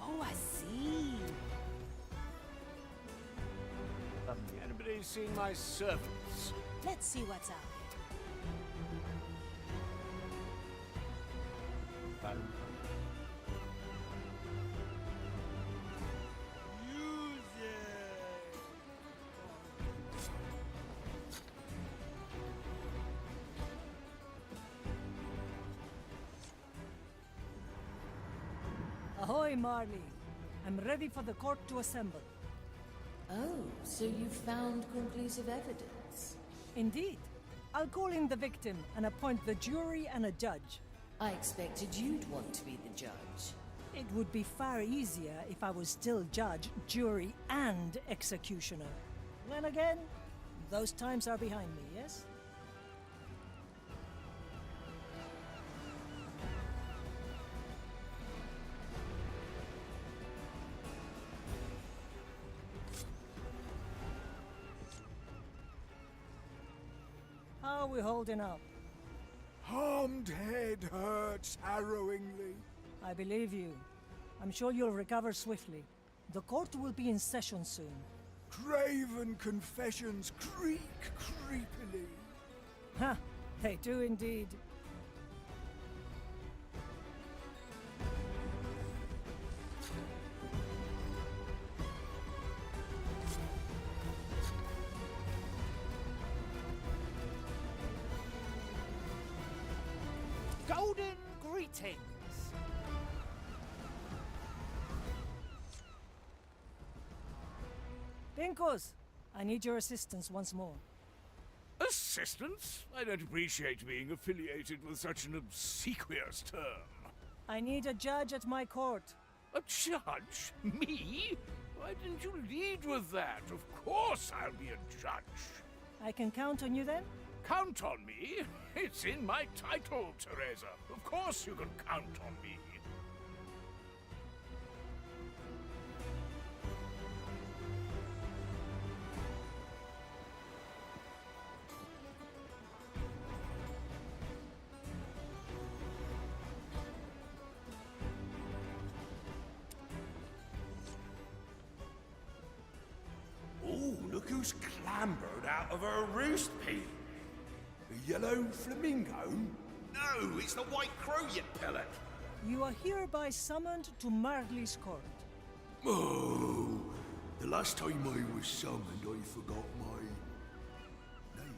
Oh, I see. Anybody seen my servants? Let's see what's out there. Ahoy, Marley. I'm ready for the court to assemble. Oh, so you found conclusive evidence? Indeed. I'll call in the victim and appoint the jury and a judge. I expected you'd want to be the judge. It would be far easier if I was still judge, jury, and executioner. Then again, those times are behind me, yes? How are we holding up? Harmed head hurts harrowingly. I believe you. I'm sure you'll recover swiftly. The court will be in session soon. Craven confessions creak creepily. Ha! They do indeed. Golden greetings! 핑쿠스, I need your assistance once more. Assistance? I don't appreciate being affiliated with such an obsequious term. I need a judge at my court. A judge? Me? Why didn't you lead with that? Of course I'll be a judge. I can count on you then? Count on me? It's in my title, Teresa. Of course you can count on me. Oh, look who's clambered out of her roost, Pete. A yellow flamingo? No, it's the white crow, you pellet. You are hereby summoned to Marley's court. Oh, the last time I was summoned, I forgot my name.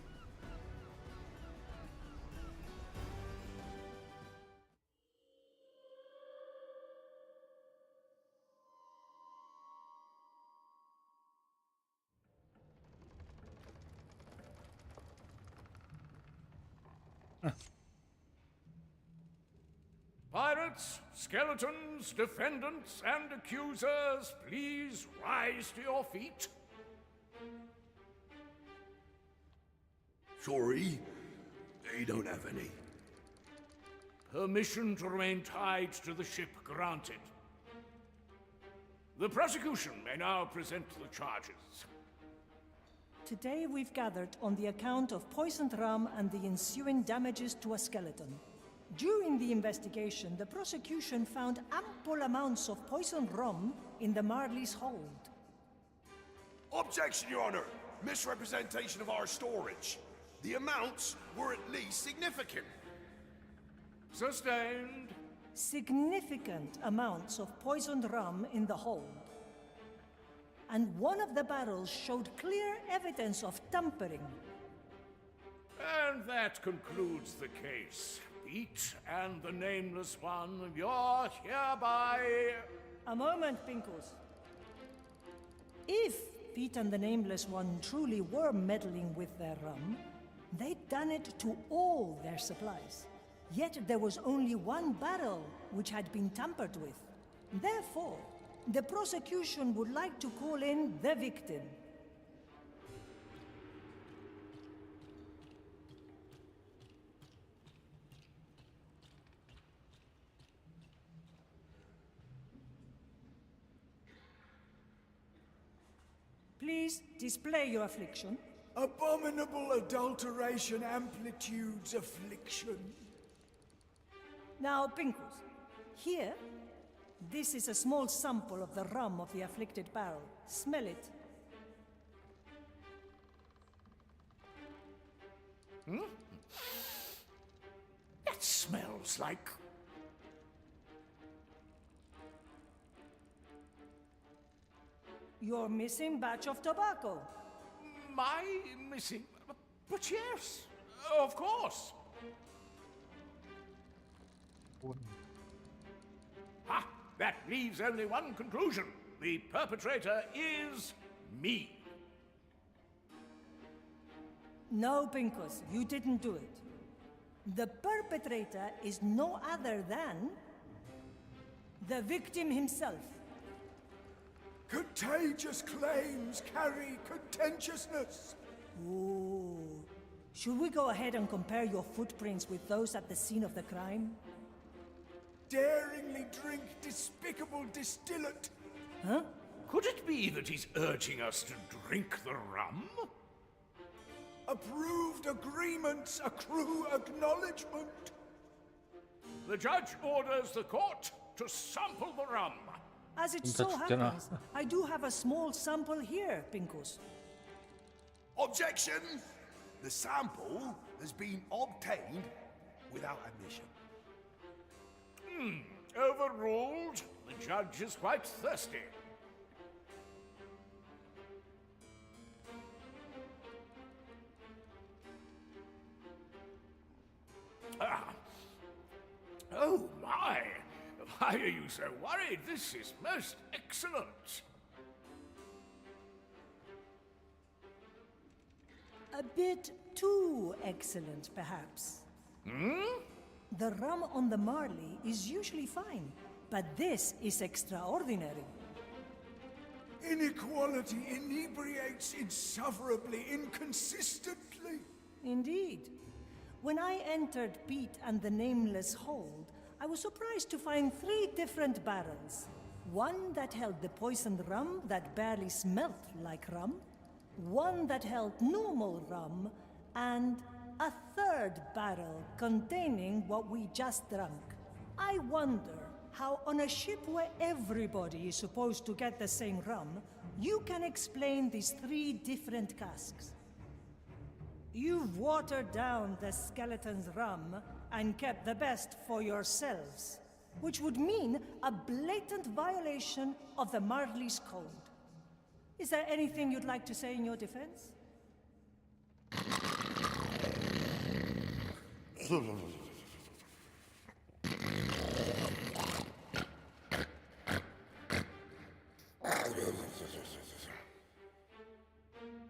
Pirates, skeletons, defendants, and accusers, please rise to your feet. Sorry, they don't have any. Permission to remain tied to the ship granted. The prosecution may now present the charges. Today we've gathered on the account of poisoned rum and the ensuing damages to a skeleton. During the investigation, the prosecution found ample amounts of poisoned rum in the Marley's hold. Objection, Your Honor! Misrepresentation of our storage. The amounts were at least significant. Sustained. Significant amounts of poisoned rum in the hold. And one of the barrels showed clear evidence of tampering. And that concludes the case. Pete and the Nameless One, you're hereby... A moment, Pinkus. If Pete and the Nameless One truly were meddling with their rum, they'd done it to all their supplies. Yet there was only one barrel which had been tampered with. Therefore, the prosecution would like to call in the victim. Please display your affliction. Abominable adulteration, amplitudes, affliction. Now, Pinkus, here, this is a small sample of the rum of the afflicted barrel. Smell it. That smells like... Your missing batch of tobacco. My missing... But yes, of course. Ha! That leaves only one conclusion. The perpetrator is me. No, Pinkus, you didn't do it. The perpetrator is no other than the victim himself. Contagious claims carry contentiousness. Ooh. Should we go ahead and compare your footprints with those at the scene of the crime? Daringly drink despicable distillate. Huh? Could it be that he's urging us to drink the rum? Approved agreements accrue acknowledgement. The judge orders the court to sample the rum. As it 진짜 so 죽잖아. happens, I do have a small sample here, Pinkus. Objection! The sample has been obtained without admission. Overruled. The judge is quite thirsty. Ah. Oh, my! Why are you so worried? This is most excellent. A bit too excellent, perhaps. The rum on the Marley is usually fine, but this is extraordinary. Inequality inebriates insufferably, inconsistently. Indeed. When I entered Pete and the Nameless hold, I was surprised to find 3 different barrels. One that held the poisoned rum that barely smelt like rum, one that held normal rum, and a 3rd barrel containing what we just drank. I wonder how on a ship where everybody is supposed to get the same rum, you can explain these 3 different casks. You've watered down the skeleton's rum and kept the best for yourselves, which would mean a blatant violation of the Marley's code. Is there anything you'd like to say in your defense?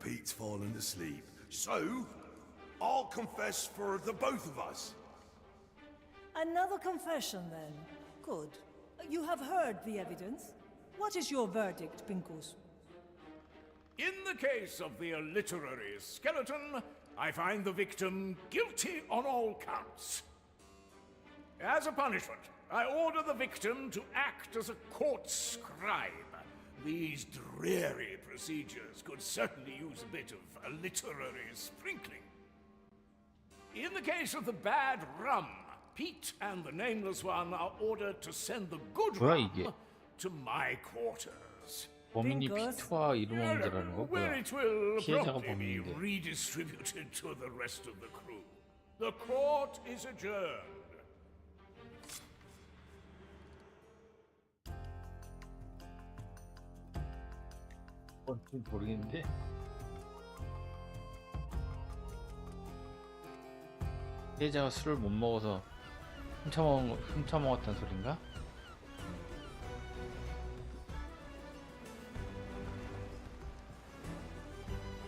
Pete's fallen asleep. So, I'll confess for the both of us. Another confession, then. Good. You have heard the evidence. What is your verdict, Pinkus? In the case of the literary skeleton, I find the victim guilty on all counts. As a punishment, I order the victim to act as a court scribe. These dreary procedures could certainly use a bit of a literary sprinkling. In the case of the bad rum, Pete and the Nameless One are ordered to send the good 뭐야, rum 이게? to my quarters. 범인이 핑크스? 피트와 이름원자라는 거 Where 뭐야? it will 피해자가 promptly be 범인인데. redistributed to the rest of the crew. The court is adjourned. 좀 모르겠는데. 피해자가 술을 못 먹어서 훔쳐먹었단 소린가?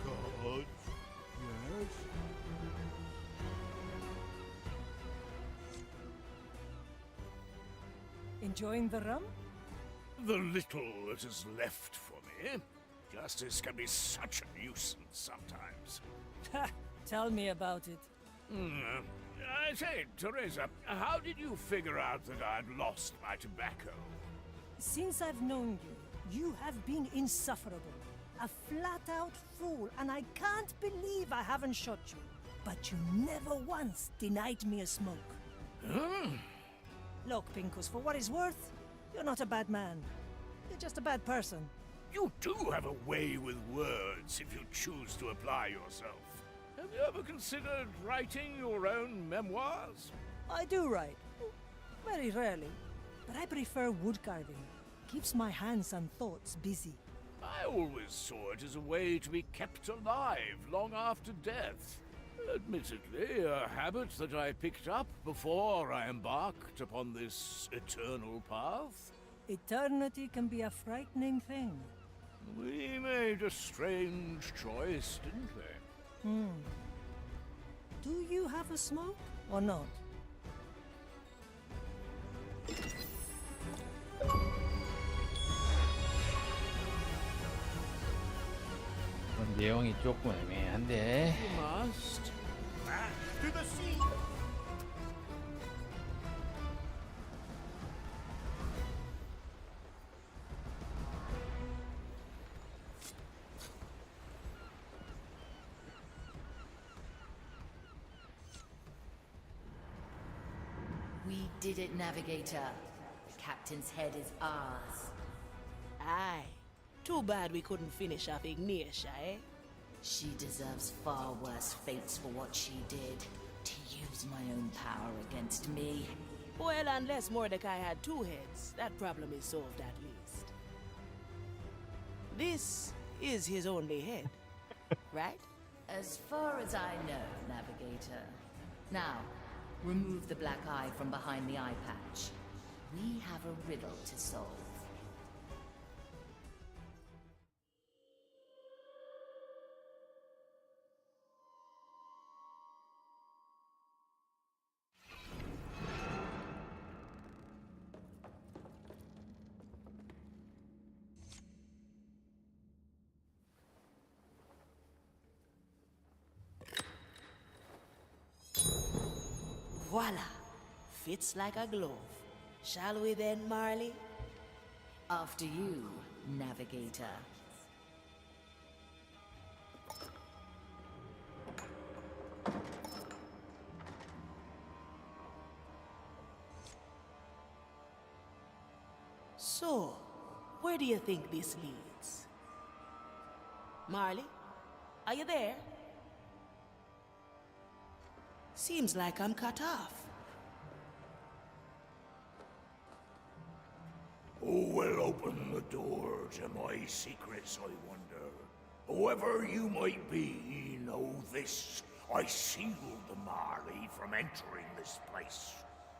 God. Yes? Enjoying the rum? The little that is left for me. Justice can be such a nuisance sometimes. Ha! Tell me about it. I say, Teresa, how did you figure out that I'd lost my tobacco? Since I've known you, you have been insufferable. A flat-out fool, and I can't believe I haven't shot you. But you never once denied me a smoke. Look, Pinkus, for what it's worth, you're not a bad man. You're just a bad person. You do have a way with words if you choose to apply yourself. Have you ever considered writing your own memoirs? I do write. Very rarely. But I prefer wood carving. Keeps my hands and thoughts busy. I always saw it as a way to be kept alive long after death. Admittedly, a habit that I picked up before I embarked upon this eternal path. Eternity can be a frightening thing. We made a strange choice, didn't we? Do you have a smoke or not? 그런 내용이 조금 애매한데. Must. To the sea! We did it, Navigator. Captain's head is ours. Aye. Too bad we couldn't finish off Ignatia, eh? She deserves far worse fates for what she did. To use my own power against me. Well, unless Mordecai had two heads, that problem is solved at least. This is his only head, right? As far as I know, Navigator. Now, remove the black eye from behind the eye patch. We have a riddle to solve. Voila! Fits like a glove. Shall we then, Marley? After you, Navigator. So, where do you think this leads? Marley, are you there? Seems like I'm cut off. Who will open the door to my secrets, I wonder? Whoever you might be, know this. I sealed the Marley from entering this place.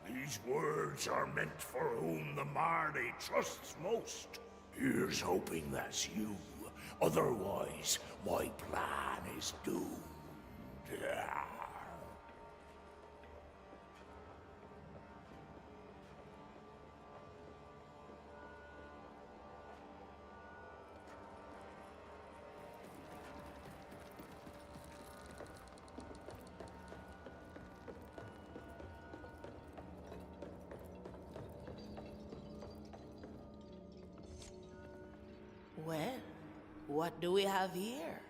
These words are meant for whom the Marley trusts most. Here's hoping that's you. Otherwise, my plan is doomed. Well, what do we have here?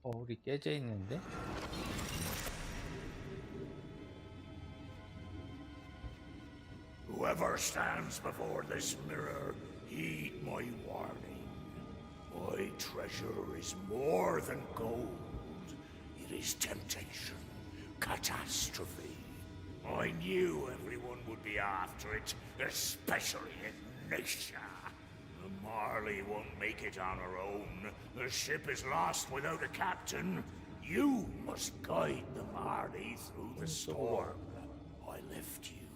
거울이 깨져 있는데? Whoever stands before this mirror, heed my warning. My treasure is more than gold. It is temptation, catastrophe. I knew everyone would be after it, especially Ignatia. The Marley won't make it on her own. The ship is lost without a captain. You must guide the Marley through the storm. I left you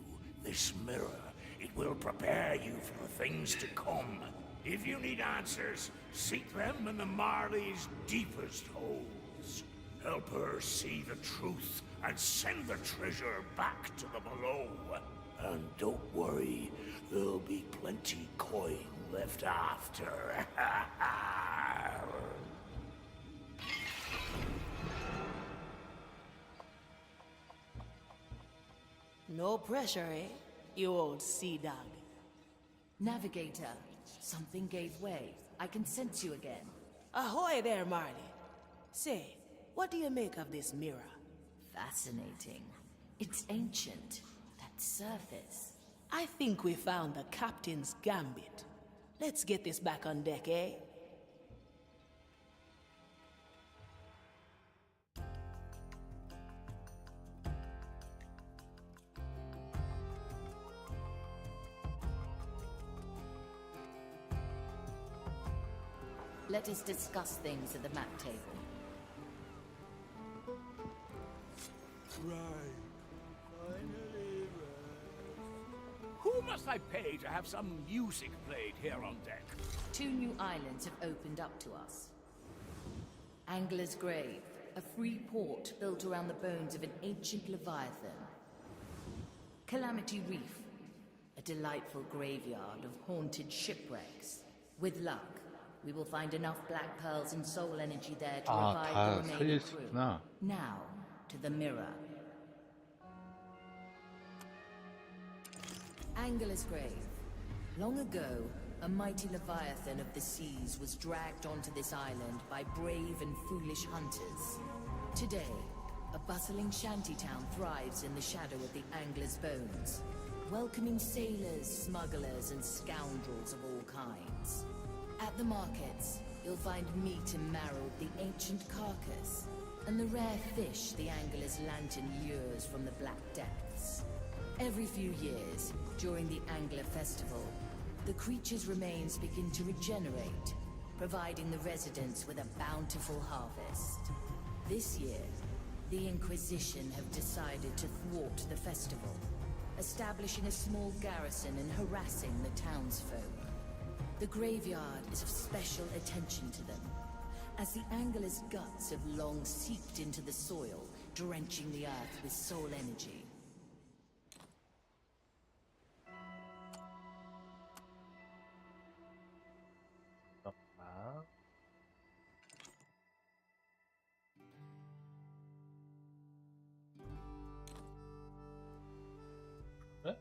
this mirror. It will prepare you for the things to come. If you need answers, seek them in the Marley's deepest holes. Help her see the truth and send the treasure back to the below. And don't worry, there'll be plenty coin left after. No pressure, eh? You old sea dog. Navigator, something gave way. I can sense you again. Ahoy there, Marley. Say, what do you make of this mirror? Fascinating. It's ancient. That surface. I think we found the captain's gambit. Let's get this back on deck, eh? Let us discuss things at the map table. Right. Finally, Who must I pay to have some music played here on deck? 2 new islands have opened up to us. Angler's Grave, a free port built around the bones of an ancient leviathan. Calamity Reef, a delightful graveyard of haunted shipwrecks. With luck, we will find enough black pearls and soul energy there to 아, revive 다 the remaining 살릴 수 crew. 있구나. Now, to the mirror. Angler's Grave. Long ago, a mighty leviathan of the seas was dragged onto this island by brave and foolish hunters. Today, a bustling shantytown thrives in the shadow of the Angler's Bones, welcoming sailors, smugglers, and scoundrels of all kinds. At the markets, you'll find meat and marrow of the ancient carcass, and the rare fish the angler's lantern lures from the black depths. Every few years, during the Angler Festival, the creature's remains begin to regenerate, providing the residents with a bountiful harvest. This year, the Inquisition have decided to thwart the festival, establishing a small garrison and harassing the townsfolk. The graveyard is of special attention to them, as the angler's guts have long seeped into the soil, drenching the earth with soul energy. 아, 그래?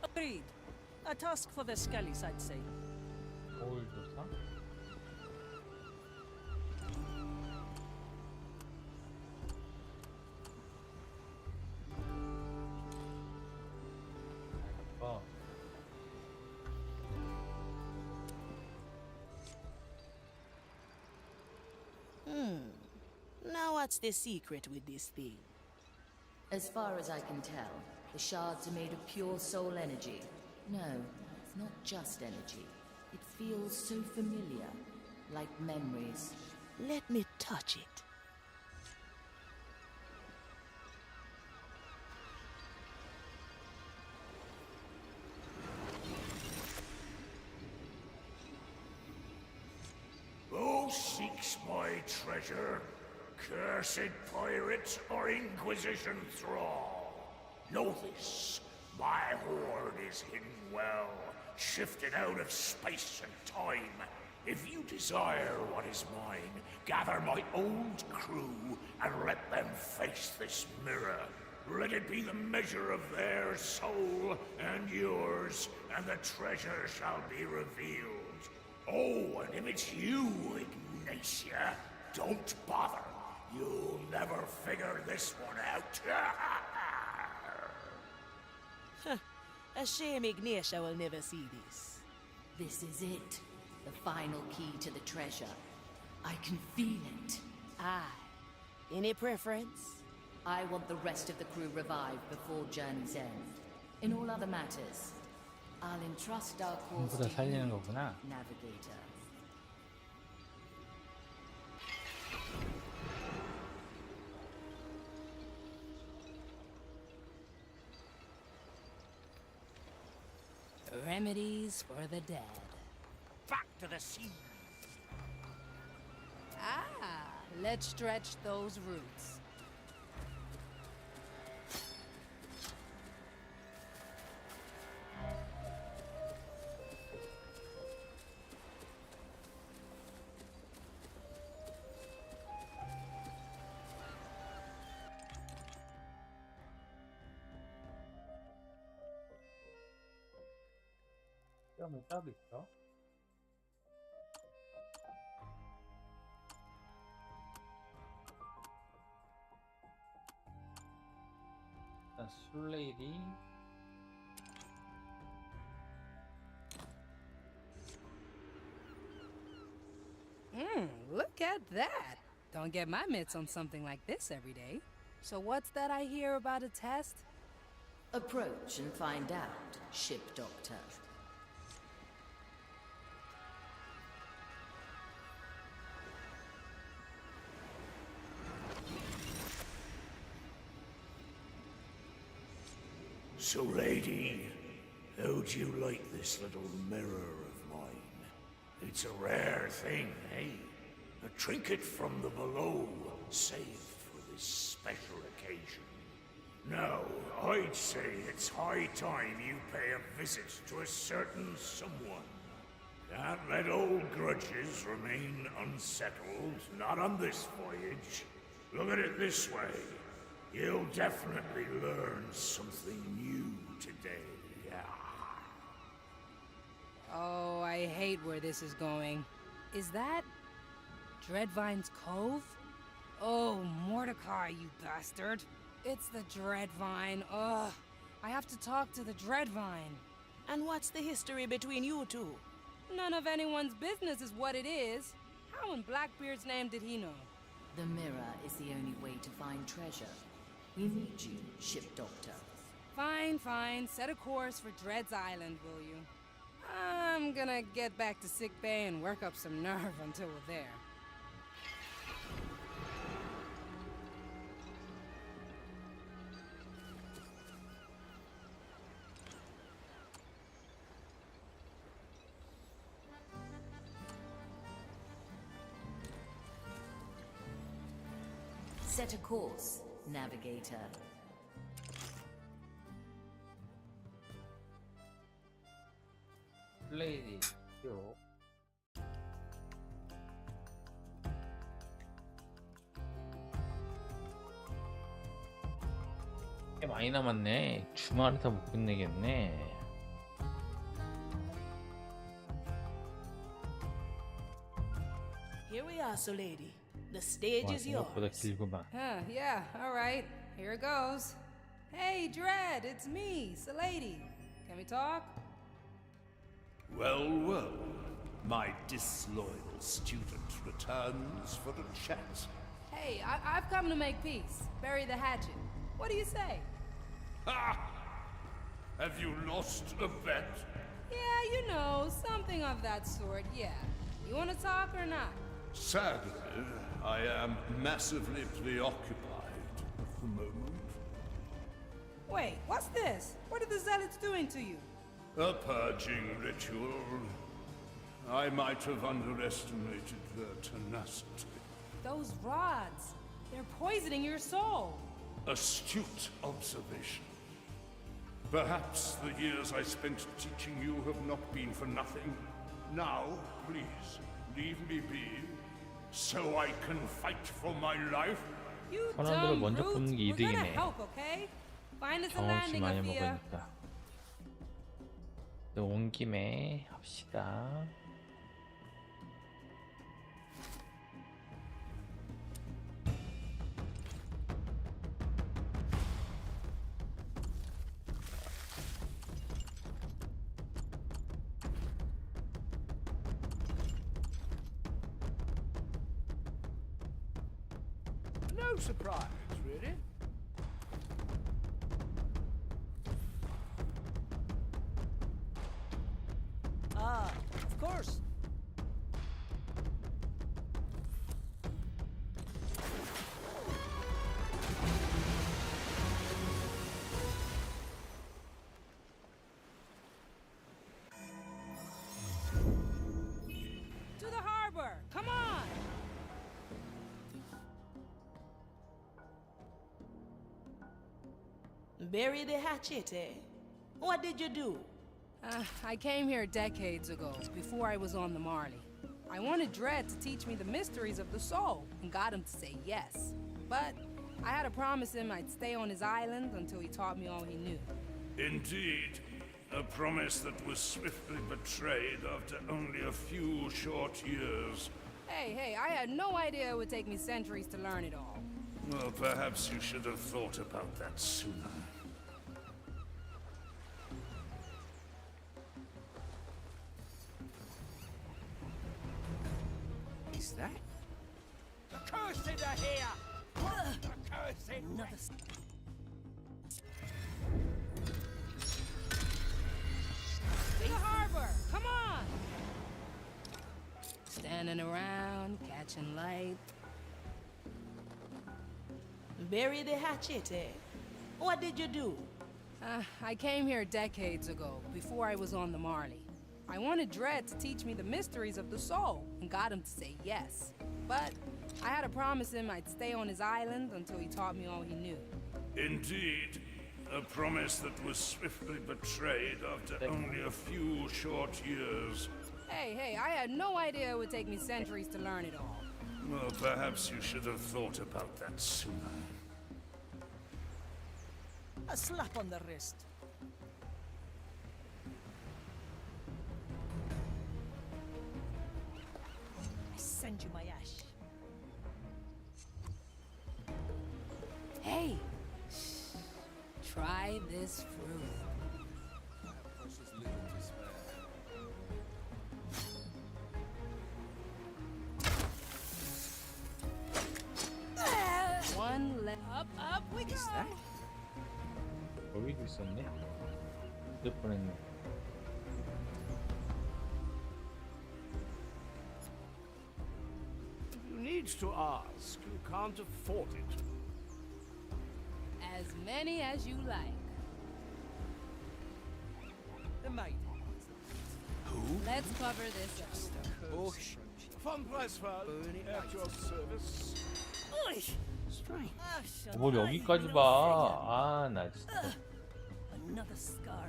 Agreed. A task for the Skellies, I'd say. 거울 조사? 어. Now what's the secret with this thing? As far as I can tell, the shards are made of pure soul energy. No, not just energy. It feels so familiar, like memories. Let me touch it. Who seeks my treasure? Cursed pirate or Inquisition thrall? Know this, my hoard is hidden well, shifted out of space and time. If you desire what is mine, gather my old crew and let them face this mirror. let it be the measure of their soul and yours, and the treasure shall be revealed. Oh, and if it's you, Ignatia, don't bother. You'll never figure this one out. A shame Ignatia will never see this. This is it. The final key to the treasure. I can feel it. Aye. Any preference? I want the rest of the crew revived before journey's end. In all other matters, I'll entrust our course 전부 다 to 살리는 you, 거구나. Navigator. Remedies for the dead. Back to the sea. Ah, let's stretch those roots. 시험을 따로 있어? 일단 술레이디. Look at that. Don't get my mitts on something like this every day. So what's that I hear about a test? Approach and find out, ship doctor. So, lady, how'd you like this little mirror of mine? It's a rare thing, eh? A trinket from the below, saved for this special occasion. Now, I'd say it's high time you pay a visit to a certain someone. Can't let old grudges remain unsettled, not on this voyage. Look at it this way. You'll definitely learn something new today. Oh, I hate where this is going. Is that Dreadvine's Cove? Oh, Mordecai, you bastard. It's the Dreadvine. Ugh. I have to talk to the Dreadvine. And what's the history between you two? None of anyone's business is what it is. How in Blackbeard's name did he know? The mirror is the only way to find treasure. We need you, ship doctor. Fine, fine. Set a course for Dread's Island, will you? I'm gonna get back to sickbay and work up some nerve until we're there. Set a course, navigator. 술레이디 요. 꽤 많이 남았네. 주말에 다 못 끝내겠네. Here we are, Sulady. The stage 와, is 생각보다 yours. 길구만. Yeah, alright. Here goes. Hey, Dread, it's me, Sulady. Can we talk? Well, well, my disloyal student returns for a chat. Hey, I've come to make peace. Bury the hatchet. What do you say? Ha! Have you lost a bet? Yeah, you know, something of that sort, yeah. You want to talk or not? Sadly, I am massively preoccupied at the moment. Wait, what's this? What are the zealots doing to you? A purging ritual. I might have underestimated their tenacity. Those rods. They're poisoning your soul. Astute observation. Perhaps the years I spent teaching you have not been for nothing. Now, please, leave me be, so I can fight for my life. You 선원들을 dumb 먼저 brutes. 뽑는 게 We're gonna 이득이네. help, okay? Find us a 경험치 landing 많이 up here. 먹으니까. 네, 온 김에 합시다. No surprise, really. Ah, of course. To the harbor! Come on! Bury the hatchet, eh? What did you do? I came here decades ago, before I was on the Marley. I wanted Dredd to teach me the mysteries of the soul, and got him to say yes. But I had to promise him I'd stay on his island until he taught me all he knew. Indeed, a promise that was swiftly betrayed after only a few short years. Hey, I had no idea it would take me centuries to learn it all. Well, perhaps you should have thought about that sooner. Is that? The cursed are here! The cursed! Another To the harbor! Come on! Standing around, catching light. Bury the hatchet, eh? What did you do? I came here decades ago, before I was on the Marley. I wanted Dredd to teach me the mysteries of the soul, and got him to say yes. But I had to promise him I'd stay on his island until he taught me all he knew. Indeed, a promise that was swiftly betrayed after only a few short years. Hey, I had no idea it would take me centuries to learn it all. Well, perhaps you should have thought about that sooner. A slap on the wrist. I send you my ash. Hey! Shh. Try this fruit. One leg. Up we go! 여기도 있었네. 몇 뻔했네. If you need to ask, you can't afford it. As many as you like. The maid. Let's cover this up. Von Preisfall, at your service. 뭘 여기까지 봐. 아, 나 진짜. Another scar.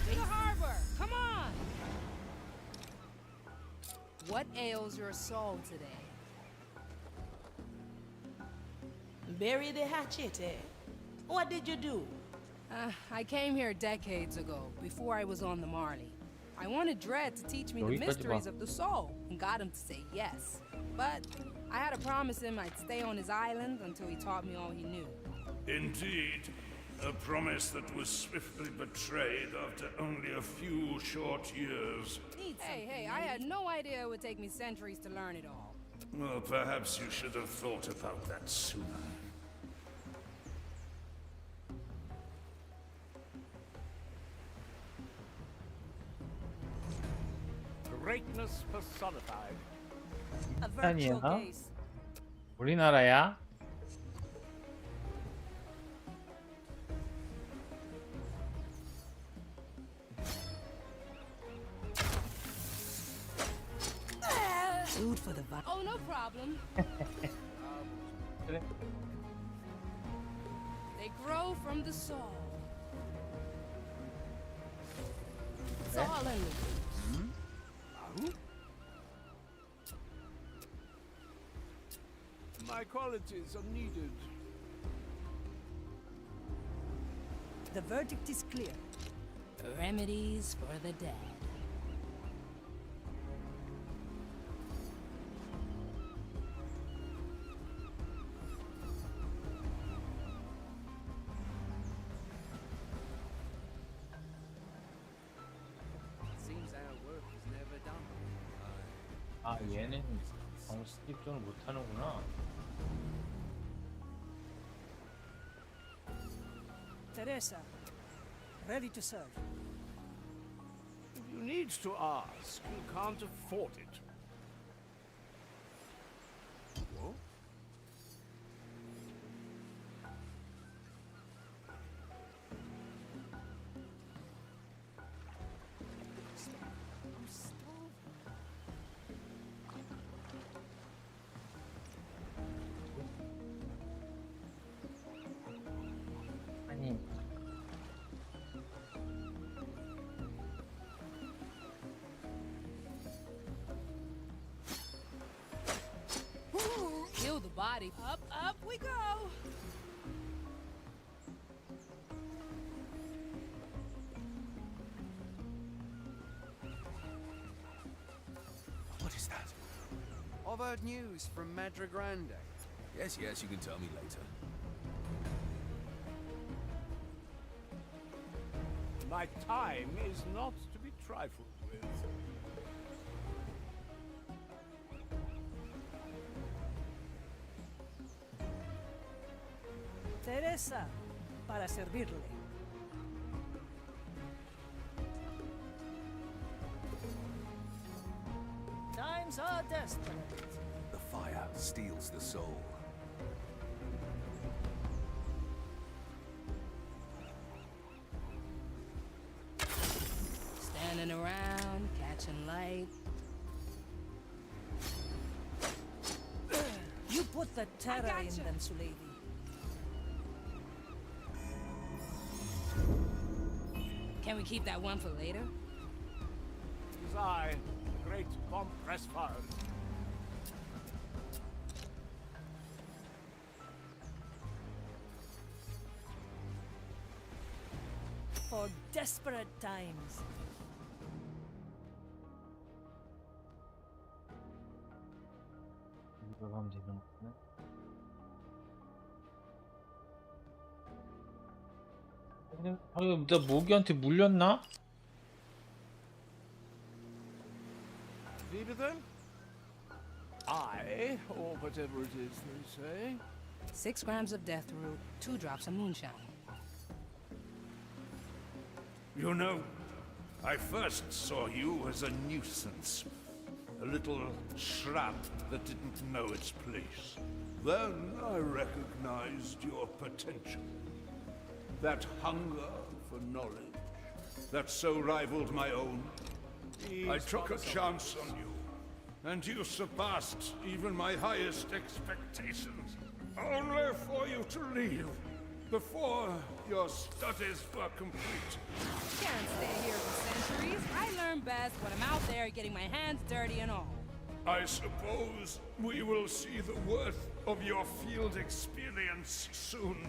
To the harbor! Come on! What ails your soul today? Bury the hatchet, eh? What did you do? I came here decades ago, before I was on the Marley. I wanted Dredd to teach me the 여기까지 mysteries 봐. of the soul, and got him to say yes. But I had to promise him I'd stay on his island until he taught me all he knew. Indeed, a promise that was swiftly betrayed after only a few short years. Hey, I had no idea it would take me centuries to learn it all. Well, perhaps you should have thought about that sooner. Greatness personified. A virtual 아니야. gaze. 우리나라야? Food for the Oh, no problem. 그래. They grow from the soul. It's all in the roots. my qualities are needed. The verdict is clear. Remedies for the dead. Seems our work is never done. 아 얘는 정식 집중을 못하는구나. Teresa, ready to serve. If you need to ask, you can't afford it. What? I'm starving. 아니 Kill the body. Up, up we go. What is that? I've heard news from Madre Grande. Yes, yes, you can tell me later. My time is not to be trifled with. Teresa, para servirle. Times are desperate. The fire steals the soul. Standing around, catching light. You put the terror in gotcha. them, Sulleidi. Can we keep that one for later? It is I, the great Compressfire. For desperate times. 이거 가면 되는 거구나. 나 모기한테 물렸나? Leave it then? I, or whatever it is they say. 6 grams of death root, 2 drops of moonshine. You know, I first saw you as a nuisance. A little shrub that didn't know its place. Then I recognized your potential. That hunger for knowledge, that so rivaled my own. I took a chance on you, and you surpassed even my highest expectations, only for you to leave before your studies were complete. Can't stay here for centuries. I learn best when I'm out there getting my hands dirty and all. I suppose we will see the worth of your field experience soon.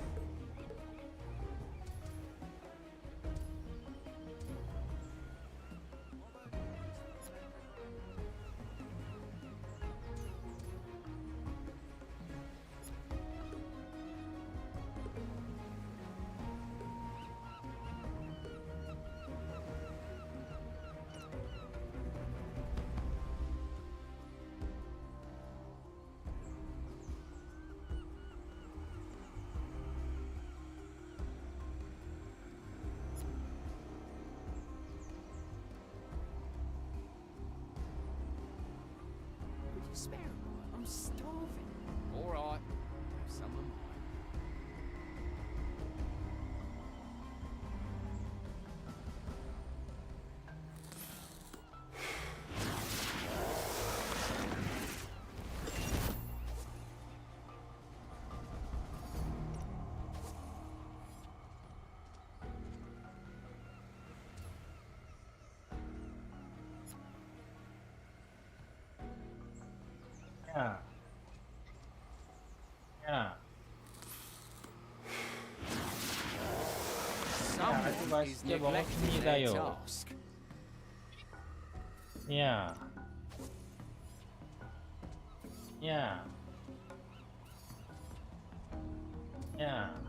Could you spare a while? I'm starving. All right. Have some of mine. 야, Someone is 맛있게 neglecting their 먹었습니다요. task. 야. 야. 야.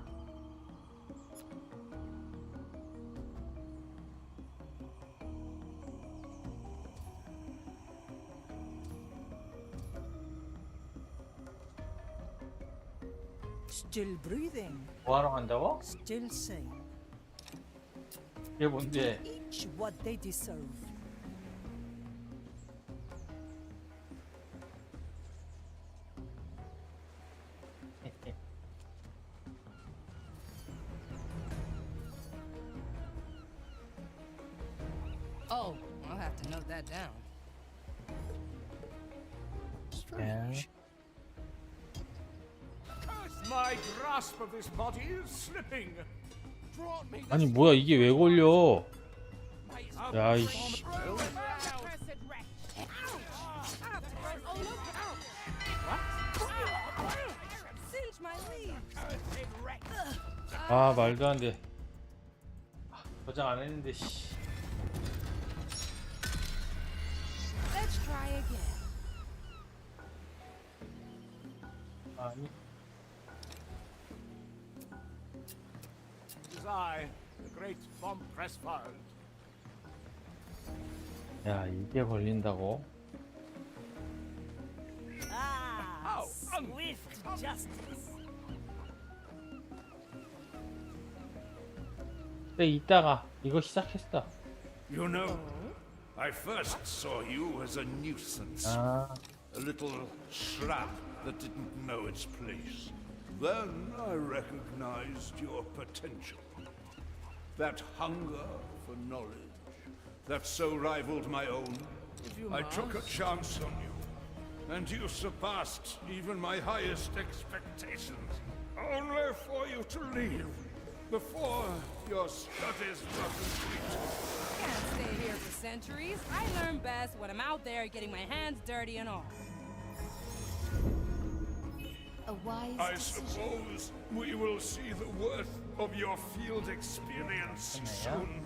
Still breathing, 뭐하러 간다고? still sane. 이게 뭔데? Each what they deserve. Oh, I'll have to note that down. Strange. My grasp of this body is slipping. Brought me 아니 뭐야 이게 왜 걸려? 야 이씨. Singe my leaves. 아 말도 안 돼. 저장 안 했는데 씨. Let's try again. 아니. It is I, the great von Pressfeld. 야 이게 걸린다고? Ah, swift justice. 근데 이따가 이거 시작했어. You know, I first saw you as a nuisance. 아. A little scrap that didn't know its place. Then I recognized your potential. That hunger for knowledge that so rivaled my own. I took a chance on you, and you surpassed even my highest expectations. Only for you to leave before your studies were complete. Can't stay here for centuries. I learn best when I'm out there getting my hands dirty and all. A wise I decision. suppose we will see the worth of your field experience soon.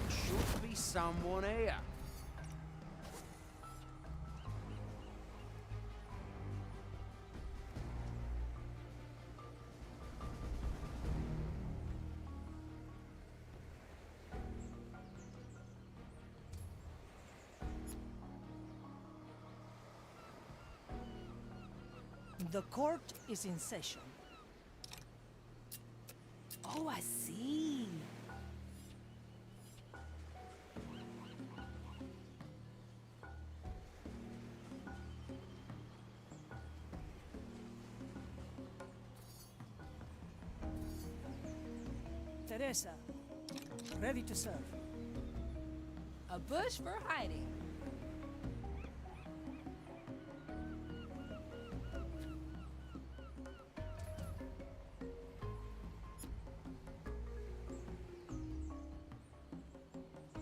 Should be someone here. The court is in session. Oh, I see. Teresa, ready to serve. A bush for hiding.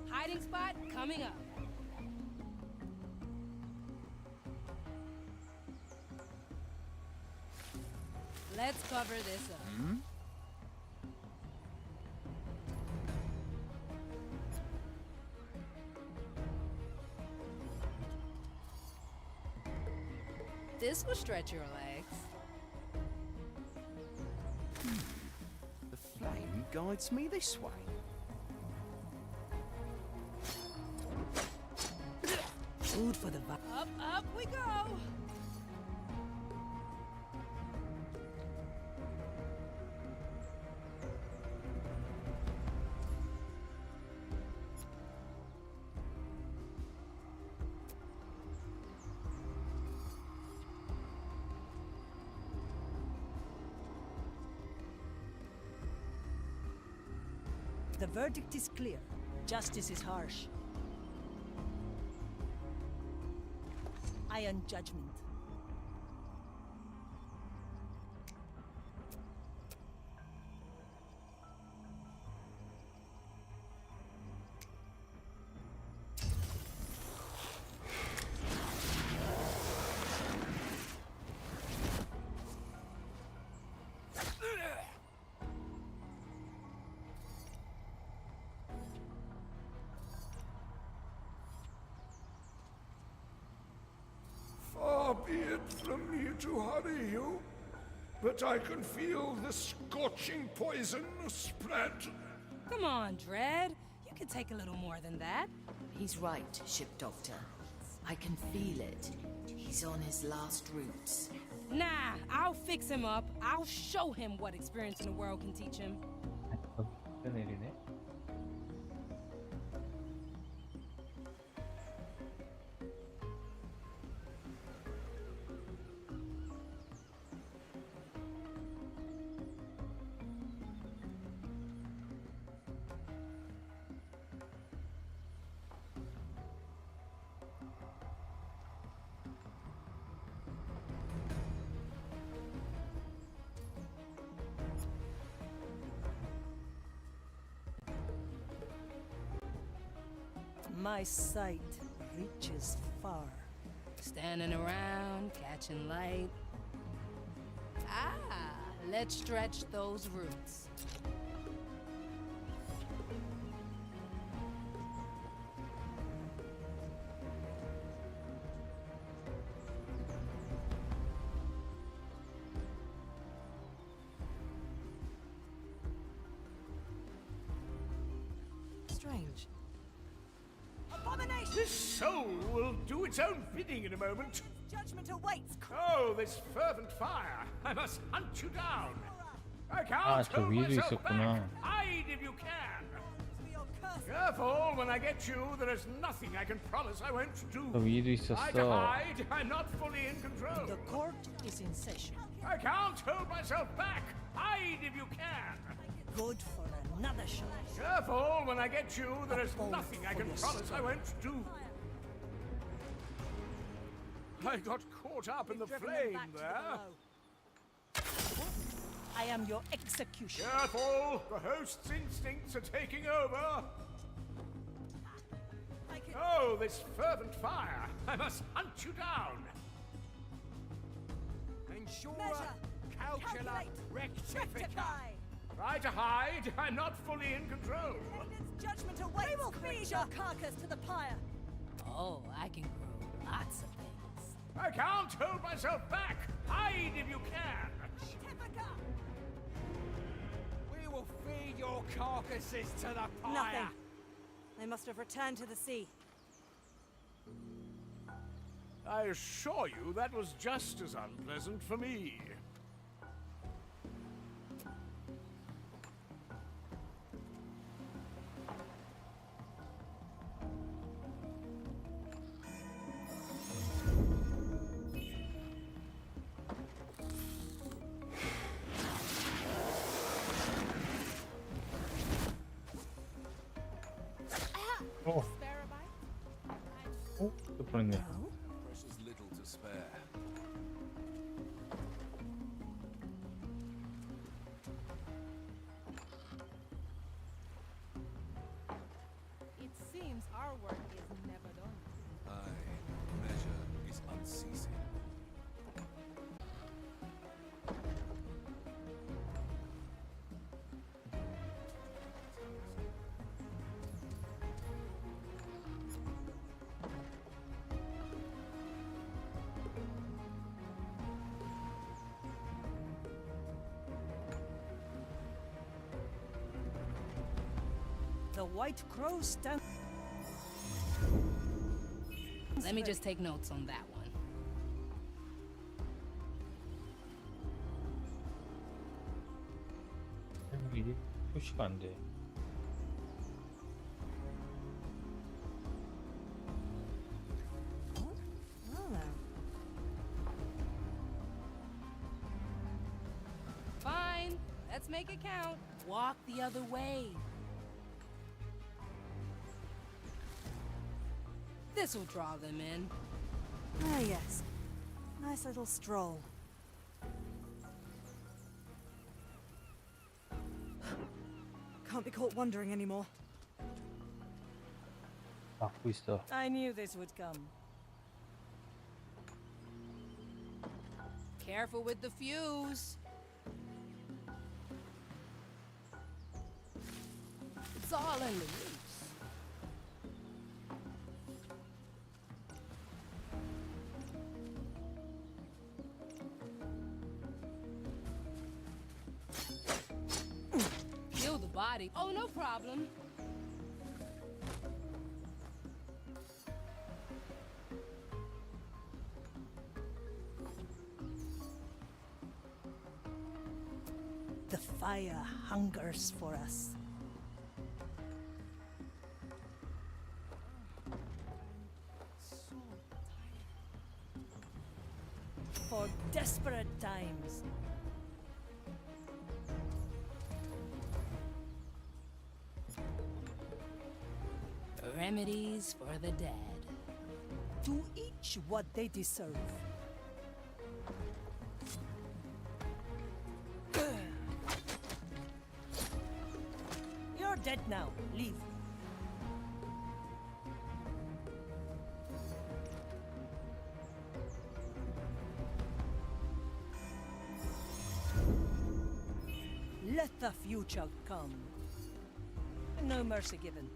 Hiding spot coming up. Let's cover this up. This will stretch your legs. The flame guides me this way. Food for the Up we go. The verdict is clear. Justice is harsh. Iron judgment. Far be it from me to hurry you, but I can feel the scorching poison spread. Come on, Dread. You can take a little more than that. He's right, Ship Doctor. I can feel it. He's on his last routes. Nah, I'll fix him up. I'll show him what experience in the world can teach him. 내리네. My sight reaches far. Standing around, catching light. Ah, let's stretch those roots. Strange. This soul will do its own bidding in a moment. Judgment awaits. Oh, this fervent fire! I must hunt you down. I can't 저 hold 위에도 myself 있었구나. back. Hide if you can. Careful, when I get you, there is nothing I can promise I won't do. 저 위에도 Try to 있었어. hide. I'm not fully in control. The court is in session. I can't hold myself back. Hide if you can. Good for another shot. Careful, when I get you, there is Uphold nothing I for can your promise I soul. won't do. I got caught up in the flame there. I am your executioner. Careful, the host's instincts are taking over. Oh, this fervent fire! I must hunt you down. Ensure calcula rectifica. Try to hide. I'm not fully in control. Judgment awaits. We will feed your carcass to the pyre. Oh, I can grow lots of things. I can't hold myself back. Hide if you can. We will feed your carcasses to the fire. Nothing. They must have returned to the sea. I assure you that was just as unpleasant for me. 또 보냈네. Precious little to spare. It seems our work is never done. Aye, measure is unceasing. The white crow stands. Let me just take notes on that one. 이게 표시가 안 돼. Fine, let's make it count. Walk the other way. This'll draw them in. Ah, yes. Nice little stroll. Can't be caught wandering anymore. 막고 있어. I knew this would come. Careful with the fuse. It's all in the roots. Kill the body. Oh, no problem. The fire hungers for us. For desperate times. Remedies for the dead. To each what they deserve. You're dead now. Leave. Let the future come. No mercy given.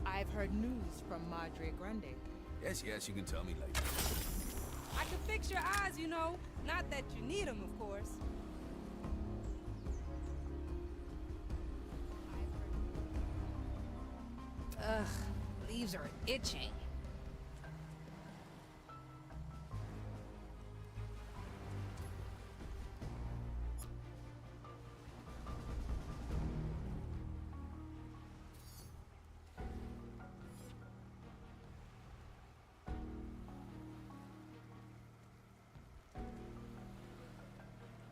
I've heard news from Madre Grande. Yes, yes, you can tell me later. I can fix your eyes, you know. Not that you need them, of course. Ugh, leaves are itching.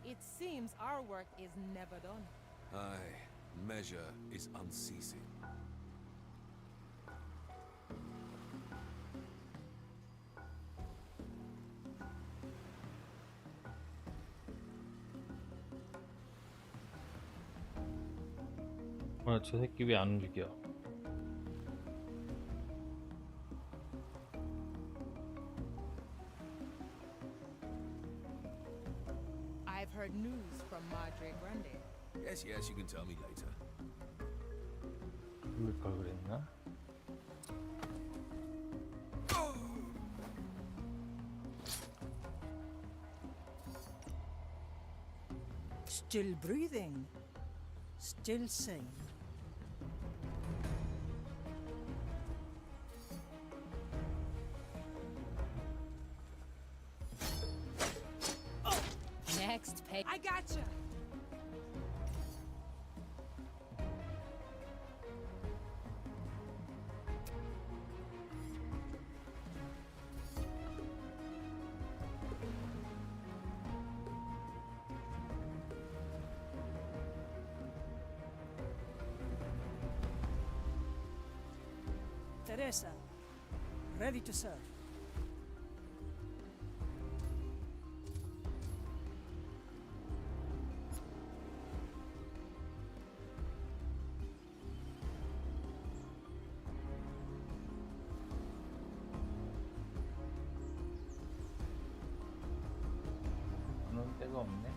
It seems our work is never done. Aye, measure is unceasing. 저 새끼 왜 안 움직여? I've heard news from Madre Grande. Yes, yes, you can tell me later. 죽을 걸 그랬나? Still breathing. Still sane. Next page. I gotcha. Teresa, ready to serve. 그런 데가 없네.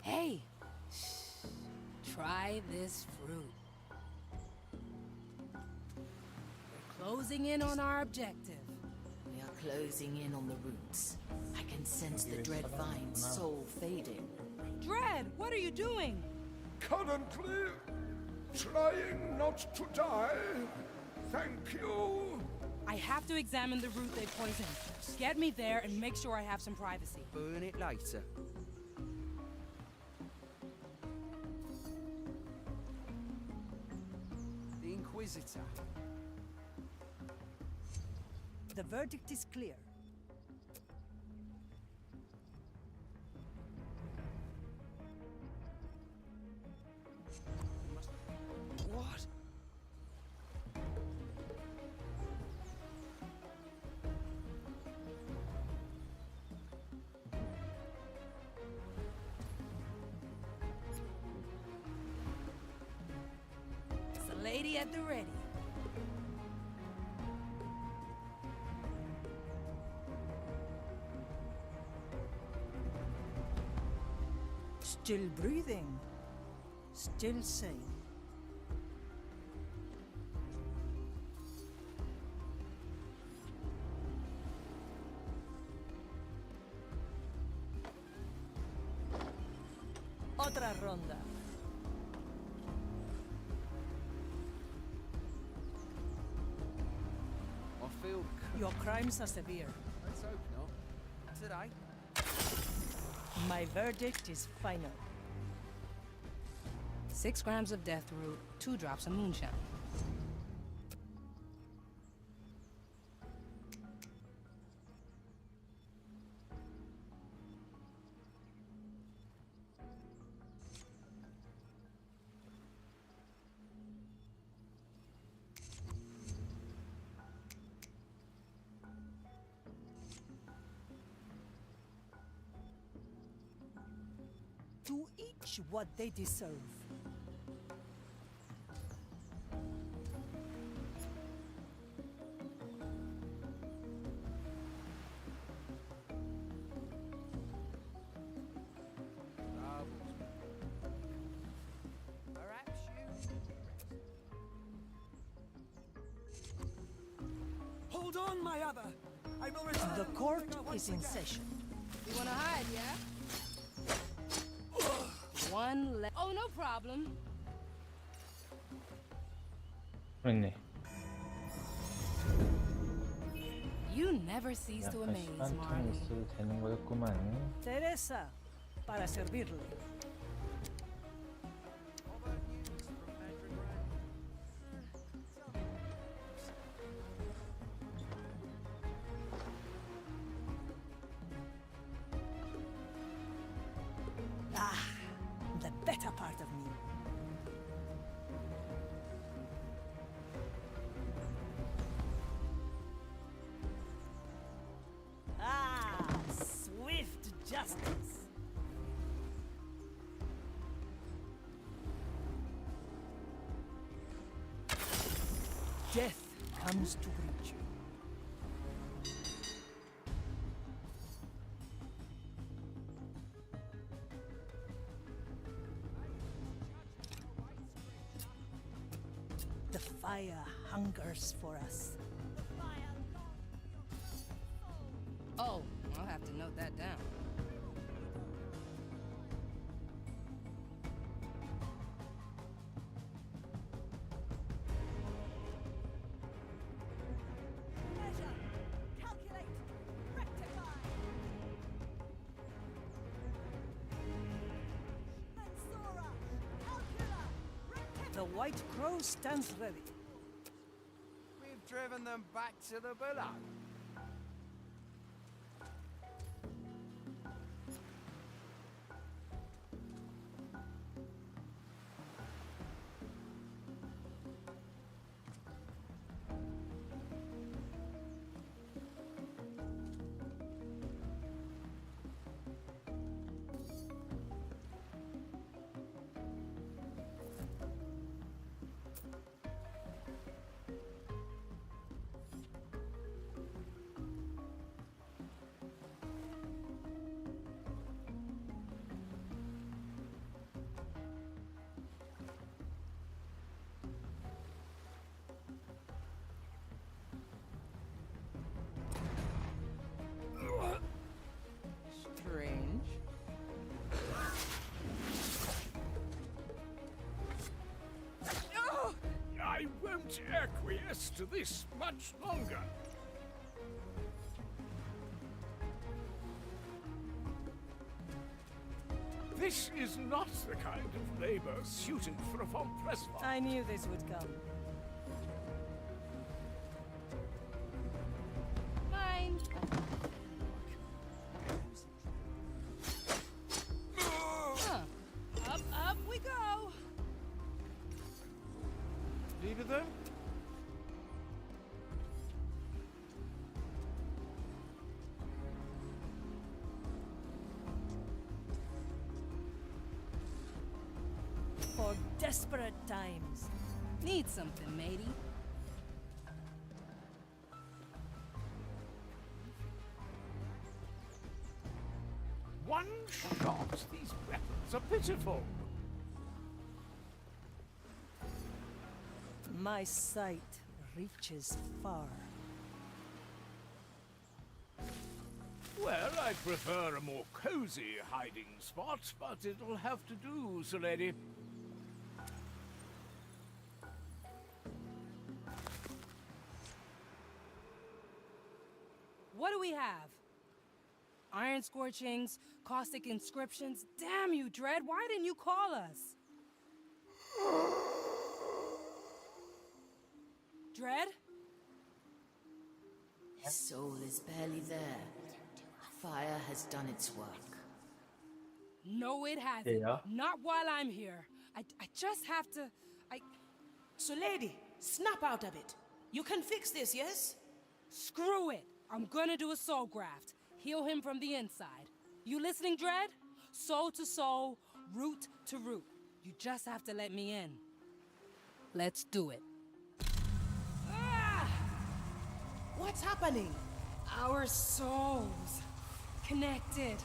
Hey, try this fruit. We're closing in on our objective. We are closing in on the roots. I can sense the dread vine's soul fading. Dread, what are you doing? Currently, trying not to die. Thank you. I have to examine the root they poisoned. Get me there and make sure I have some privacy. Burn it later. The Inquisitor. The verdict is clear. What? It's a lady at the ready. Still breathing. Still sane. Otra ronda. I feel... Your crimes are severe. Let's hope not. Today. My verdict is final. 6 grams of death root, 2 drops of moonshine. To each what they deserve. Perhaps you... Hold on, my other. I will return. The court is in session. You wanna hide, yeah? One left. Oh, no problem. 그렇네. You never cease to 약간 amaze, 시간 Marley. 텀이 있어도 되는 거였구만. Teresa, para servirle. Other news from Madrigal. Ah, the better part of me. Ah, swift justice. Death comes to greet you. The fire hungers for us. Oh, I'll have to note that down. Measure, calculate, rectify. Mensura, calcula, rectify. The White Crow stands ready. We've driven them back to the below. won't acquiesce to this much longer. This is not the kind of labor suited for a von Pressler. I knew this would come. Mine. Up we go. Leave it there. For desperate times. Need something, matey. One shot, these weapons are pitiful. My sight reaches far. Well, I prefer a more cozy hiding spot, but it'll have to do, Sulady. What do we have? Iron scorchings, caustic inscriptions. Damn you, Dread, why didn't you call us? Dread? His soul is barely there. Fire has done its work. No, it hasn't. Yeah. Not while I'm here. I just have to... So, lady, snap out of it. You can fix this, yes? Screw it. I'm gonna do a soul graft. Heal him from the inside. You listening, Dread? Soul to soul, root to root. You just have to let me in. Let's do it. Ah! What's happening? Our souls. Connected.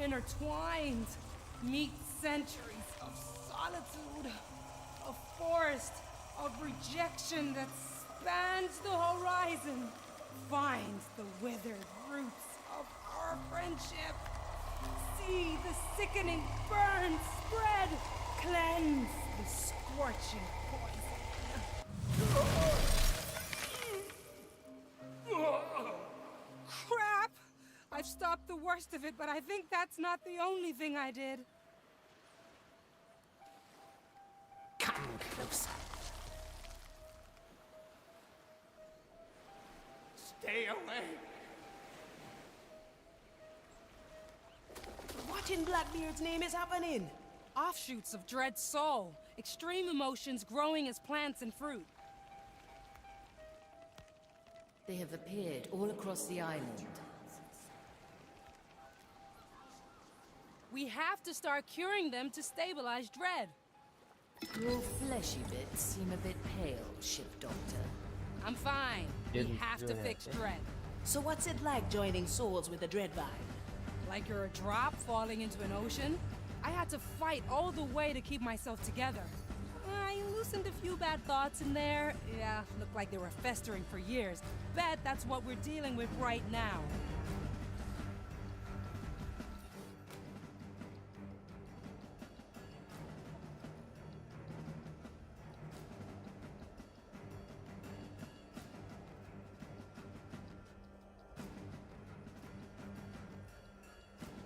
Intertwined. Meet centuries of solitude. A forest of rejection that spans the horizon. Find the withered roots of our friendship. See the sickening burn spread. Cleanse the scorching poison. Crap! I've stopped the worst of it, but I think that's not the only thing I did. Come closer. Stay away. What in Blackbeard's name is happening? Offshoots of Dread's soul. Extreme emotions growing as plants and fruit. They have appeared all across the island. We have to start curing them to stabilize Dread. Your fleshy bits seem a bit pale, ship doctor. I'm fine. Yeah, We have to yeah, fix yeah. Dread. So what's it like joining souls with the Dreadvine? Like you're a drop falling into an ocean? I had to fight all the way to keep myself together. I loosened a few bad thoughts in there. Yeah, looked like they were festering for years. Bet that's what we're dealing with right now.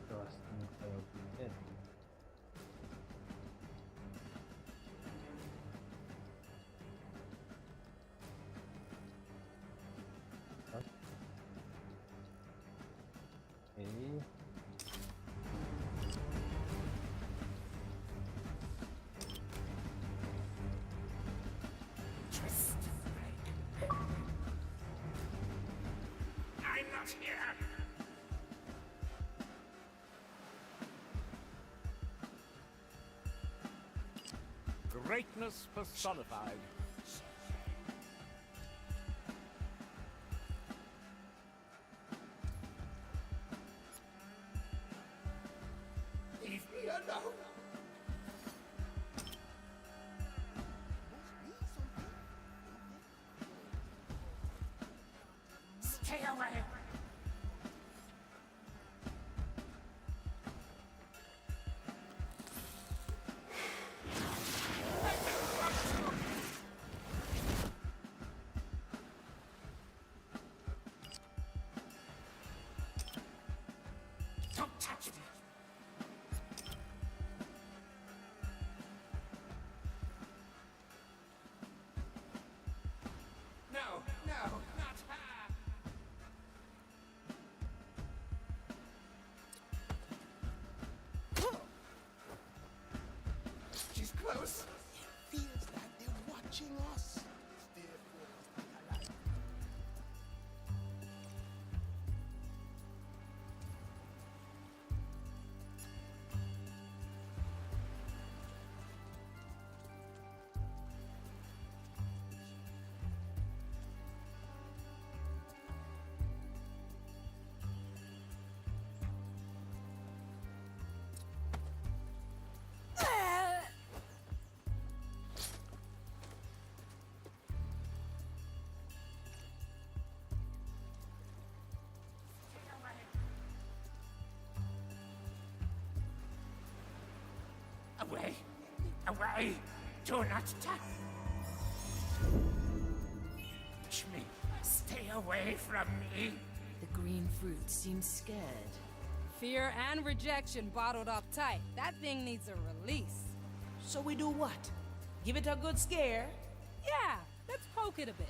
들어왔으니까 여기인데. 오케이. I'm not here. Greatness personified. Leave me alone. Stay away. Away! Away! Do not touch me! Stay away from me! The green fruit seems scared. Fear and rejection bottled up tight. That thing needs a release. So we do what? Give it a good scare? Yeah, let's poke it a bit.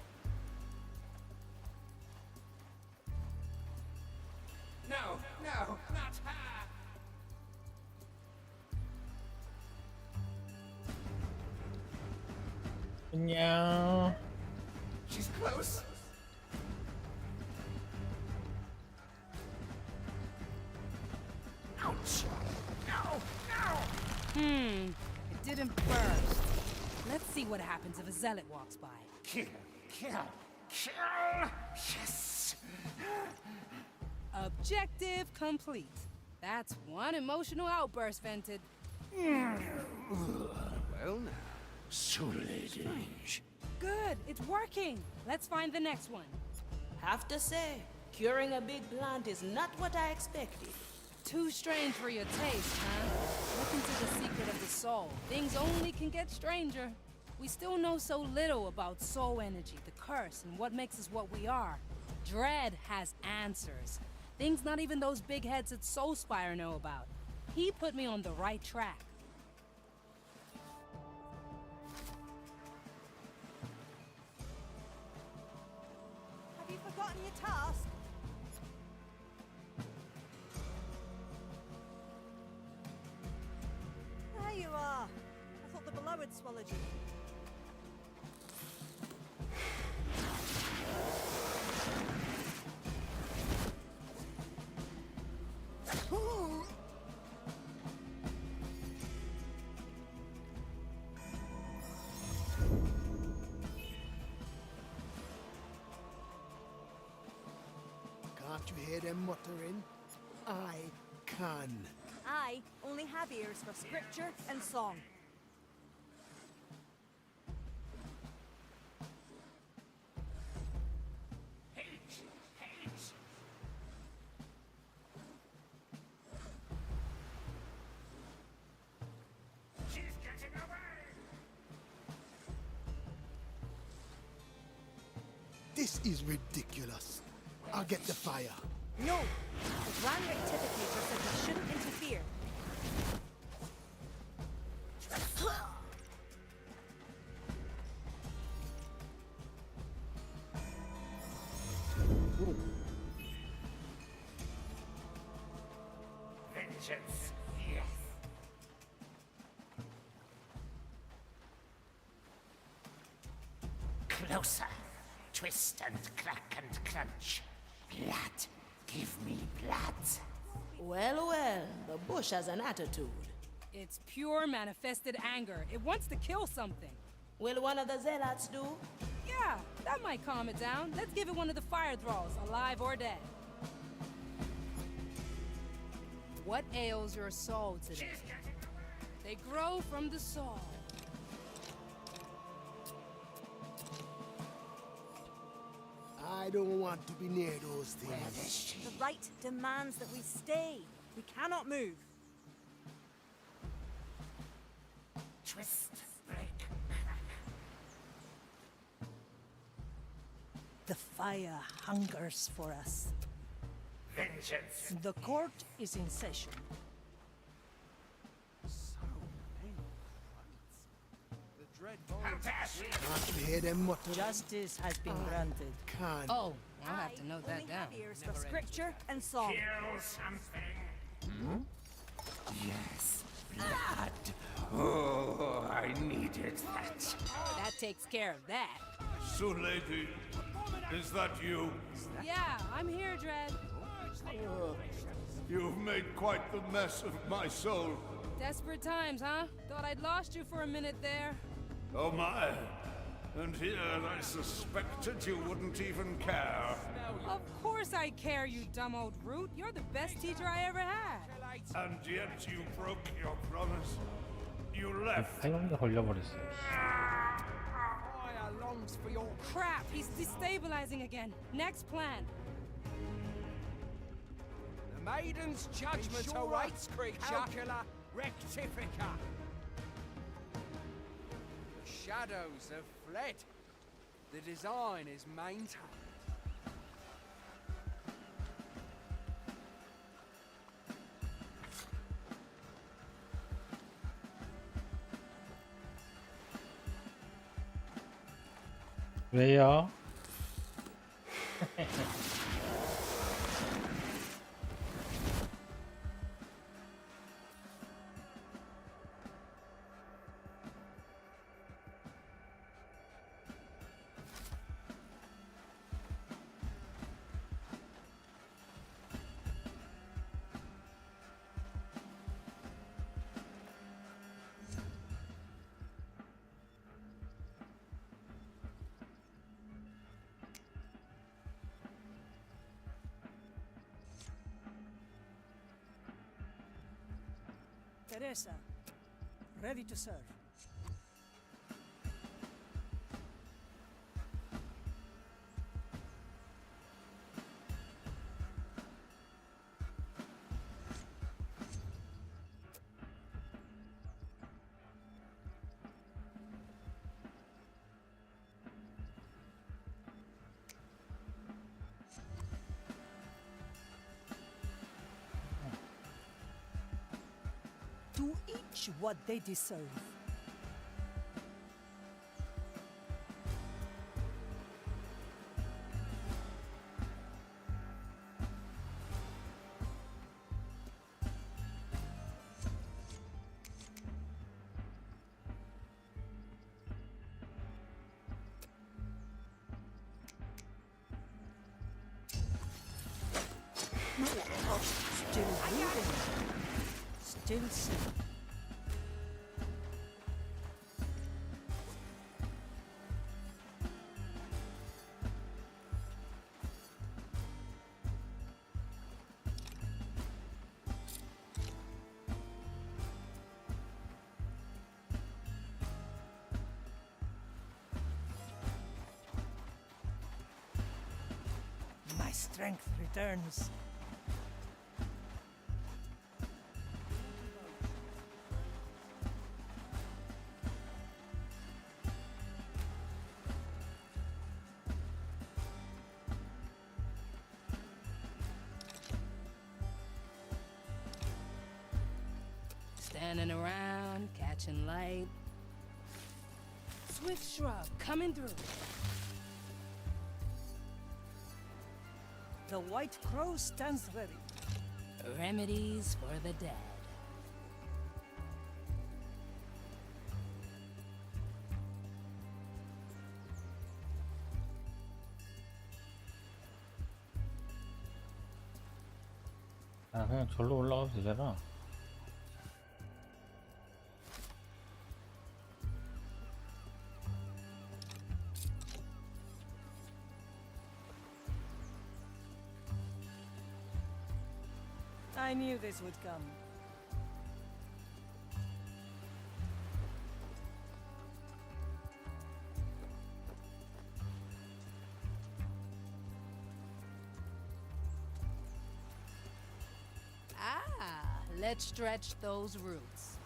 No, no, not her! 안녕. She's close. Ouch! No, no! It didn't burst. Let's see what happens if a zealot walks by. Kill, kill, kill! Yes! Objective complete. That's one emotional outburst vented. Well now. Sulleidi. Good, it's working. Let's find the next one. Have to say, curing a big plant is not what I expected. Too strange for your taste, huh? Look into the secret of the soul. Things only can get stranger. We still know so little about soul energy, the curse, and what makes us what we are. Dread has answers. Things not even those big heads at Soulspire know about. He put me on the right track. Have you forgotten your task? There you are. I thought the below had swallowed you. Can't you hear them muttering? I can. I only have ears for scripture and song. Hate! Hate! She's getting away! This is ridiculous. I'll get the fire. No! The Grand Rectificator said we shouldn't interfere. Vengeance, yes. Closer. Twist and crack and crunch. Blood. Give me blood. Well, well, the bush has an attitude. It's pure manifested anger. It wants to kill something. Will one of the zealots do? Yeah, that might calm it down. Let's give it one of the fire thralls, alive or dead. What ails your soul today? They grow from the soul. I don't want to be near those things. The right demands that we stay. We cannot move. Twist, break, The fire hungers for us. vengeance. The court is in session. The dread vine. How dare she? Can't you hear them muttering? Justice has been granted. Can. Oh, I'll have to I note that only down. have ears for scripture and song. Kill something. Yes, blood. Oh, I needed that. That takes care of that. Sulleidi, is that you? Yeah, I'm here, Dread. You've made quite the mess of my soul. Desperate times, huh? Thought I'd lost you for a minute there. Oh my. And here I suspected you wouldn't even care. Of course I care, you dumb old root. You're the best teacher I ever had. And yet you broke your promise. You left. 사용자 걸려버렸어요. Fire longs for your Crap, he's destabilizing again. Next plan. The maiden's judgment awaits, creature. Calcula rectifica. shadows have fled. The design is maintained. 왜요? Teresa, ready to serve. To each what they deserve. Still moving. Still sleeping. My strength returns. Standing around, catching light. Swift shrub coming through. The white crow stands ready. Remedies for the dead. 아, 그냥 절로 올라가면 되잖아. I knew this would come. Ah, let's stretch those roots.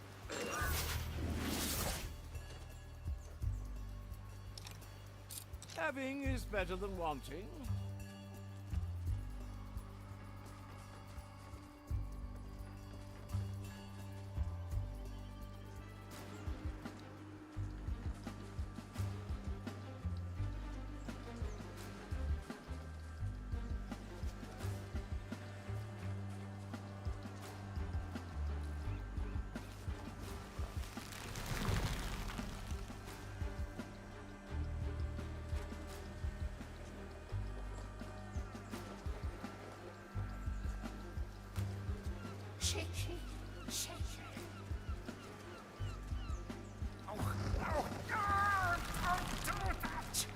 Having is better than wanting. Shake, shake, shake. Oh, no, don't do that!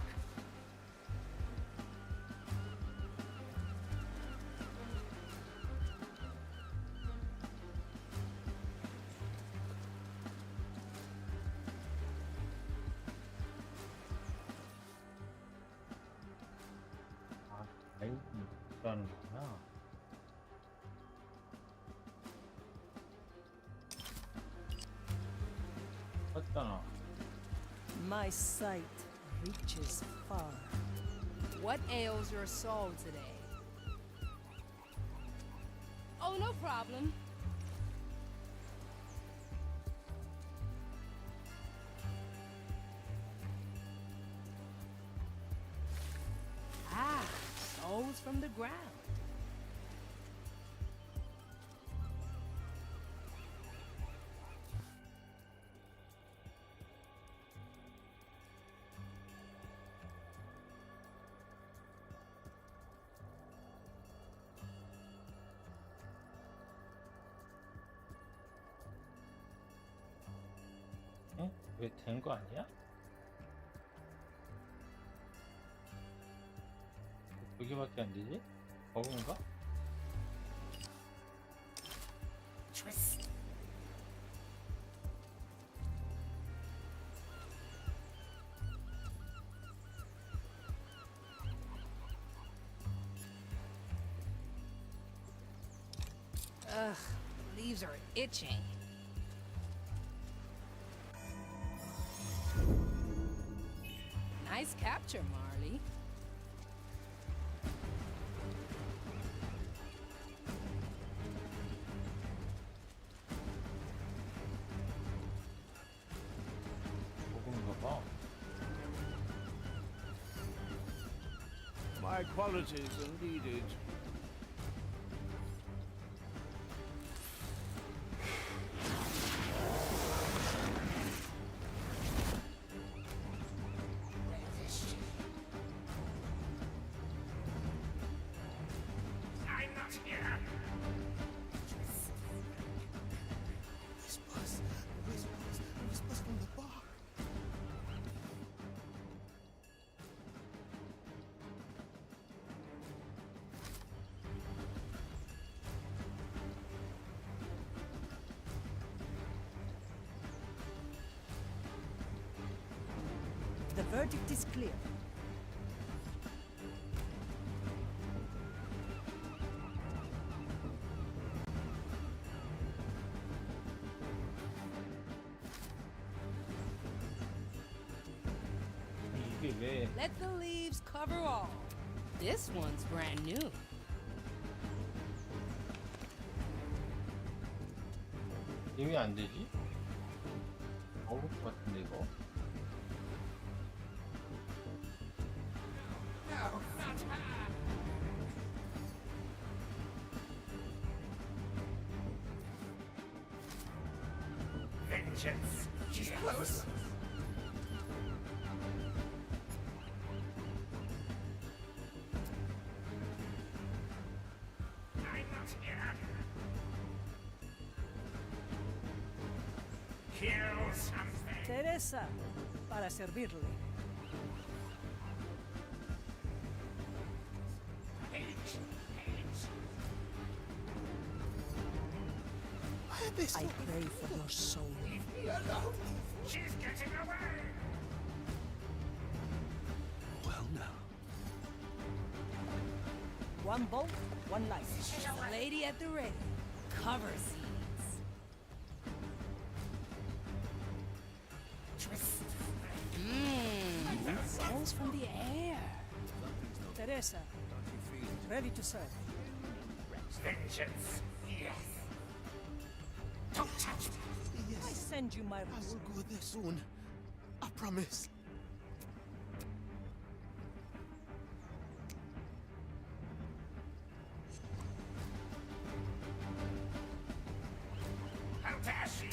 아, 아이고, 하는 거구나. My My sight reaches far. What ails your soul today? Oh, no problem. Ah, souls from the ground. 응? 왜 된 거 아니야? 두 개밖에 안 되지? 버그인가? Twist. Ugh, leaves are itching. Nice capture, Marley. 버그인가 봐. My qualities are needed. I'm not here. Whispers, whispers, whispers from the bar. The verdict is clear. 이게 왜 Let the leaves cover all. This one's brand new. 왜 안 되지? 어려울 것 같은데 이거. Vengeance. She's close. I'm not here. Kill something. Teresa, para servirle. Hate. Why are they so... I pray for your soul. Leave me alone. She's getting away. Well now. One bolt, one life. The lady at the ready. Cover seeds. Twist. Souls from the air. Teresa, ready to serve. Vengeance. Yes. Don't touch me. I send you my I will go there soon. I promise. How dare she?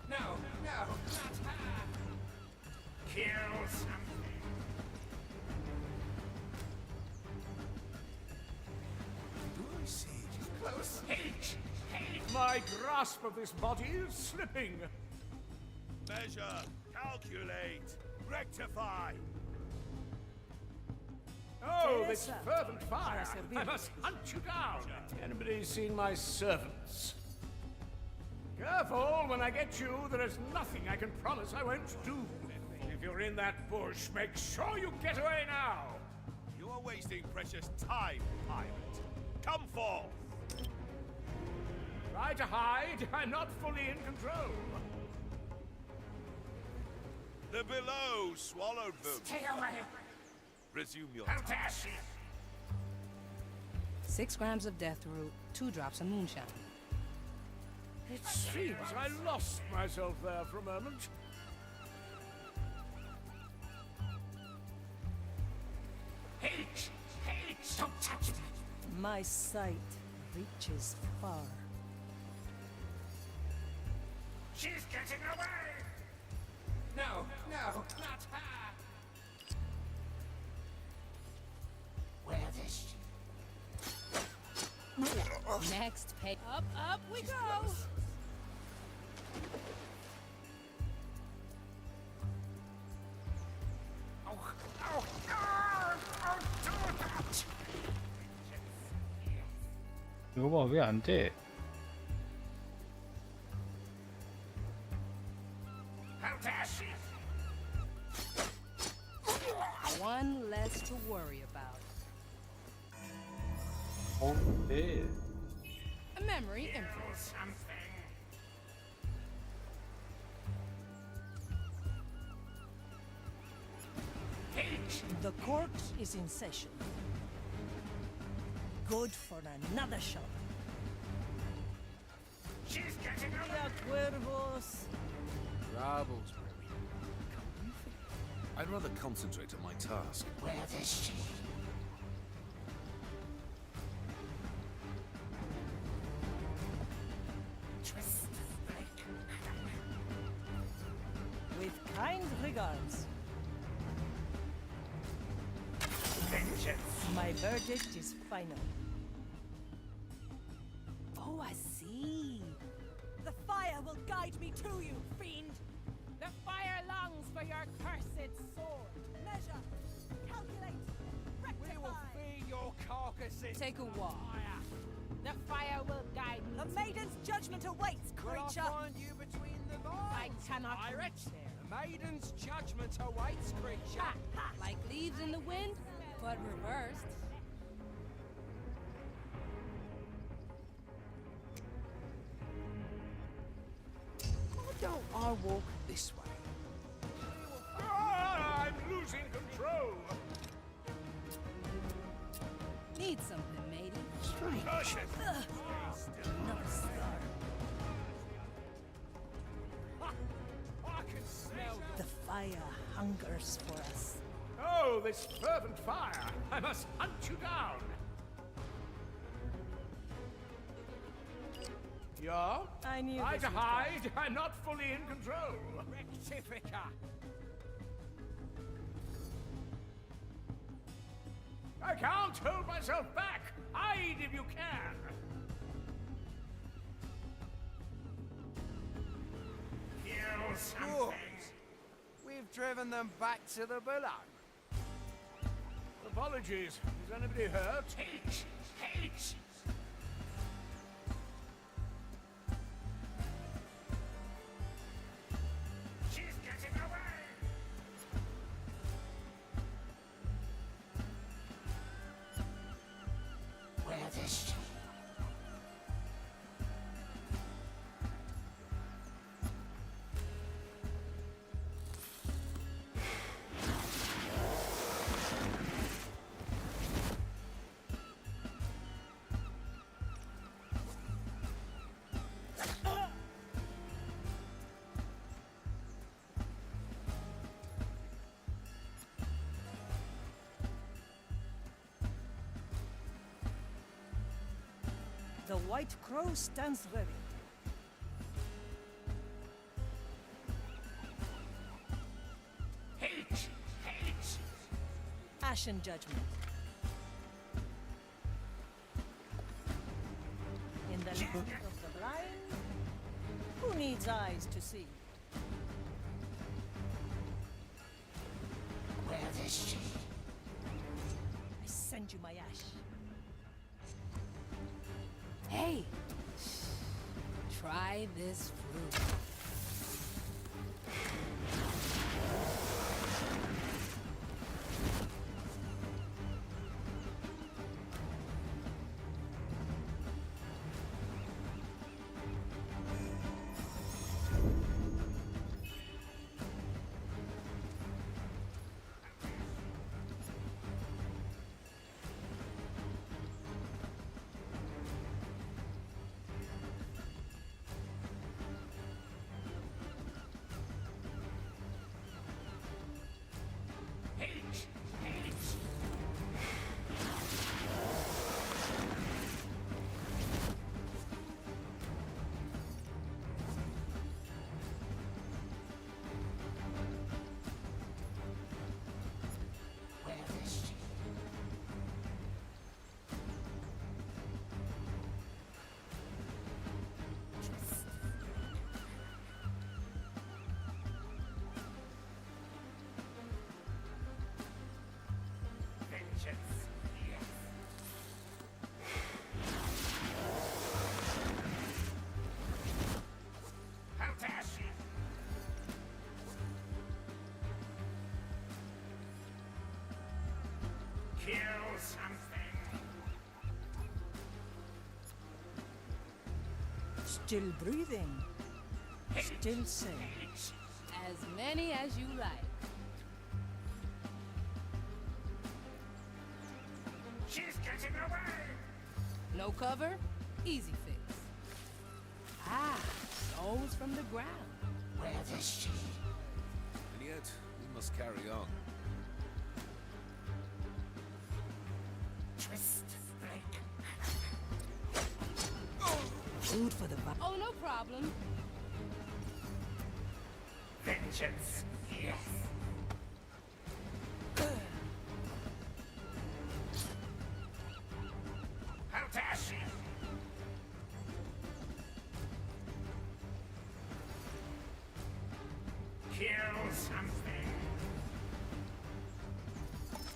No, not her. Kill something. Do I see? Close. Hate. My grasp of this body is slipping. Measure, calculate, rectify. Oh, this Teresa, fervent fire! para servirle. I must hunt you down. Anybody seen my servants? Careful, when I get you, there is nothing I can promise I won't do. If you're in that bush, make sure you get away now. You are wasting precious time, pilot. Come forth. Try to hide. I'm not fully in control. The below swallowed them. Stay away. Resume your How dare she? 6 grams of death root, 2 drops of moonshine. It seems I lost myself there for a moment. Hate! Hate! Don't touch me! My sight reaches far. She's getting away! No, no, not her! Where is she? Next page. Up we go! Oh, oh, oh, oh, do that! 이거 봐, 왜 안 돼? How dare she? One less to worry about. 네. A memory imprint. Something. Hate! The court is in session. Good for another shot. She's getting away! Ya cuervos. Troubles, I'd rather concentrate on my task. Where is she? Twist, break. With kind regards. Vengeance! My verdict is final. Oh, I see. The fire will guide me to you, fiend. The fire longs for your cursed sword. Measure, calculate, rectify. We will feed your carcasses. Take a walk. The fire will guide me. The maiden's judgment awaits, Will I creature. find you between the vines? I cannot Pirate? reach there. The maiden's judgment awaits, creature. Ha, ha. Like leaves in the wind, but reversed. Why don't I walk this way? Ah, I'm losing control. Need something, matey. Perfect. Another scar. I can smell The fire hungers for us. Oh, this fervent fire! I must hunt you down! Yeah? I knew I this to would hide? I'm not fully in control. Rectifica. I can't hold myself back. Hide if you can. Kill something. Good. We've driven them back to the below. Apologies. Is anybody hurt? Hate! Hate! She's getting away! Where is she? The white crow stands ready. Hate! Hate! Ashen judgment. In the land of the blind, who needs eyes to see? Where is she? I send you my ash. Hey, try this fruit. Still breathing. Still safe. As many as you like. She's getting away! No cover? Easy fix. Ah, stones from the ground. Where is she? And yet, we must carry on. Twist, break. Food for the back. Oh, no problem. Vengeance, yes. How dare she? Kill something.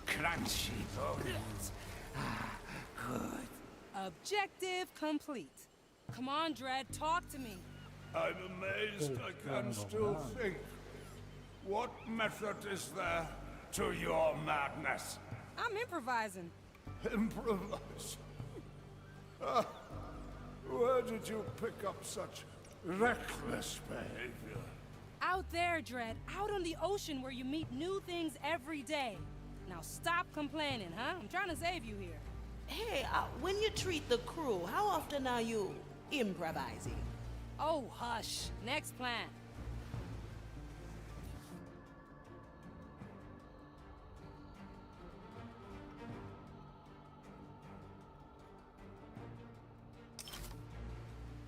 Crunchy bones. Ah, good. Objective complete. Come on, Dread, talk to me. I'm amazed I can still think. What method is there to your madness? I'm improvising. Improvise. Where did you pick up such reckless behavior? Out there, Dread. Out on the ocean where you meet new things every day. Now stop complaining, huh? I'm trying to save you here. Hey, when you treat the crew, how often are you improvising? Oh, hush. Next plan.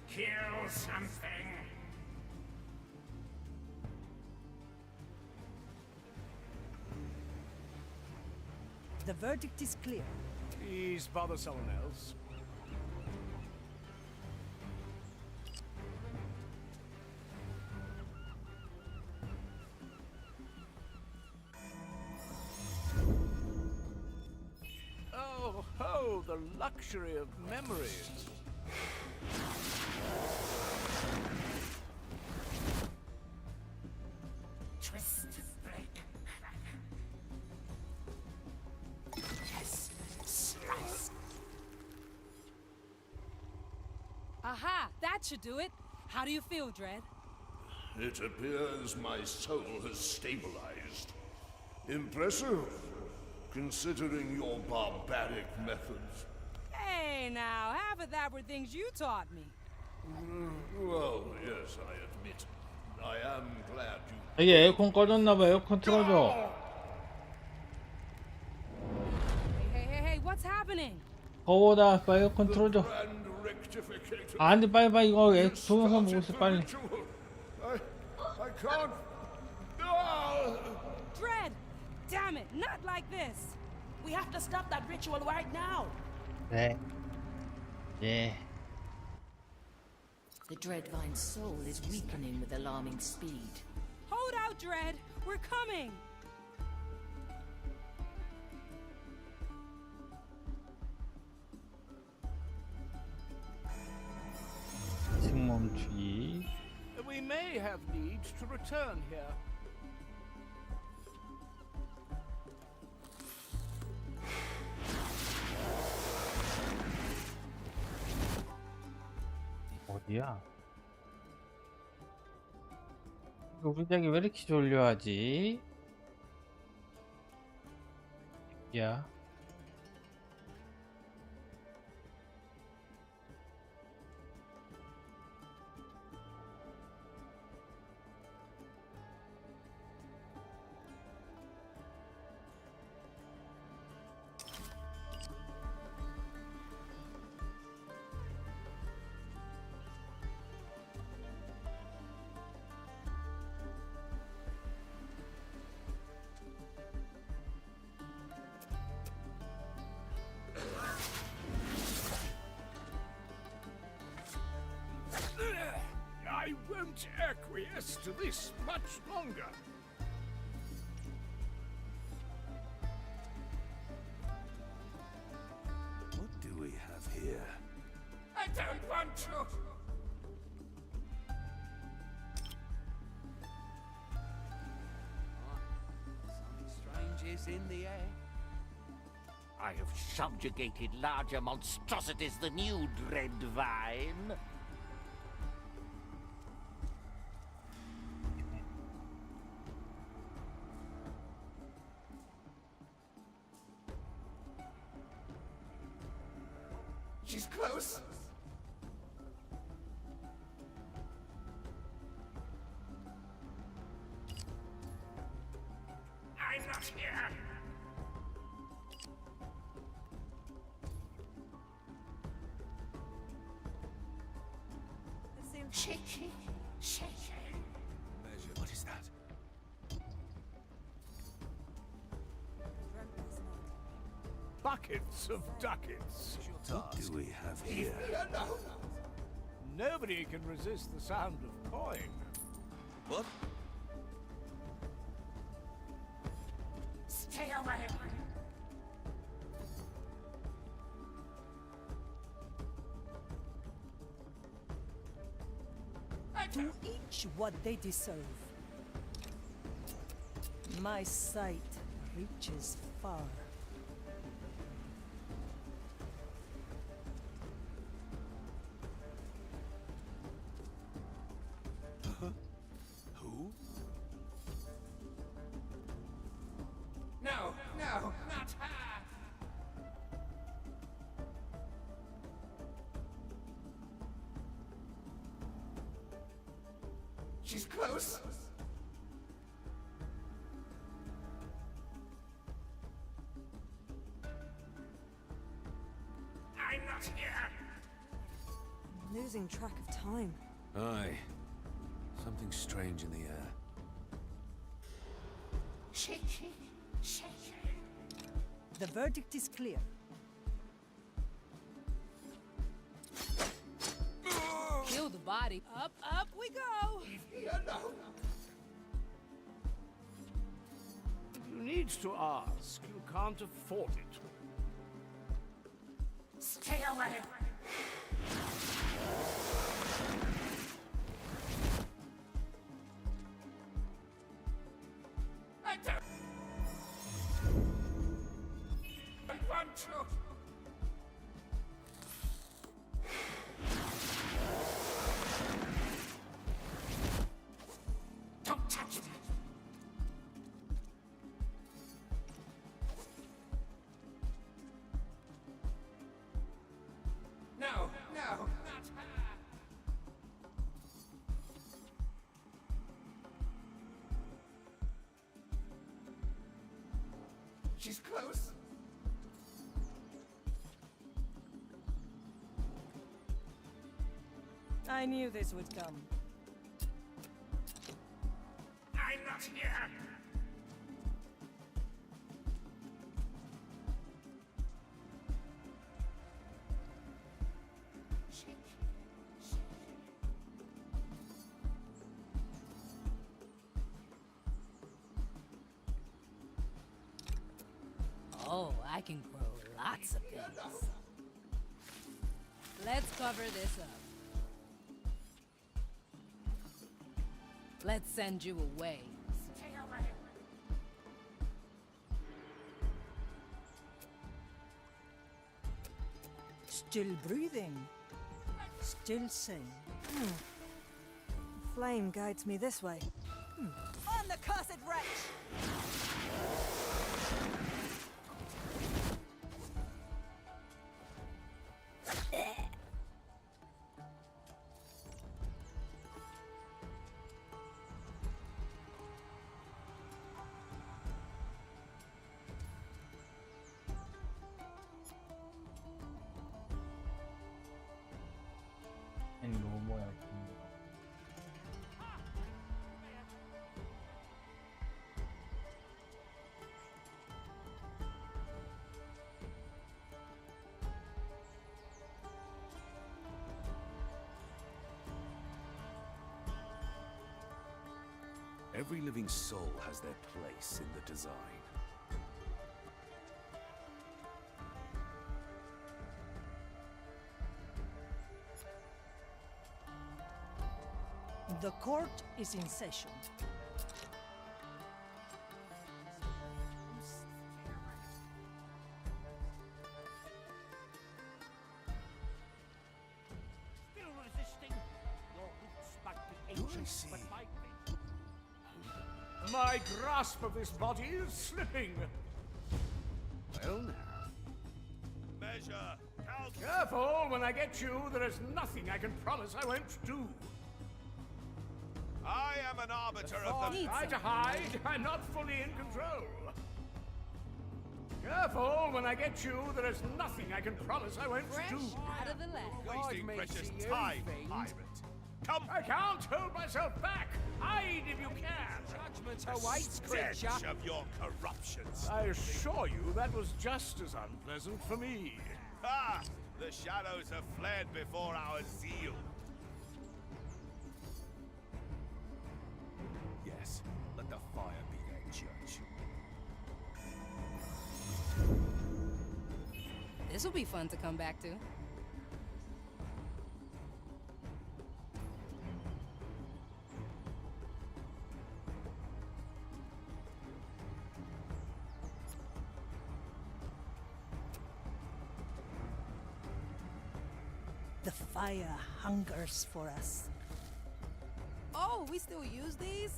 Kill something. The verdict is clear. Please bother someone else. Oh, the luxury of memories. Twist, break, yes, slice. Aha, that should do it. How do you feel, Dread? It appears my soul has stabilized. Impressive, considering your barbaric methods. Hey, now, half of that were things you taught me. Well, yes, I admit. I am glad you... 이게 에어컨 꺼졌나봐. 에어컨 틀어줘. Hey, what's happening? 더워다. 빨리 에어컨 틀어줘. Grand rectificator. 안돼 빨리 이거 동영상 보고 있어 빨리. I can't... Ah! Dread! Damn it, not like this. We have to stop that ritual right now. 네. 예. The Dreadvine's soul is weakening with alarming speed. Hold out, Dread. We're coming. 멈추기. We may have need to return here. 어디야? 우리 닭이 왜 이렇게 졸려하지? 야. I won't acquiesce to this much longer. What do we have here? I don't want to. Something strange is in the air. I have subjugated larger monstrosities than you, Dreadvine. She's close. I'm not here. Shaky, shaky. Measure. What is that? Buckets of ducats. What do we have here? Nobody can resist the sound of coin. What? Stay away. To each what they deserve. My sight reaches far. Who? No, no, not her. She's close. I'm not here. Losing track of time. Aye. Something strange in the air. Shaky, shaky. The verdict is clear. Kill the body. Up, up we go. If you need to ask, you can't afford it. Stay away. I don't want to. Don't touch me. No, no, not her. She's close. I knew this would come. I'm not here. Oh, I can grow lots of things. Let's cover this up. Let's send you away. Stay away. Still breathing. Still sane. Flame guides me this way. On the cursed wretch! 로모야. Every living soul has their place in the design. The court is in session. Still resisting? Your roots might be ancient, but my grasp of this body is slipping. Well now. measure. Careful, when I get you, there is nothing I can promise I won't do. I am an arbiter of the... Try to hide, I'm not fully in control. Careful, when I get you, there is nothing I can promise I won't Fresh do. out of the lab. Wasting God, precious mate, you time, fiend. pirate. Come, I can't hold myself back. Hide if you can. Judgment awaits, stench creature. of your corruptions. I assure you that was just as unpleasant for me. Ha! The shadows have fled before our zeal. Yes, let the fire be their judge. This will be fun to come back to. The fire hungers for us. Oh, we still use these?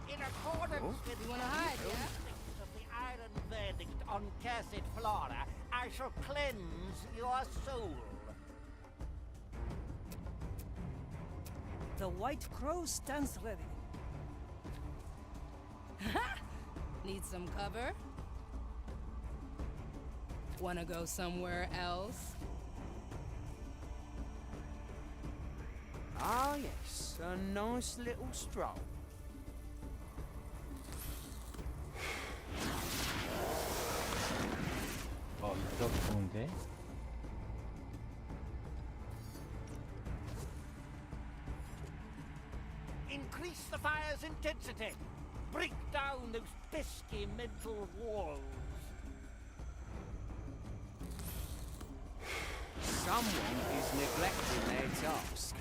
In accordance with You wanna hide, the yeah? of the Iron Verdict on cursed flora, I shall cleanse your soul. The White Crow stands ready. Need some cover? Wanna go somewhere else? Ah, yes, a nice little stroll. 이거 좋은데? Increase the fire's intensity. Break down those pesky mental walls. Someone is neglecting their task.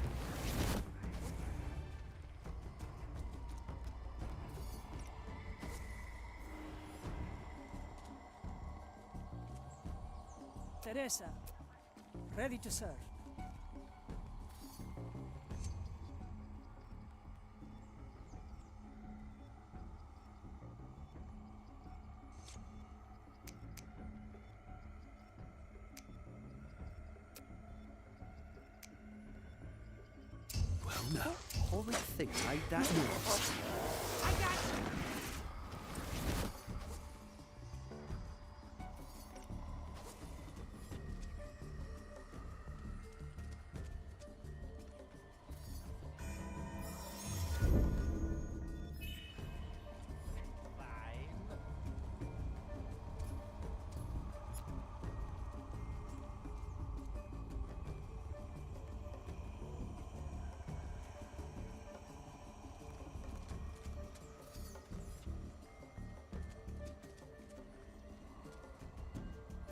Teresa, ready to serve. Well, no. Horrid thing made that noise.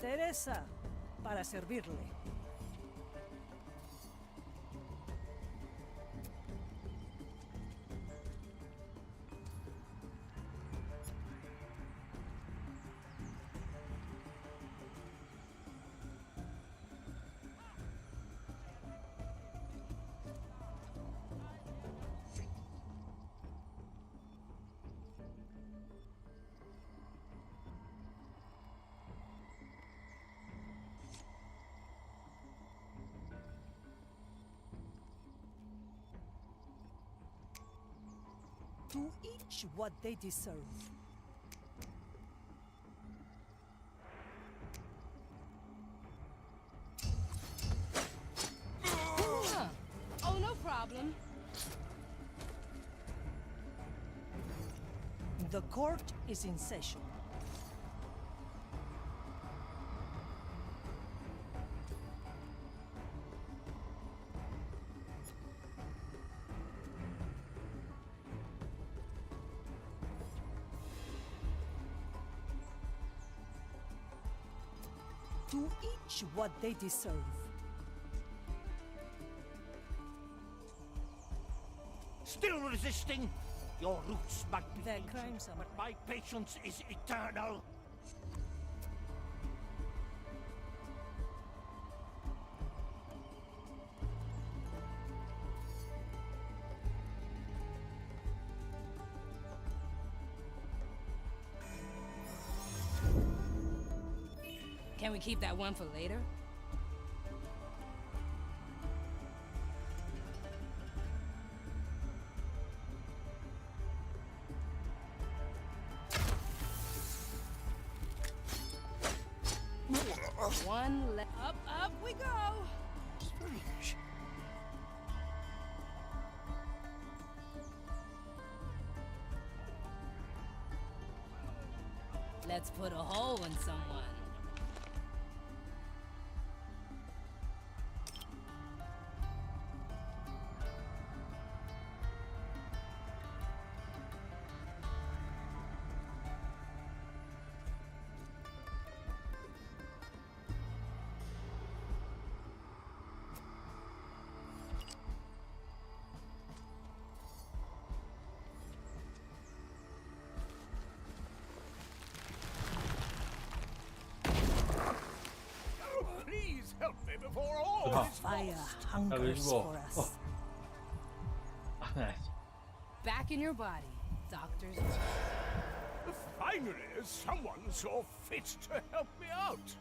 Teresa, para servirle. To each what they deserve. Oh, no problem. The court is in session. To each what they deserve. Still resisting? Your roots might be Their ancient, crimes are- but my patience is eternal. Can we keep that one for later? Up we go! Strange. Let's put a hole in someone. Please help me before all is Fire lost. hungers 죽어. for us. Back in your body, doctors. Finally, someone saw fit to help me out.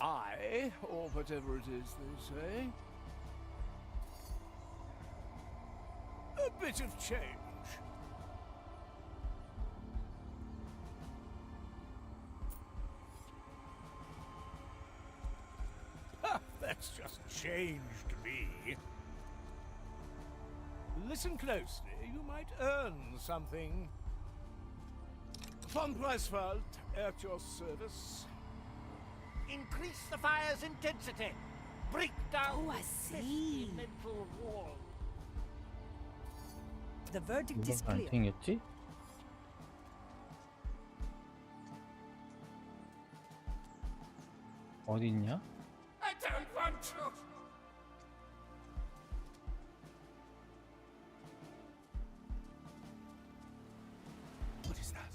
I, or whatever it is they say, a bit of change. Ha, that's just changed me. Listen closely, you might earn something. Von Preiswald, at your service. Increase the fire's intensity. Break down Oh, I the see. mental wall. The verdict is 이건 안 clear. 튕겼지? 어디 있냐? I don't want to. What is that?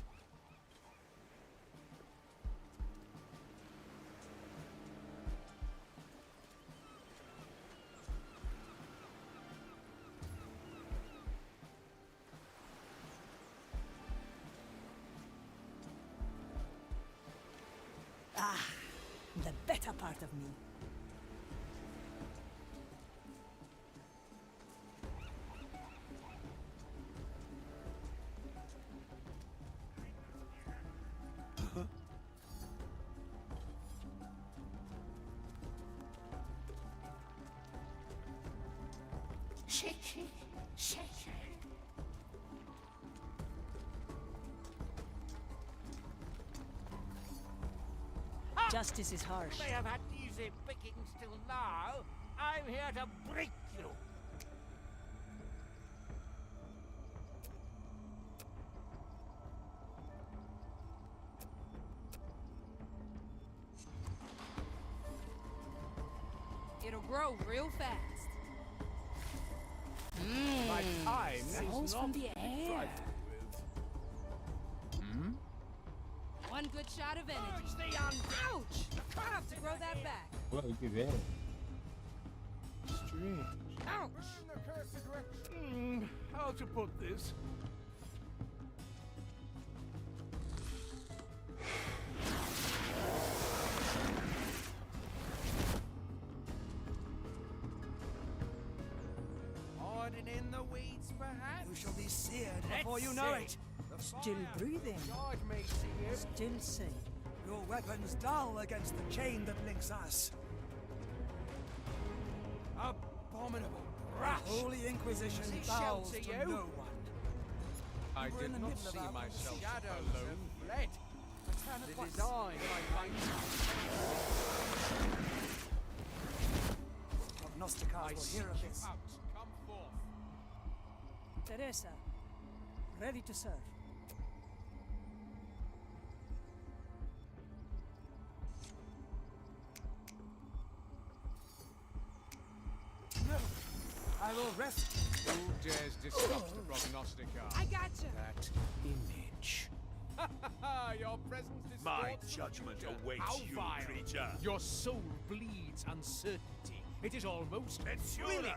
The better part of me. Shake it, shake it. Justice is harsh. They have had easy pickings till now. I'm here to break you. It'll grow real fast. My time Smells is from not the to be air. trifled with. One good shot of energy. Urge the undead. Ouch! I'll have to grow that back. 뭐야 이게 왜? Strange. Ouch! How to put this? Hiding in the weeds, perhaps? You shall be seared Let's before you know see. it. The Still fire breathing. guard me, see you. Still sane. Your weapon's dull against the chain that links us. Abominable brush. Holy Inquisition Does it bows shelter to you? no one. I were in did the not middle of see our myself shadows alone. Fled. Return The at once. design I painted. Prognosticators I will seek hear of you this. out. Come forth. Teresa, ready to serve. No, I will rescue. Who dares disrupt the prognosticator? I gotcha. That image. Your presence distorts My the judgment future. awaits How you, vile. creature. Your soul bleeds uncertainty. It is almost It's thrilling.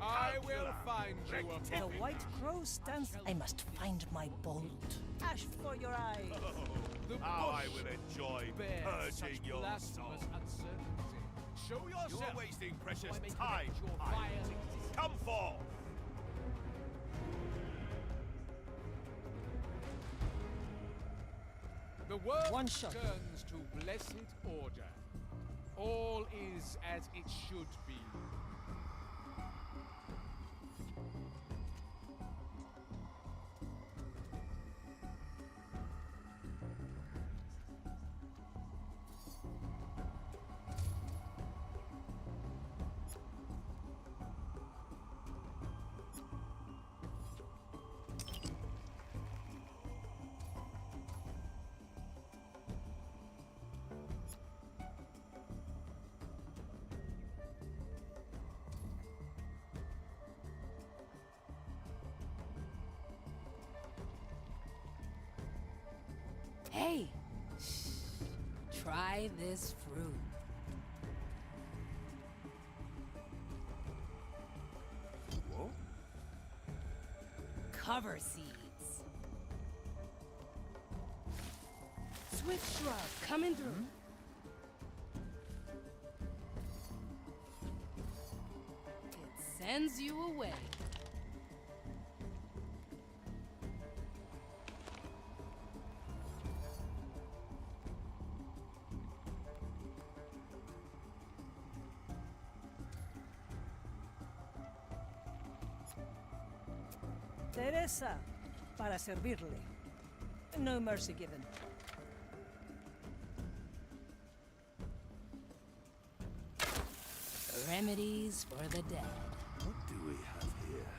I will find you a The white crow stands. I must find my bolt. Ash for your eyes. How I will enjoy purging your soul. Uncertainty. Show yourself. You're wasting precious Why make time. your I vile Come forth. The world One shot. turns to blessed order. All is as it should be. Hey! Try this fruit. What? Cover seeds. Swift shrub coming through. It sends you away. Teresa, para servirle. No mercy given. Remedies for the dead. What do we have here?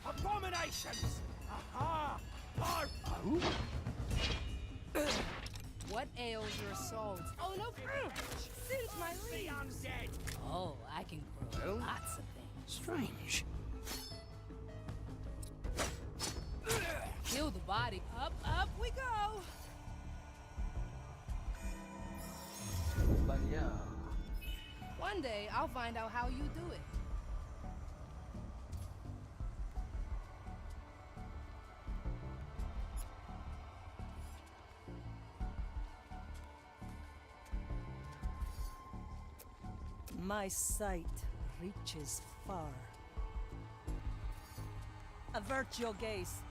Abominations! Aha! What ails your souls? Oh no! Singe my leaves! Undead! Oh, I can grow lots of things. Strange. Kill the body. Up, up we go! One day, I'll find out how you do it. My sight reaches far. Avert your gaze.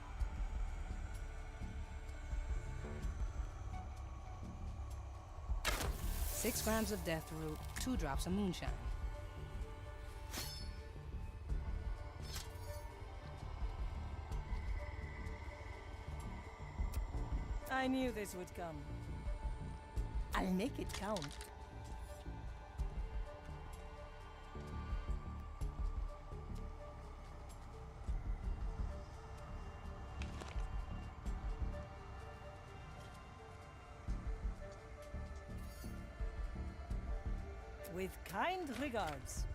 Six grams of death root, 2 drops of moonshine. I knew this would come. I'll make it count. With kind regards.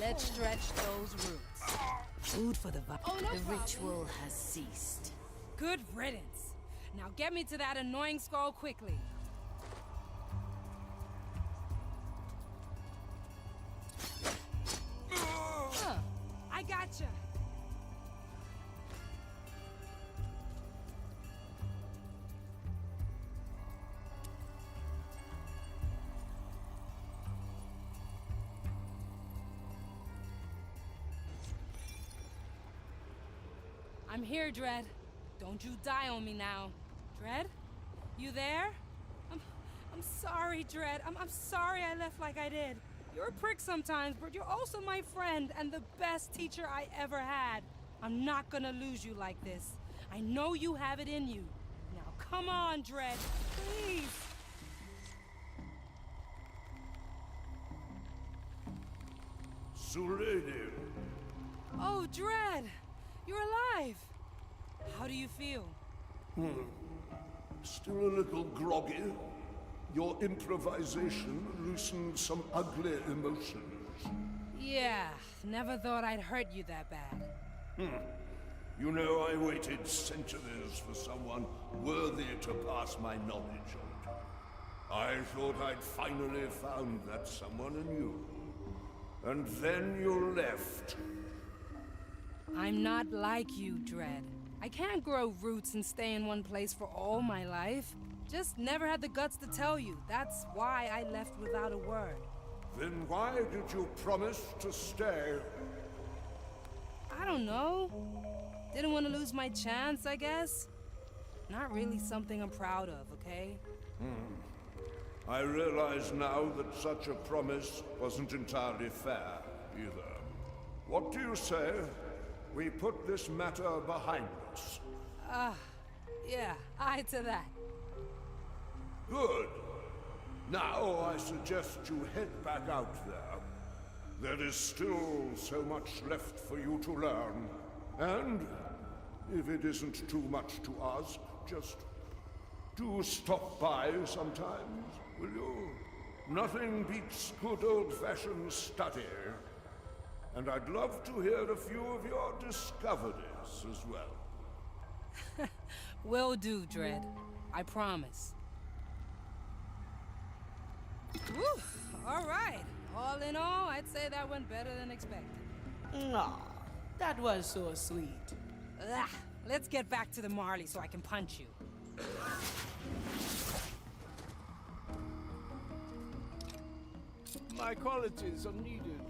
Let's stretch those roots. Food for the body. Oh, no The problem. ritual has ceased. Good riddance. Now get me to that annoying skull quickly. I gotcha. I'm here, Dread. Don't you die on me now. Dread? You there? I'm sorry, Dread. I'm sorry I left like I did. You're a prick sometimes, but you're also my friend and the best teacher I ever had. I'm not gonna lose you like this. I know you have it in you. Now come on, Dread. Please. Sulady. Oh, Dread. You're alive. How do you feel? Still a little groggy. Your improvisation loosened some ugly emotions. Yeah, never thought I'd hurt you that bad. You know, I waited centuries for someone worthy to pass my knowledge on. I thought I'd finally found that someone in you. And then you left. I'm not like you, Dread. I can't grow roots and stay in one place for all my life. Just never had the guts to tell you. That's why I left without a word. Then why did you promise to stay? I don't know. Didn't want to lose my chance, I guess. Not really something I'm proud of, okay? I realize now that such a promise wasn't entirely fair, either. What do you say? We put this matter behind us. Yeah, aye to that. Good. Now I suggest you head back out there. There is still so much left for you to learn. And, if it isn't too much to ask, just do stop by sometimes, will you? Nothing beats good old-fashioned study. And I'd love to hear a few of your discoveries as well. Will do, Dread. I promise. Whew, all right. All in all, I'd say that went better than expected. Aw, that was so sweet. Ugh, let's get back to the Marley so I can punch you. My qualities are needed.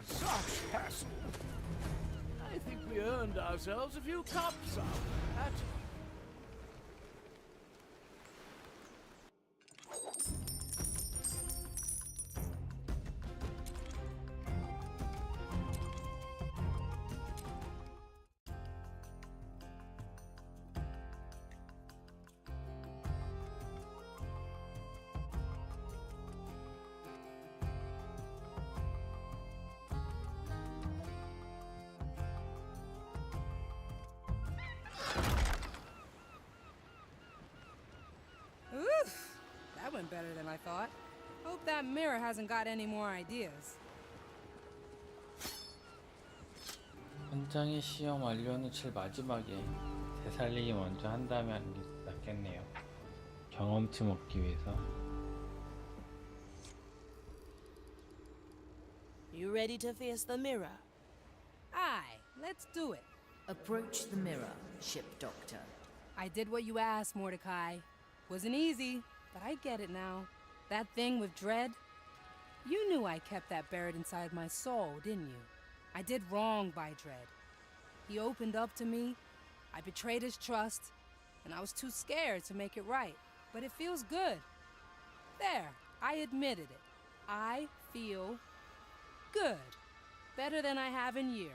Such hassle. I think we earned ourselves a few cups out of that. Oof, that went better than I thought. Hope that mirror hasn't got any more ideas. 선장의 시험 완료는 제일 마지막에 되살리기 먼저 한 다음에 하는 게 낫겠네요. 경험치 먹기 위해서. You ready to face the mirror? Aye, let's do it. Approach the mirror, ship doctor. I did what you asked, Mordecai. Wasn't easy, but I get it now. That thing with Dread? You knew I kept that buried inside my soul, didn't you? I did wrong by Dread. He opened up to me, I betrayed his trust, and I was too scared to make it right. But it feels good. There, I admitted it. I feel good. Better than I have in years.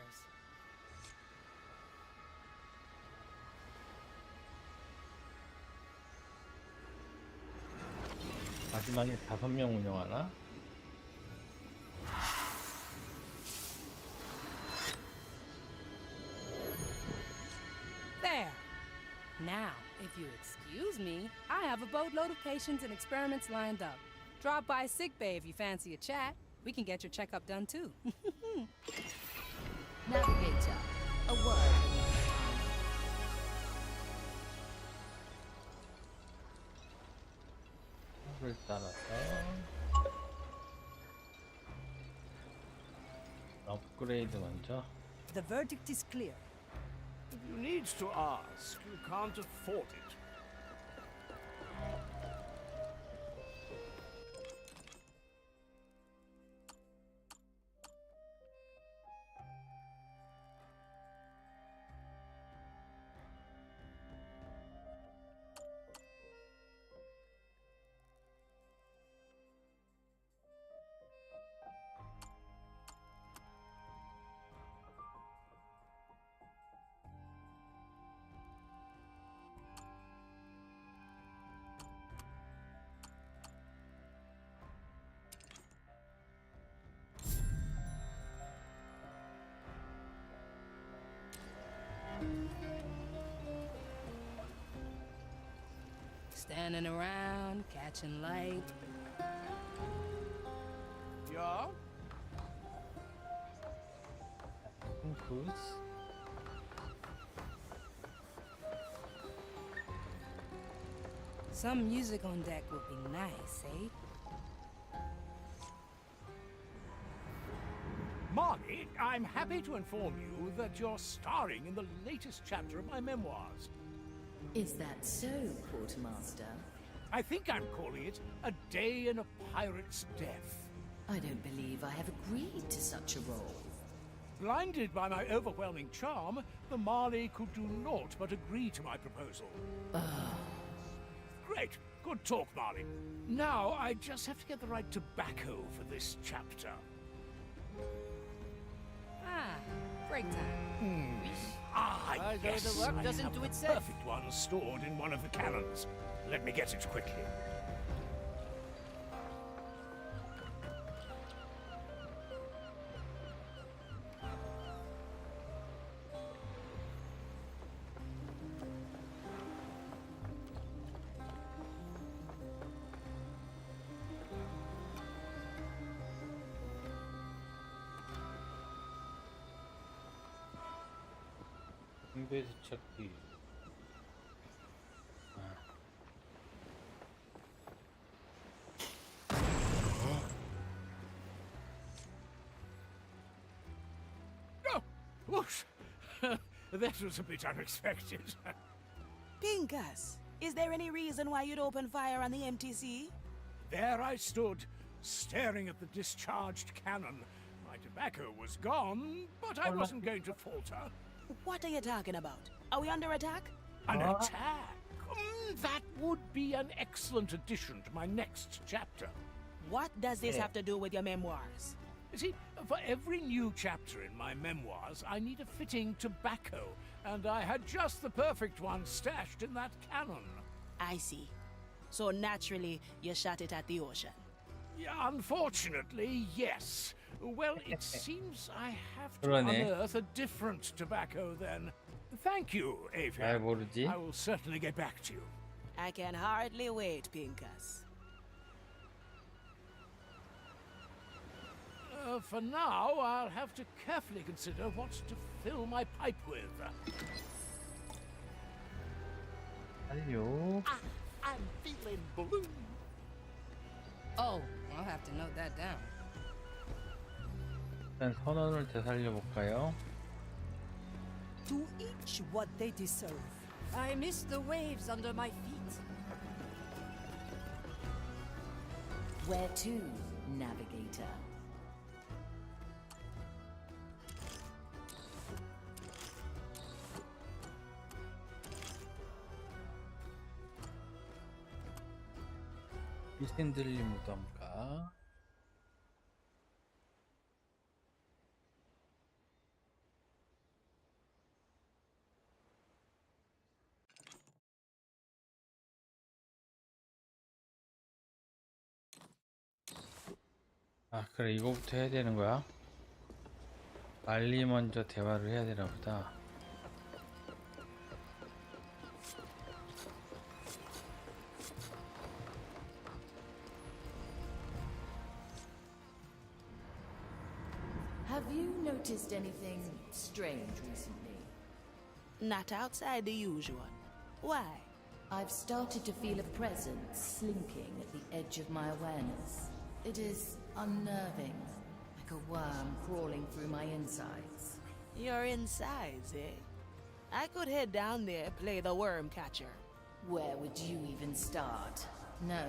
마지막에 5명 운영하나? There. Now, if you excuse me, I have a boatload of patients and experiments lined up. Drop by sickbay if you fancy a chat. We can get your checkup done too. Navigator, a word from your 를 따라서 업그레이드 먼저. The verdict is clear. If you need to ask, you can't afford it. standing around, catching light. Yeah? 핑쿠스. Some music on deck would be nice, eh? Marley, I'm happy to inform you that you're starring in the latest chapter of my memoirs. Is that so, Quartermaster? I think I'm calling it A Day in a Pirate's Death. I don't believe I have agreed to such a role. Blinded by my overwhelming charm, the Marley could do naught but agree to my proposal. Great. Good talk, Marley. Now, I just have to get the right tobacco for this chapter. Ah, break time. Yes, the work I doesn't have do the itself. perfect one stored in one of the cannons. Let me get it quickly. 공배수 찾기. Oh, whoosh. That was a bit unexpected. Pinkus, is there any reason why you'd open fire on the MTC? There I stood, staring at the discharged cannon. My tobacco was gone, but I wasn't going to falter. What are you talking about? Are we under attack? An attack? That would be an excellent addition to my next chapter. What does this have to do with your memoirs? You see, for every new chapter in my memoirs, I need a fitting tobacco, and I had just the perfect one stashed in that cannon. I see. So naturally, you shot it at the ocean. Yeah, unfortunately, yes. Well, it seems I have to 그러네. unearth a different tobacco then. Thank you, 잘 Avian. 모르지? I will certainly get back to you. I can hardly wait, Pinkus. For now, I'll have to carefully consider what to fill my pipe with. 완료. I'm feeling blue. Oh, I'll have to note that down. 일단 선원을 되살려 볼까요? To each what they deserve. I miss the waves under my feet. Where to, navigator? 귀신들린 무덤가. 아, 그래, 이거부터 해야 되는 거야? 말리 먼저 대화를 해야 되나 보다. Have you noticed anything strange recently? Not outside the usual. Why? I've started to feel a presence slinking at the edge of my awareness. It is unnerving, like a worm crawling through my insides. Your insides, eh? I could head down there, play the worm catcher. Where would you even start? No,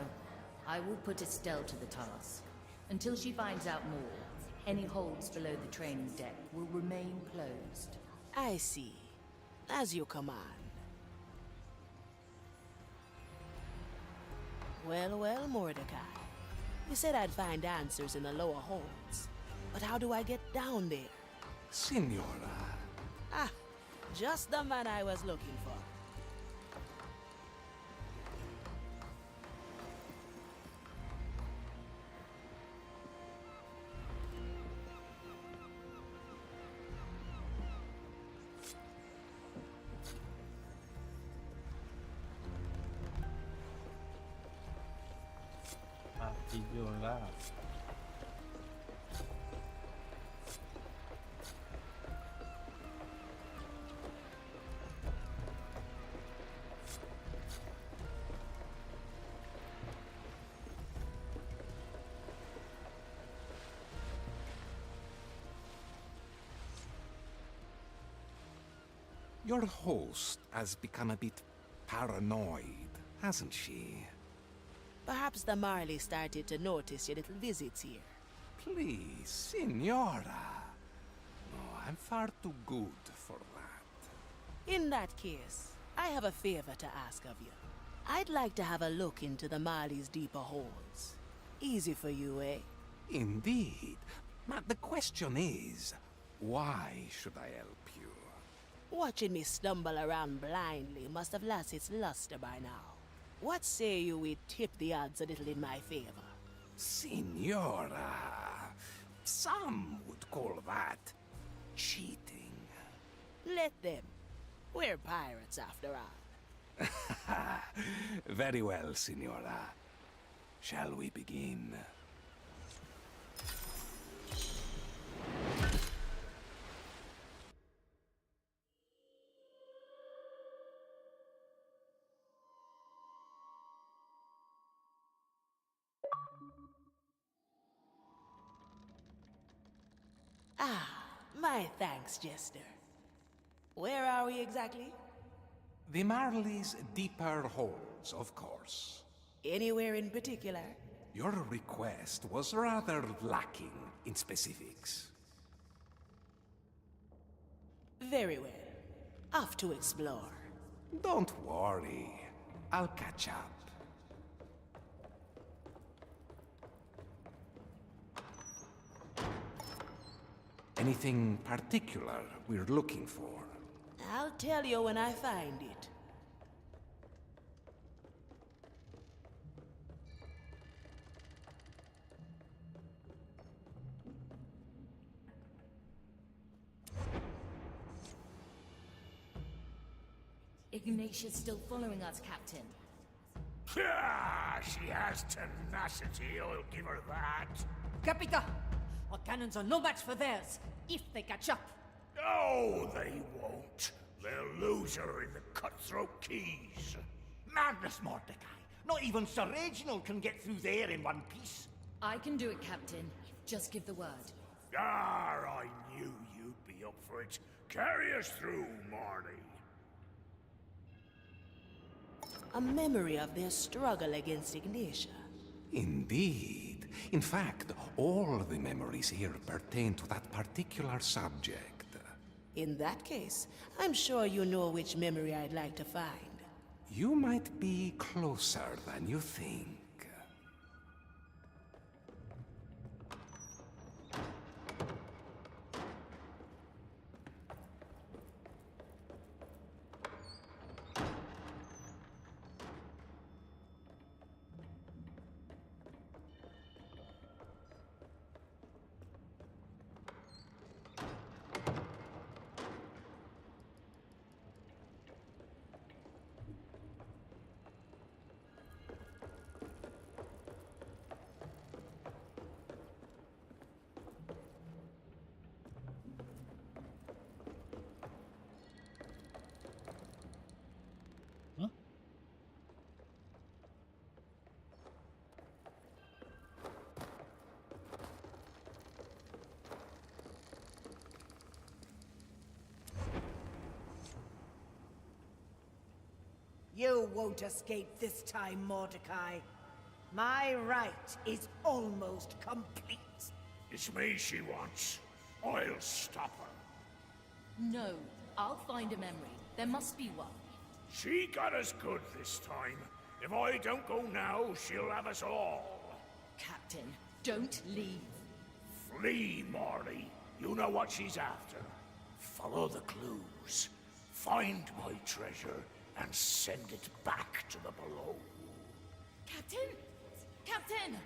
I will put Estelle to the task. Until she finds out more, any holds below the training deck will remain closed. I see. As you command. Well, well, Mordecai. You said I'd find answers in the lower holds. But how do I get down there? Signora. Ah, just the man I was looking for. 비비올라. Your host has become a bit paranoid, hasn't she? Perhaps the Marley started to notice your little visits here. Please, Signora. No, I'm far too good for that. In that case, I have a favor to ask of you. I'd like to have a look into the Marley's deeper holes. Easy for you, eh? Indeed. But the question is, why should I help you? Watching me stumble around blindly must have lost its luster by now. What say you we tip the odds a little in my favor? Signora, some would call that cheating. Let them. We're pirates after all. Very well, Signora. Shall we begin? My thanks, Jester. Where are we exactly? The Marley's deeper holes, of course. Anywhere in particular? Your request was rather lacking in specifics. Very well. Off to explore. Don't worry. I'll catch up. Anything particular we're looking for? I'll tell you when I find it. Ignatia's still following us, Captain. Ah, she has tenacity, I'll give her that. Capita! Our cannons are no match for theirs, if they catch up. No, they won't. They'll lose her in the cutthroat keys. Madness, Mordecai. Not even Sir Reginald can get through there in one piece. I can do it, Captain. Just give the word. Ah, I knew you'd be up for it. Carry us through, Marty. A memory of their struggle against Ignatia. Indeed. In fact, all the memories here pertain to that particular subject. In that case, I'm sure you know which memory I'd like to find. You might be closer than you think. You won't escape this time, Mordecai. My right is almost complete. It's me she wants. I'll stop her. No, I'll find a memory. There must be one. She got us good this time. If I don't go now, she'll have us all. Captain, don't leave. Flee, Marley. You know what she's after. Follow the clues. Find my treasure and send it back to the below. Captain? Captain!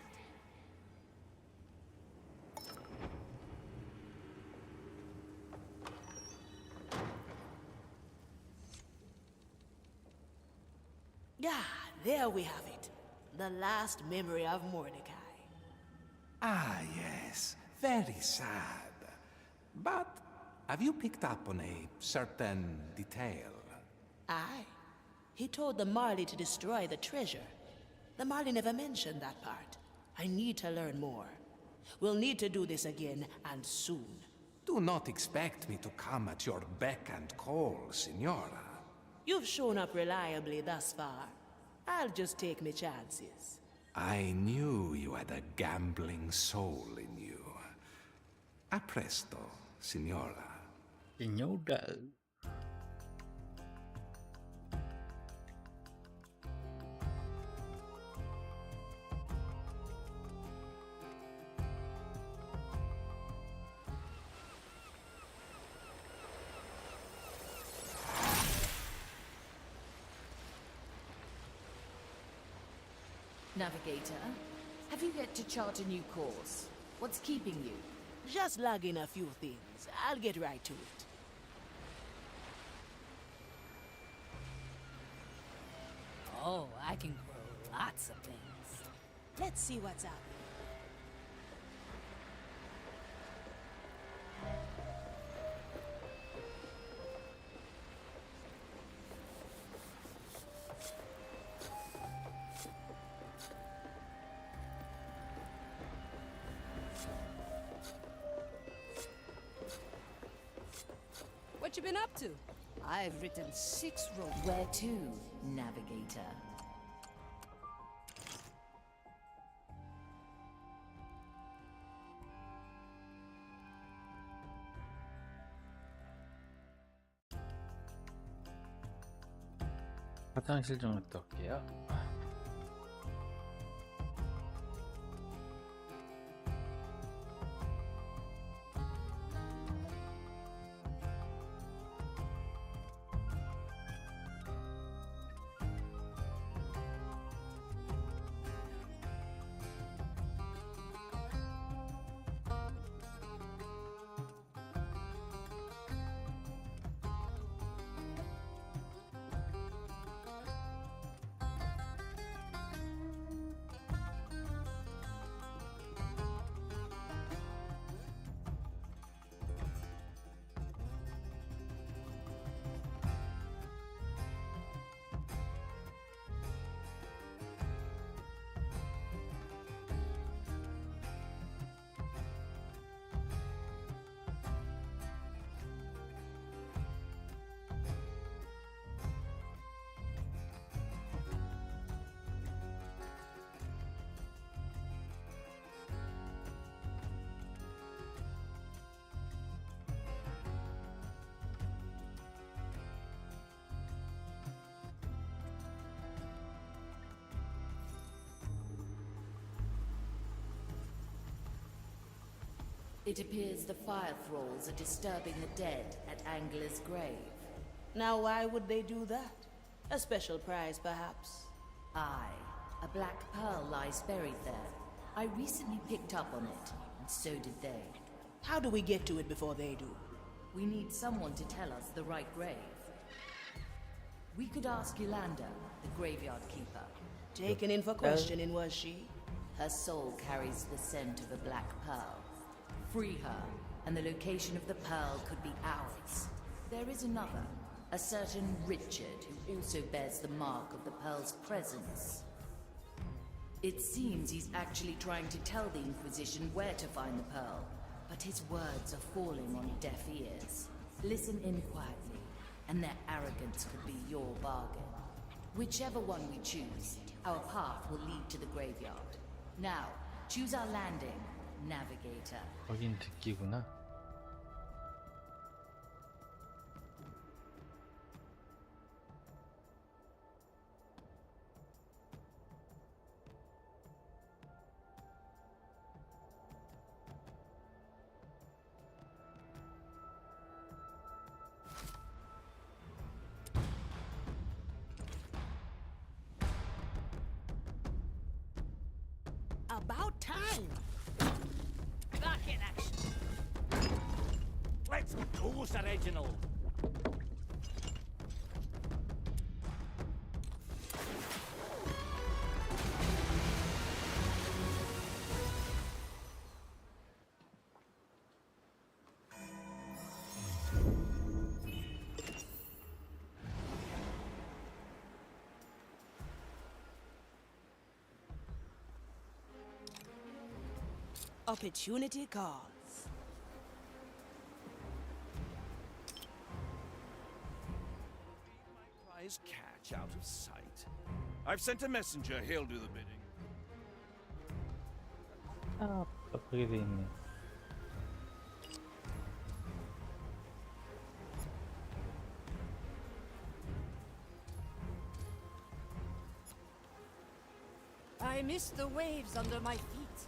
Ah, there we have it. The last memory of Mordecai. Ah, yes. Very sad. But have you picked up on a certain detail? Aye. He told the Marley to destroy the treasure. The Marley never mentioned that part. I need to learn more. We'll need to do this again, and soon. Do not expect me to come at your beck and call, Signora. You've shown up reliably thus far. I'll just take my chances. I knew you had a gambling soul in you. A presto, Signora. Signora. Navigator, have you yet to chart a new course? What's keeping you? Just log in a few things. I'll get right to it. Oh, I can grow lots of things. Let's see what's out there. What you been up to? I've written 6 roads. Where to, Navigator? 화장실 좀 갔다 올게요. It appears the fire thralls are disturbing the dead at Angler's grave. Now why would they do that? A special prize, perhaps? Aye, a black pearl lies buried there. I recently picked up on it, and so did they. How do we get to it before they do? We need someone to tell us the right grave. We could ask Yolanda, the graveyard keeper. Taken in for questioning, was she? Her soul carries the scent of a black pearl. Free her, and the location of the pearl could be ours. There is another, a certain Richard, who also bears the mark of the pearl's presence. It seems he's actually trying to tell the Inquisition where to find the pearl, but his words are falling on deaf ears. Listen in quietly, and their arrogance could be your bargain. Whichever one we choose, our path will lead to the graveyard. Now, choose our landing, Navigator. 거긴 듣기구나. About time! Back in action! Let's go, Reginald! Opportunity calls. Prize catch out of sight. I've sent a messenger. He'll do the bidding. 아, 그게 돼 있네. I miss the waves under my feet.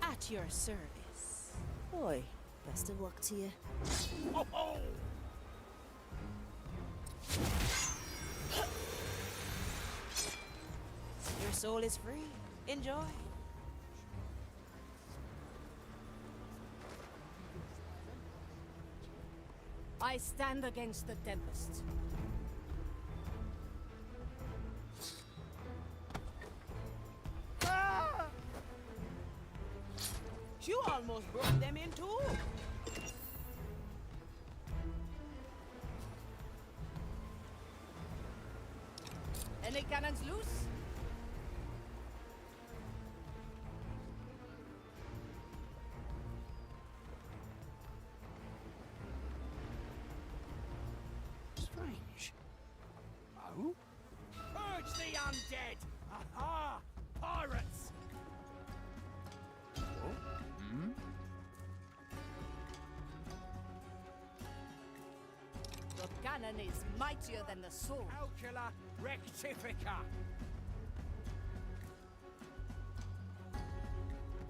At your service. Boy, best of luck to you. Oh, oh! Your soul is free. Enjoy. I stand against the tempest. You almost broke them in two. Any cannons loose? Strange. Oh? Purge the undead! Aha! Pirates! The cannon is mightier than the sword. Calcula rectifica!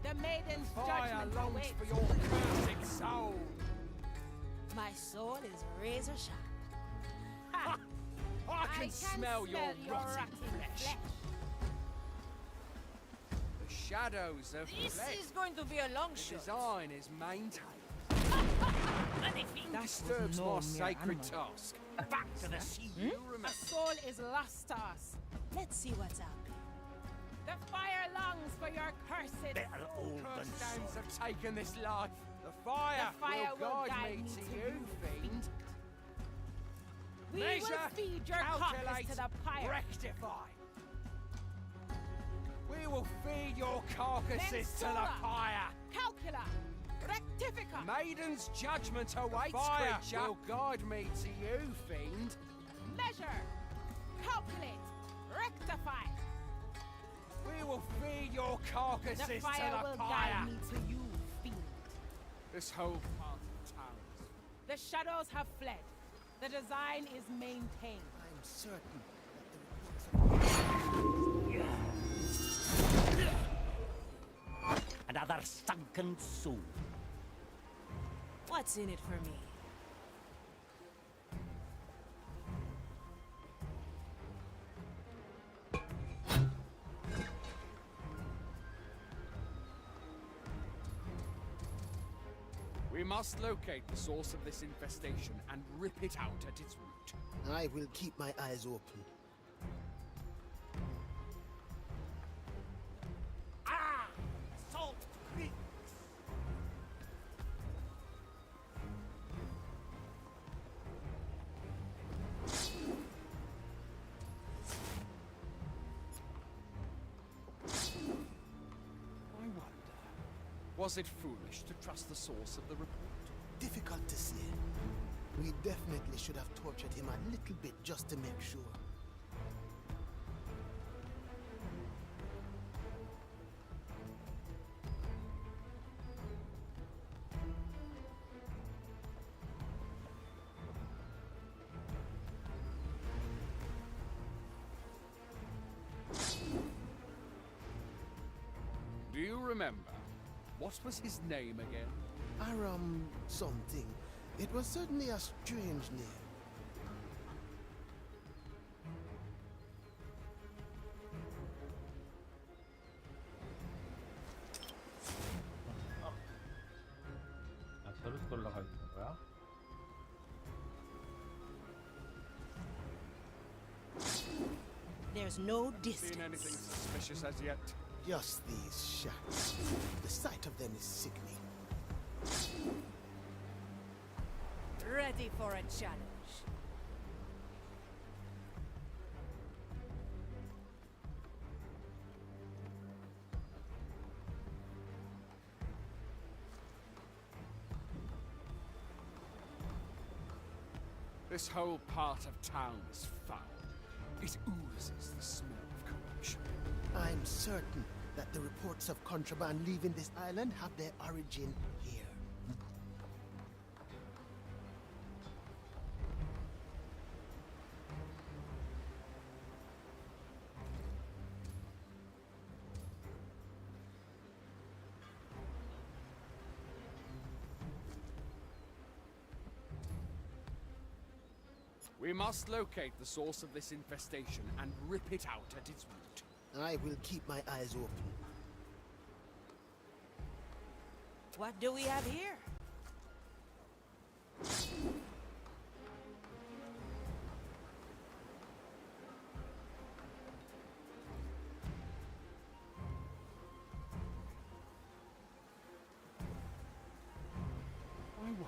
The maiden's Fire judgment longs awaits. for your cursed soul! My soul is razor sharp. Ha! I can smell your rotten flesh! The shadows of This flesh. is going to be a long The shot. design is maintained. Anything. Disturbs no my mere sacred animal. task. Back to the sea, you A remember. soul is lost to us. Let's see what's out there. The fire longs for your cursed soul. Cursed hands have taken this life. The fire, The fire will guide guide me me to to you, you, fiend. We Measure, will feed your calculate, carcass to the pyre. rectify. We will feed your carcasses to the Mensura. pyre. Calcula. Rectifica. Maiden's judgment awaits, fire creature. Will guide me to you, fiend. Measure. Calculate. Rectify. We will feed your carcasses The to fire the will pyre. guide me to you, fiend. This whole part of town. The shadows have fled. The design is maintained. I'm certain Another sunken soul. What's in it for me? we must locate the source of this infestation and rip it out at its root. I will keep my eyes open. Ah! Salt creeks! I wonder, was it foolish to trust the source of the report? Difficult to say. We definitely should have tortured him a little bit just to make sure. Do you remember? What was his name again? Aram something. It was certainly a strange name. 아, 저렇게 올라가 있는 거야? There's no Seen anything distance. suspicious as yet? Just these shacks. The sight of them is sickening. Ready for a challenge. This whole part of town is foul. It oozes the smell of corruption. I'm certain that the reports of contraband leaving this island have their origin here. We must locate the source of this infestation and rip it out at its root. I will keep my eyes open. What do we have here? I wonder,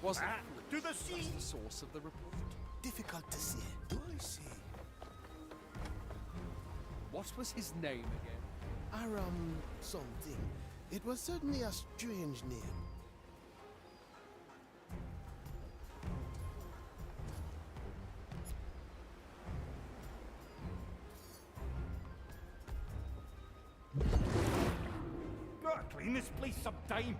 was it to the sea! the source of the report? Difficult to say. I see. What was his name again? Aram something. It was certainly a strange name. Gotta clean this place sometime.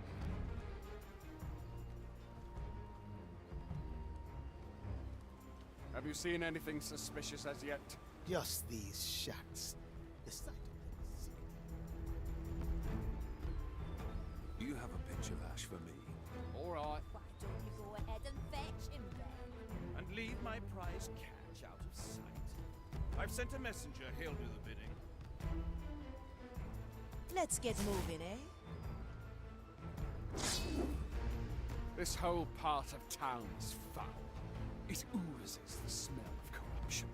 Have you seen anything suspicious as yet? Just these shacks. The sight of them is sick. Do you have a pinch of ash for me? All right. Why don't you go ahead and fetch him then? And leave my prize catch out of sight. I've sent a messenger. He'll do the bidding. Let's get moving, eh? This whole part of town is foul. It oozes the smell of corruption.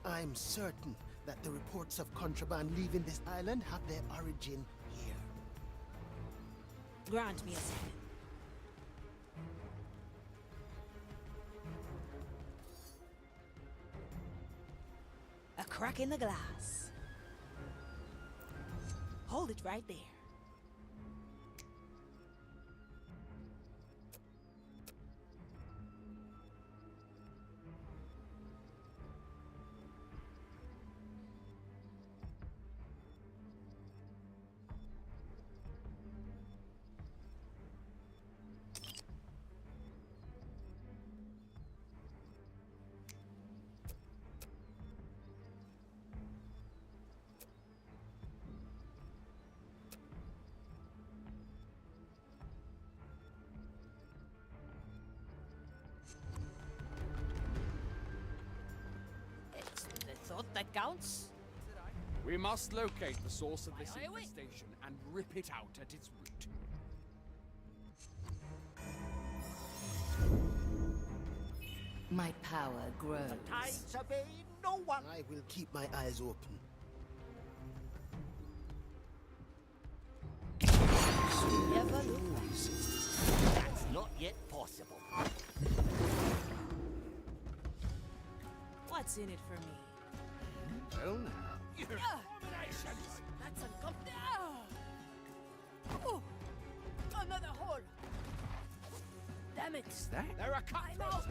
I'm certain that the reports of contraband leaving this island have their origin here. Grant me a second. A crack in the glass. Hold it right there. It's the thought that counts. We must locate the source of this infestation and rip it out at its root. My power grows. Tides obey no one. I will keep my eyes open. Never look back. That's not yet possible. What's in it for me? Well now. That's uncomfortable. Oh, another hole. Damn it. That? There are I'm out.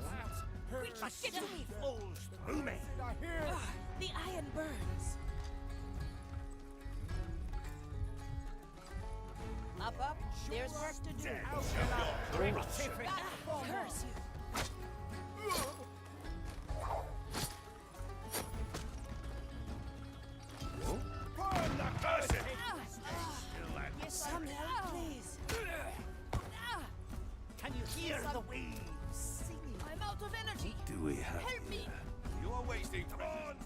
Quick, Get me. flows through me. The iron burns. Up. There's work to do. Curse you. Some help, please. Can you hear the waves singing? I'm out of energy. Do we have Help me. You are wasting time.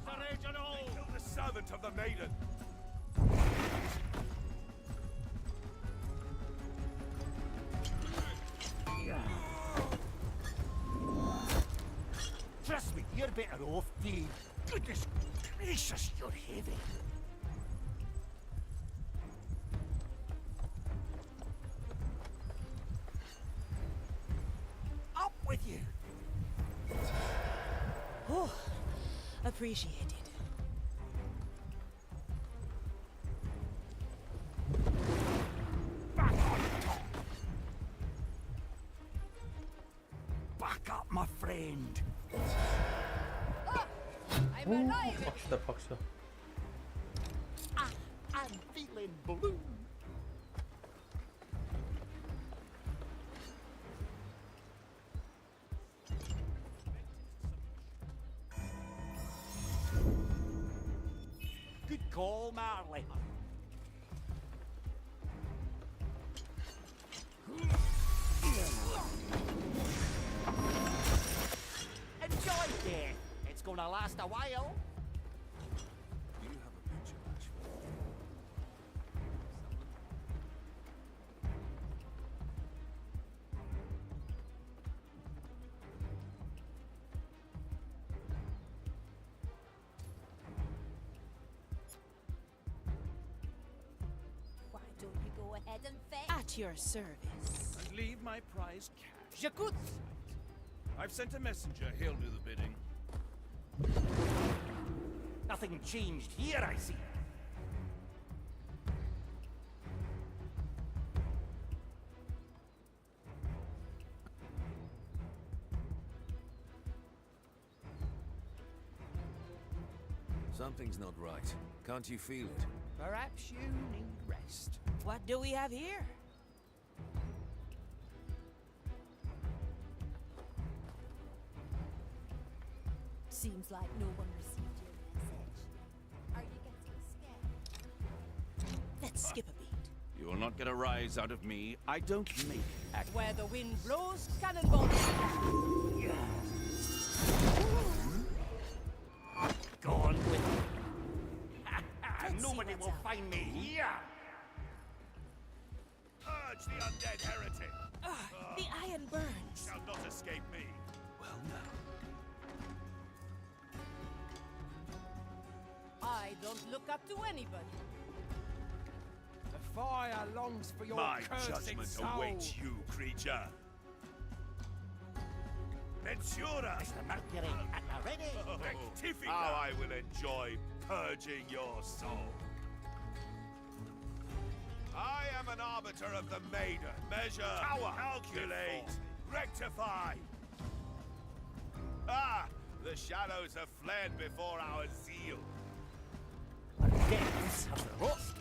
Kill the servant of the maiden. Trust me, you're better off, Dave. Goodness gracious, you're heavy. Up with you. Oh, appreciated. Back up, my friend. friend. I'm alive! 박수다 박수. I'm feeling blue. Good call, Marley. Enjoy death. It's gonna last a while. Do you have a picture match for me? Why don't you go ahead and fetch? At your service. And leave my prize cash. J'écoute! I've sent a messenger. He'll do the bidding. Nothing changed here, I see. Something's not right. Can't you feel it? Perhaps you need rest. What do we have here? Seems like no one received your message. Are you getting scared? Let's skip a beat. You will not get a rise out of me. I don't make act. Where the wind blows, cannonballs fly. Go on with it. Nobody will find me here. Purge the undead heretic. The iron burns. Shall not escape me. Well, now. I don't look up to anybody. The fire longs for your My cursed judgment soul. awaits you, creature. Mensura! Mr. Mercury at the ready. Rectifica! How I will enjoy purging your soul. I am an arbiter of the maiden. Measure, power, calculate, rectify. Ah, the shadows have fled before our zeal. Dance of the roast.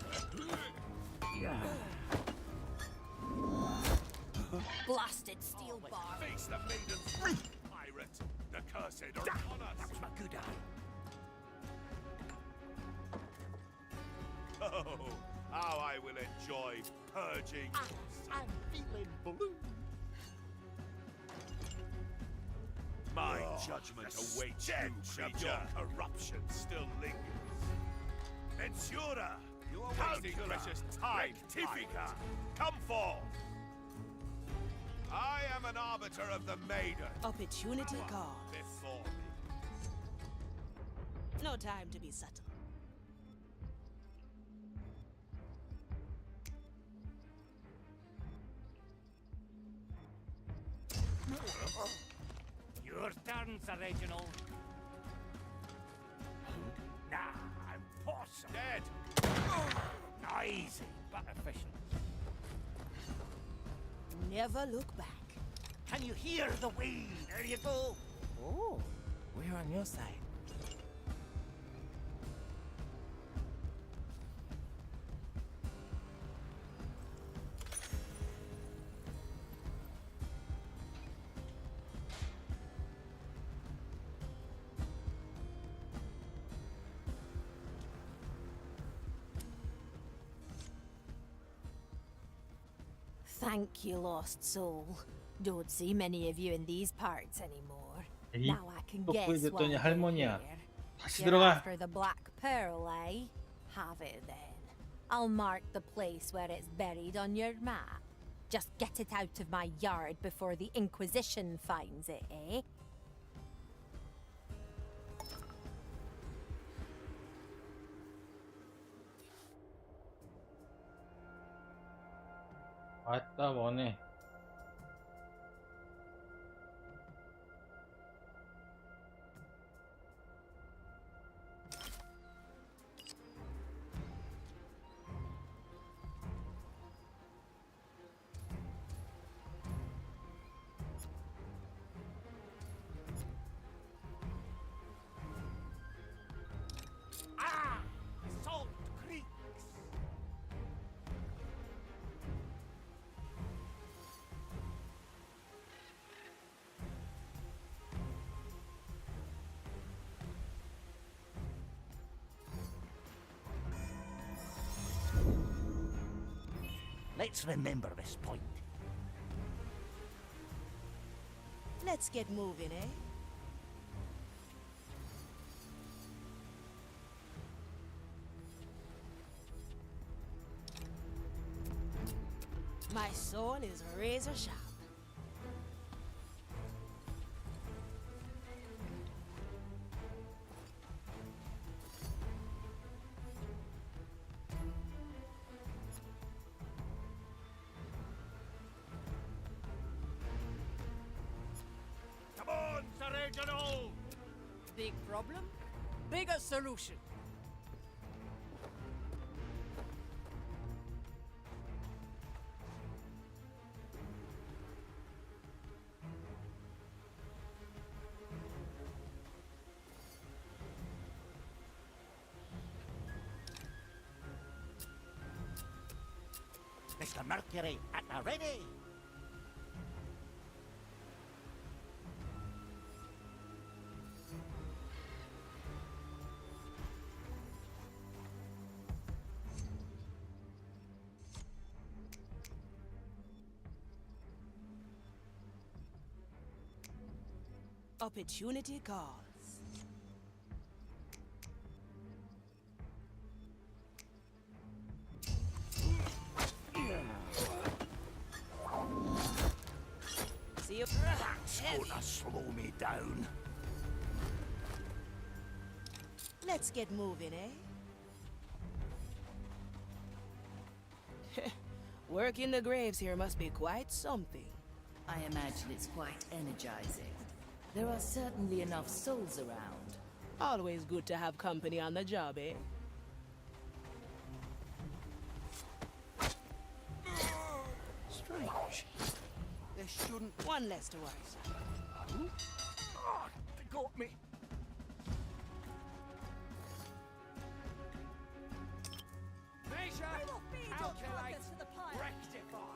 Blasted steel bar. Face the maiden's pirate. The cursed are upon us. That was my good eye. Oh, how I will enjoy purging. I'm feeling blue. My judgment awaits you, creature. Your corruption still lingers. Mensura, you are wasting precious time. Rectifica, come forth. I am an arbiter of the maiden. Opportunity calls. Before me. No time to be subtle. Your turn, Sir Reginald. Nah, I'm possum. Dead. Noisy, but efficient. Never look back. Can you hear the wind? There you go. Oh, we're on your side. Thank you, lost soul. Don't see many of you in these parts anymore. 에이, Now I can 또 guess 보여줬더니 why you're 할머니야. here. 다시 You're 들어가. after the Black Pearl, eh? Have it then. I'll mark the place where it's buried on your map. Just get it out of my yard before the Inquisition finds it, eh? 왔다 뭐네. Let's remember this point. Let's get moving, eh? My sword is razor sharp. Come on, Sir Reginald! Big problem? Bigger solution. Mr. Mercury, at the ready! Opportunity calls. See you. That's gonna slow me down. Let's get moving, eh? Work in the graves here must be quite something. I imagine it's quite energizing. There are certainly enough souls around. Always good to have company on the job, eh? Strange. There shouldn't... One less to worry. Oh, they got me. Measure, We will feed your calculate, carcass to the pyre. rectify.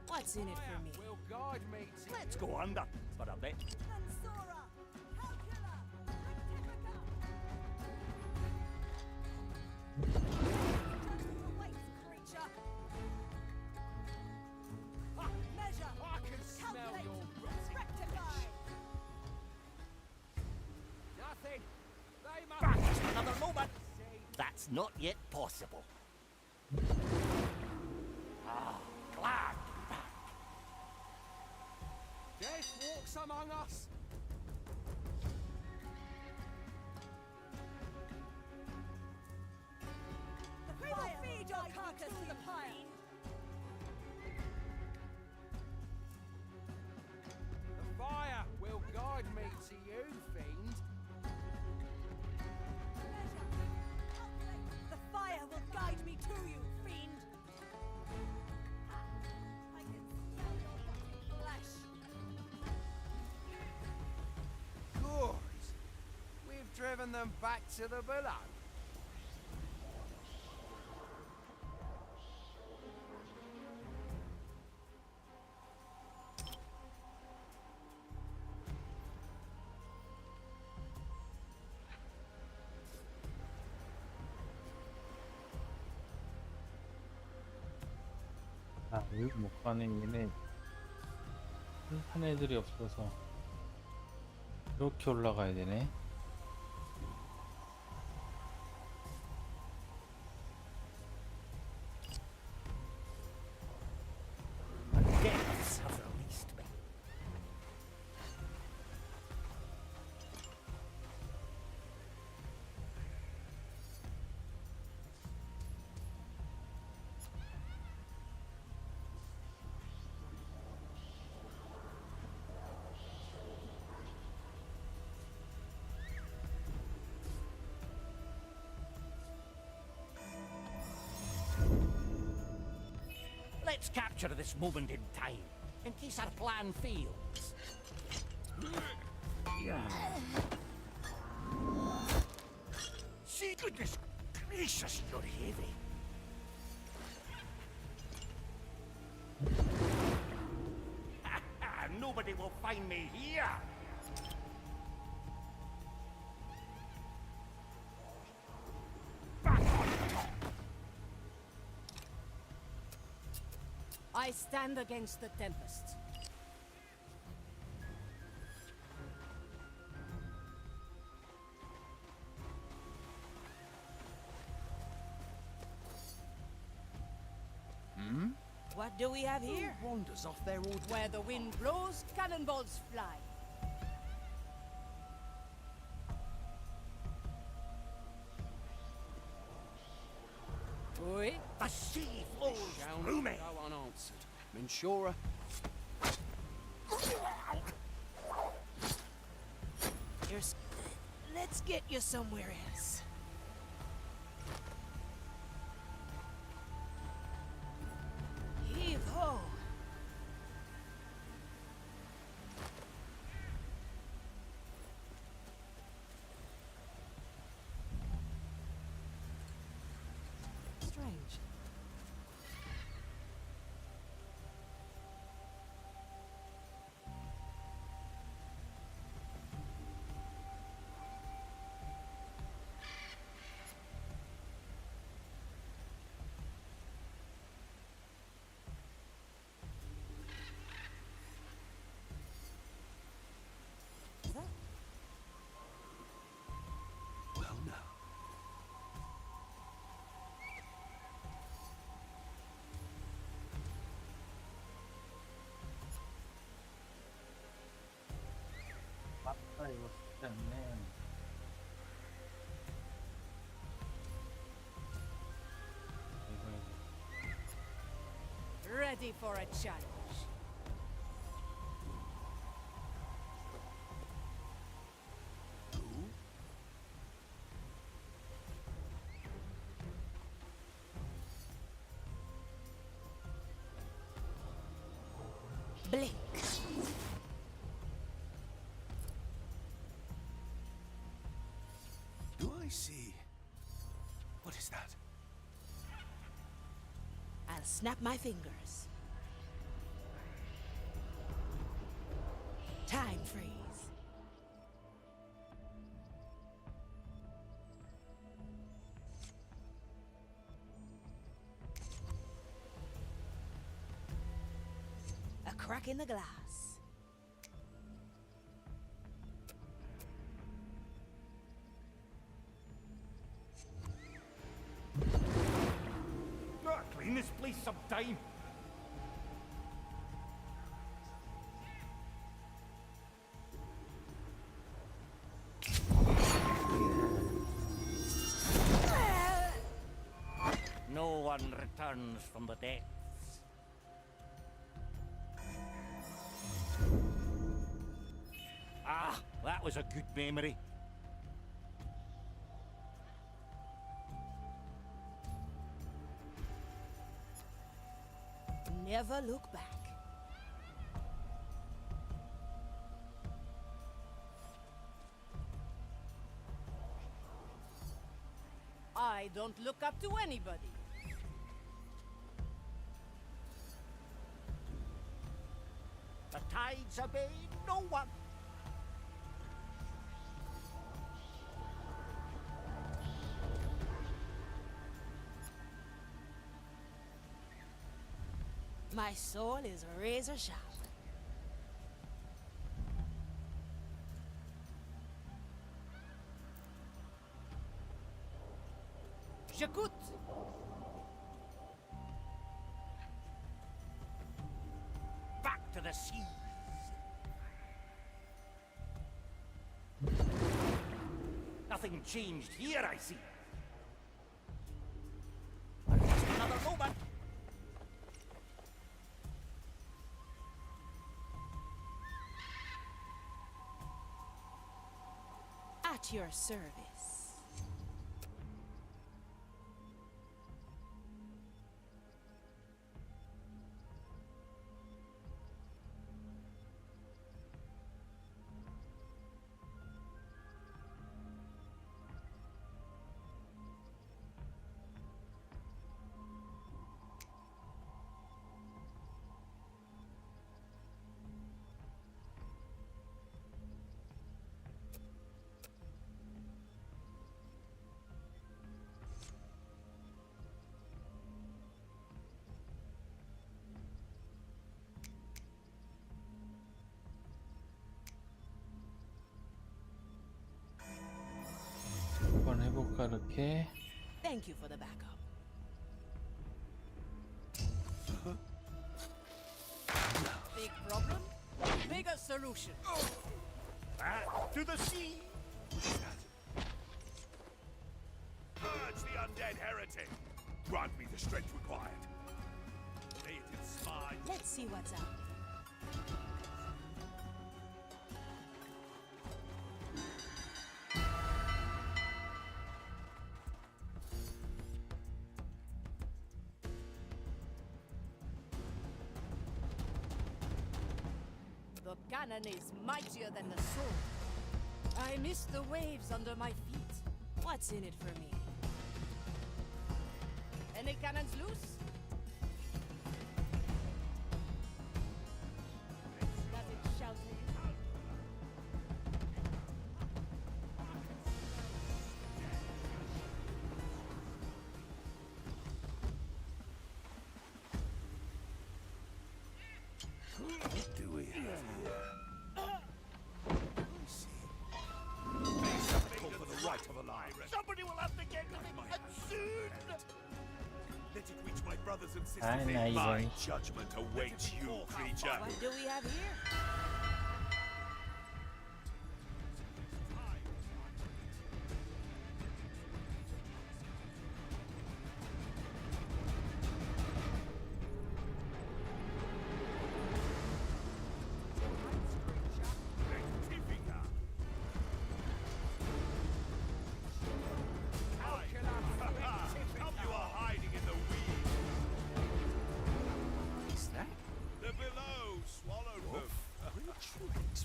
What's in it for me? Will guide me to... Let's go under for a bit. Tensora, calcula, rectifica. Wait, creature. Measure, I can smell calculate, your rotting rectify. Nothing. They must... Back another moment. See. That's not yet possible. Ah, glad. Death walks among us. We will feed your carcass to the pyre. The fire will guide me to you, fiend. Measure, calculate. The fire will guide me to you, fiend. I can smell your rotting flesh. Good. We've driven them back to the below. 아, 여기 못 가는 길에 한 애들이 없어서 이렇게 올라가야 되네. Deaths have released me. Let's capture this moment in time, in case our plan fails. See, goodness gracious, you're heavy. Nobody will find me here. Back on top. I stand against the Tempest. What do we have here? Wanders off their old. Where the wind blows, cannonballs fly. Oui? The sea flows through me. Go unanswered. Menshura. Let's get you somewhere else. Heave ho! Strange. Well, now. 맞다, 이거 쉽지 않네. Ready for a challenge. Blink. Do I see? What is that? I'll snap my fingers. Time freeze. A crack in the glass. Clean this place sometime. No one returns from the depths. Ah, that was a good memory. Never look back. I don't look up to anybody. The tides obey no one. My soul is razor sharp. J'écoute. Back to the seas. Nothing changed here, I see. Just another moment. At your service. 해볼까 이렇게. Thank you for the backup. Big problem? Bigger solution. Back to the sea! Purge the undead heretic! Grant me the strength required. Lay it in slime. Let's see what's up. The cannon is mightier than the sword. I miss the waves under my feet. What's in it for me? Any cannons loose? Does it shelter you? What do we have here? For the right of a lie. Somebody will have to get to me, and soon! Let it reach my brothers and sisters. My judgment awaits you, creature. What do we have here? You are hiding in the weeds. Is that? They're below. Swallow them.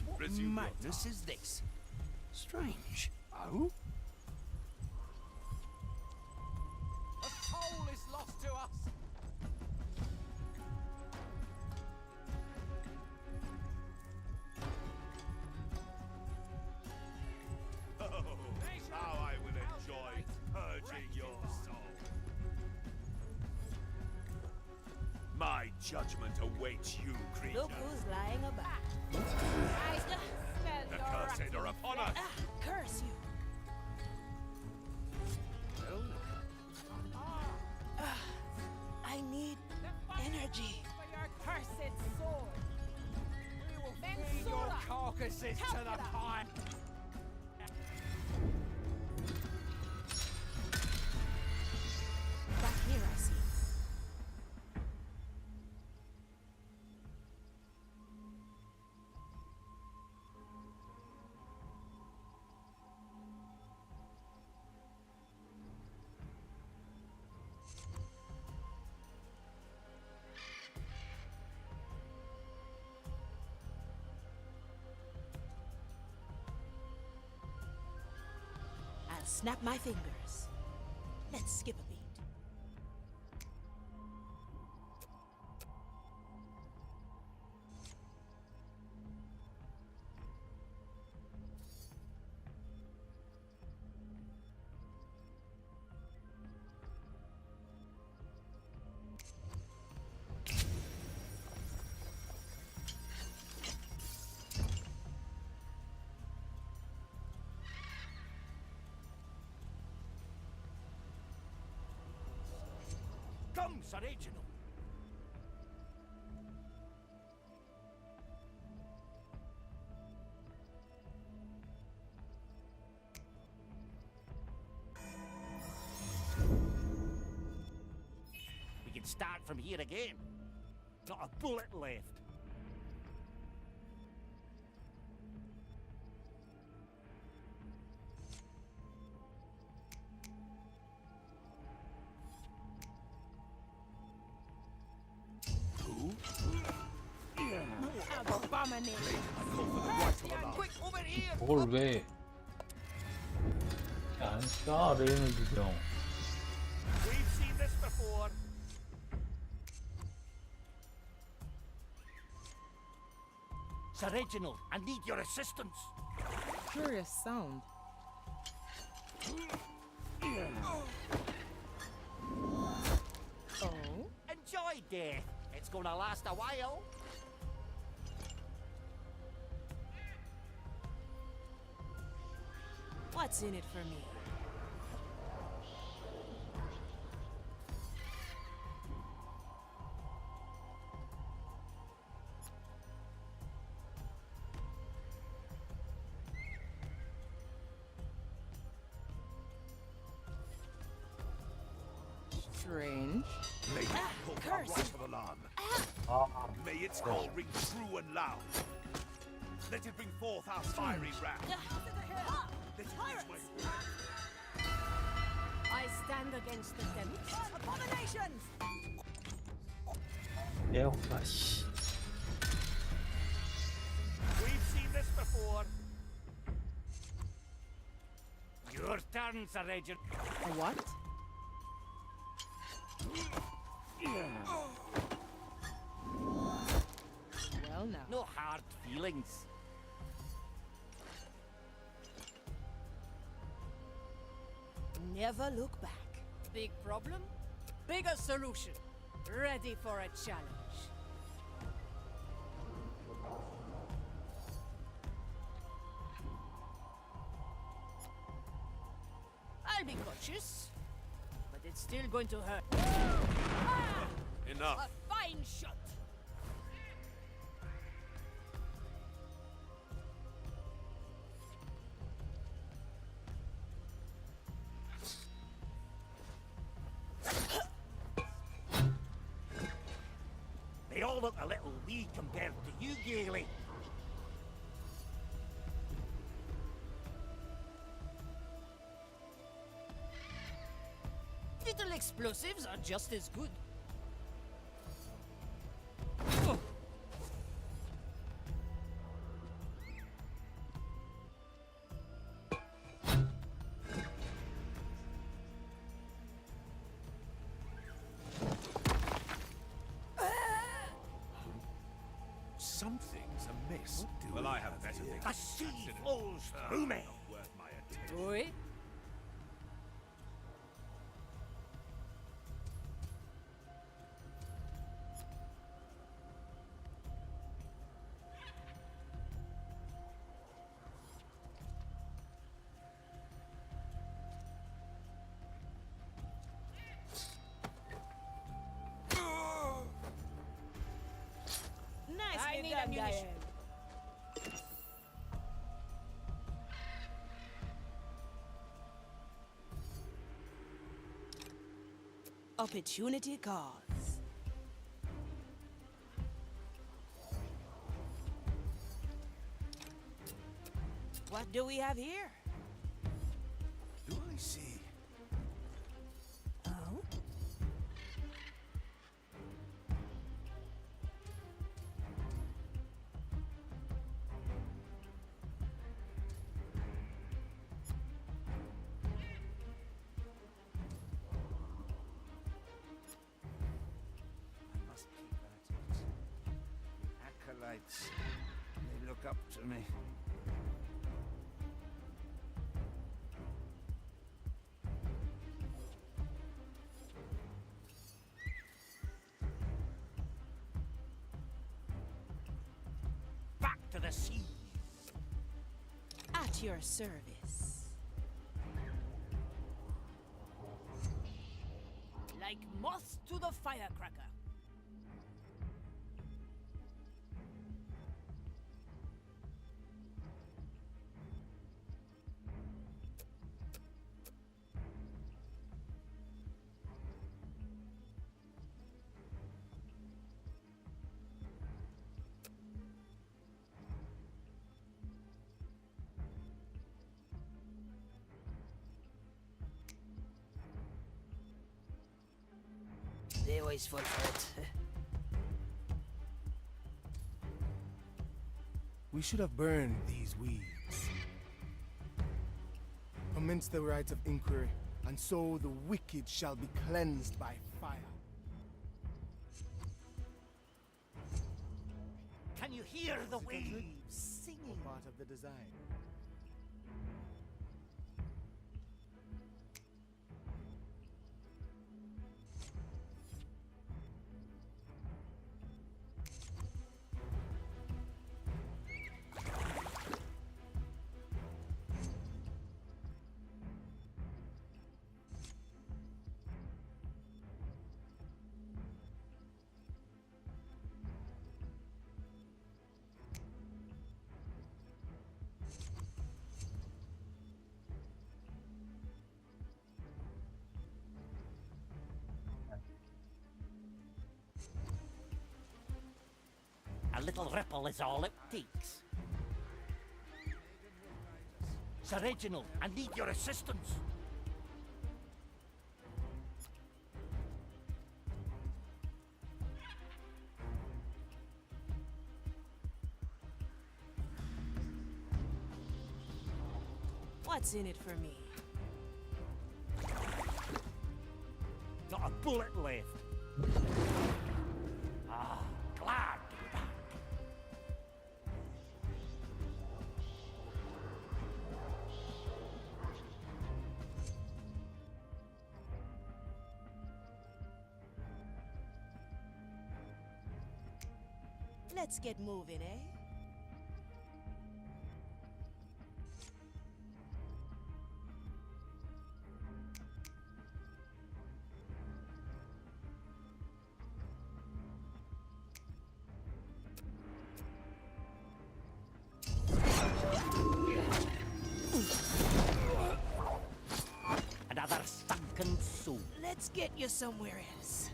What Resume your madness is this? Strange. Oh? A soul is lost to us. Oh, how I will enjoy purging your soul. My judgment awaits you, creature. Look who's lying about. I smell The your cursed are upon us. curse you. I need energy. For your cursed sword. We will feed Your carcasses to the fire. Back here, I see. I'll snap my fingers. Let's skip a beat. Come, Sir Reginald. We can start from here again. Not a bullet left. 그걸 왜 안 쏴? 레인을 죽여. We've seen this before. Sir Reginald, I need your assistance. Curious sound. Oh? Enjoy death. It's gonna last a while. What's in it for me? strange. May it pull our right of alarm. May its call ring true and loud. Let it bring forth our fiery wrath. Let it reach my I stand against the devils. Abominations! 에어가 씨. We've seen this before. Your turn, Sir Agent. A what? Well, now. No hard feelings. Never look back. Big problem? Bigger solution. Ready for a challenge. I'll be cautious, but it's still going to hurt. Enough. A fine shot. They all look a little wee compared to you, Gailey. Little explosives are just as good. Something's amiss. Well, I have better things. A sea flows through me. Not worth my attention. Oi. I need ammunition. Opportunity calls. What do we have here? Do I see? Oh? I must keep at it. Acolytes, they look up to me. Back to the sea. At your service. Like moths to the firecracker. They always fall for it. We should have burned these weeds. Commence the rites of inquiry, and so the wicked shall be cleansed by fire. Can you hear the waves singing? Or part of the design. A little ripple is all it takes. Sir Reginald, I need your assistance. What's in it for me? Not a bullet left. Ah, glad to be back. Let's get moving, eh? Another stunken soul. Let's get you somewhere else.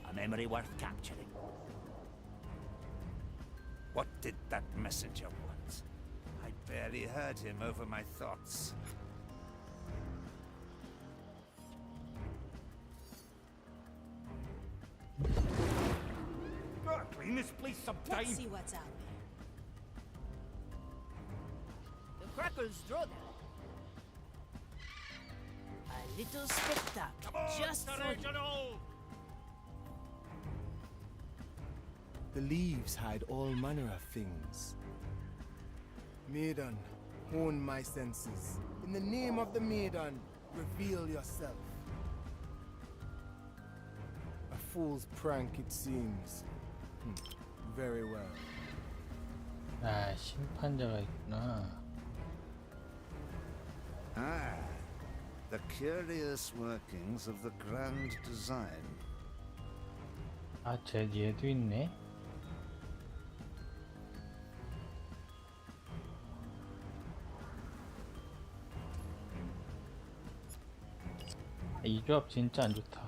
A memory worth capturing. What did that messenger want? I barely heard him over my thoughts. Gotta clean this place sometime. Let's see what's out there. The crackles draw them. A little spectacle, just for you. The leaves hide all manner of things. Maiden, hone my senses. In the name of the maiden, reveal yourself. A fool's prank it seems. Very well. 아, 심판자가 있구나. Ah, the curious workings of the grand design. 아, 쟤 얘도 있네. 이 조합 진짜 안 좋다.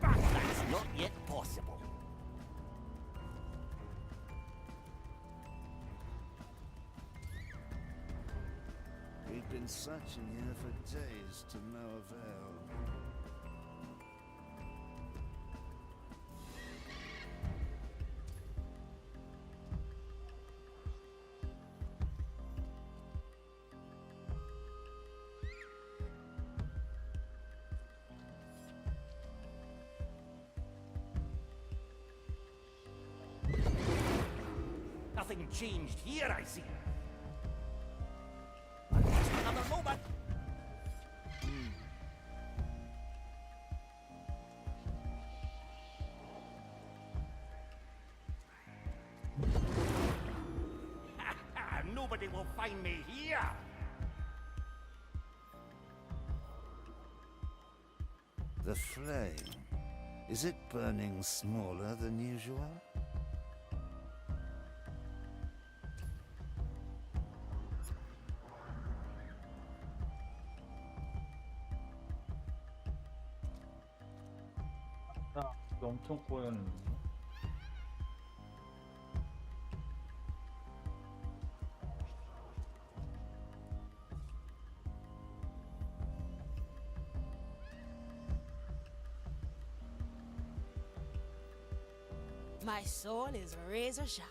That's not yet possible. We've been searching here for days to no avail. Nothing changed here, I see. Just another moment. Nobody will find me here. The flame. Is it burning smaller than usual? 아, 엄청 꼬였는데. My soul is razor sharp.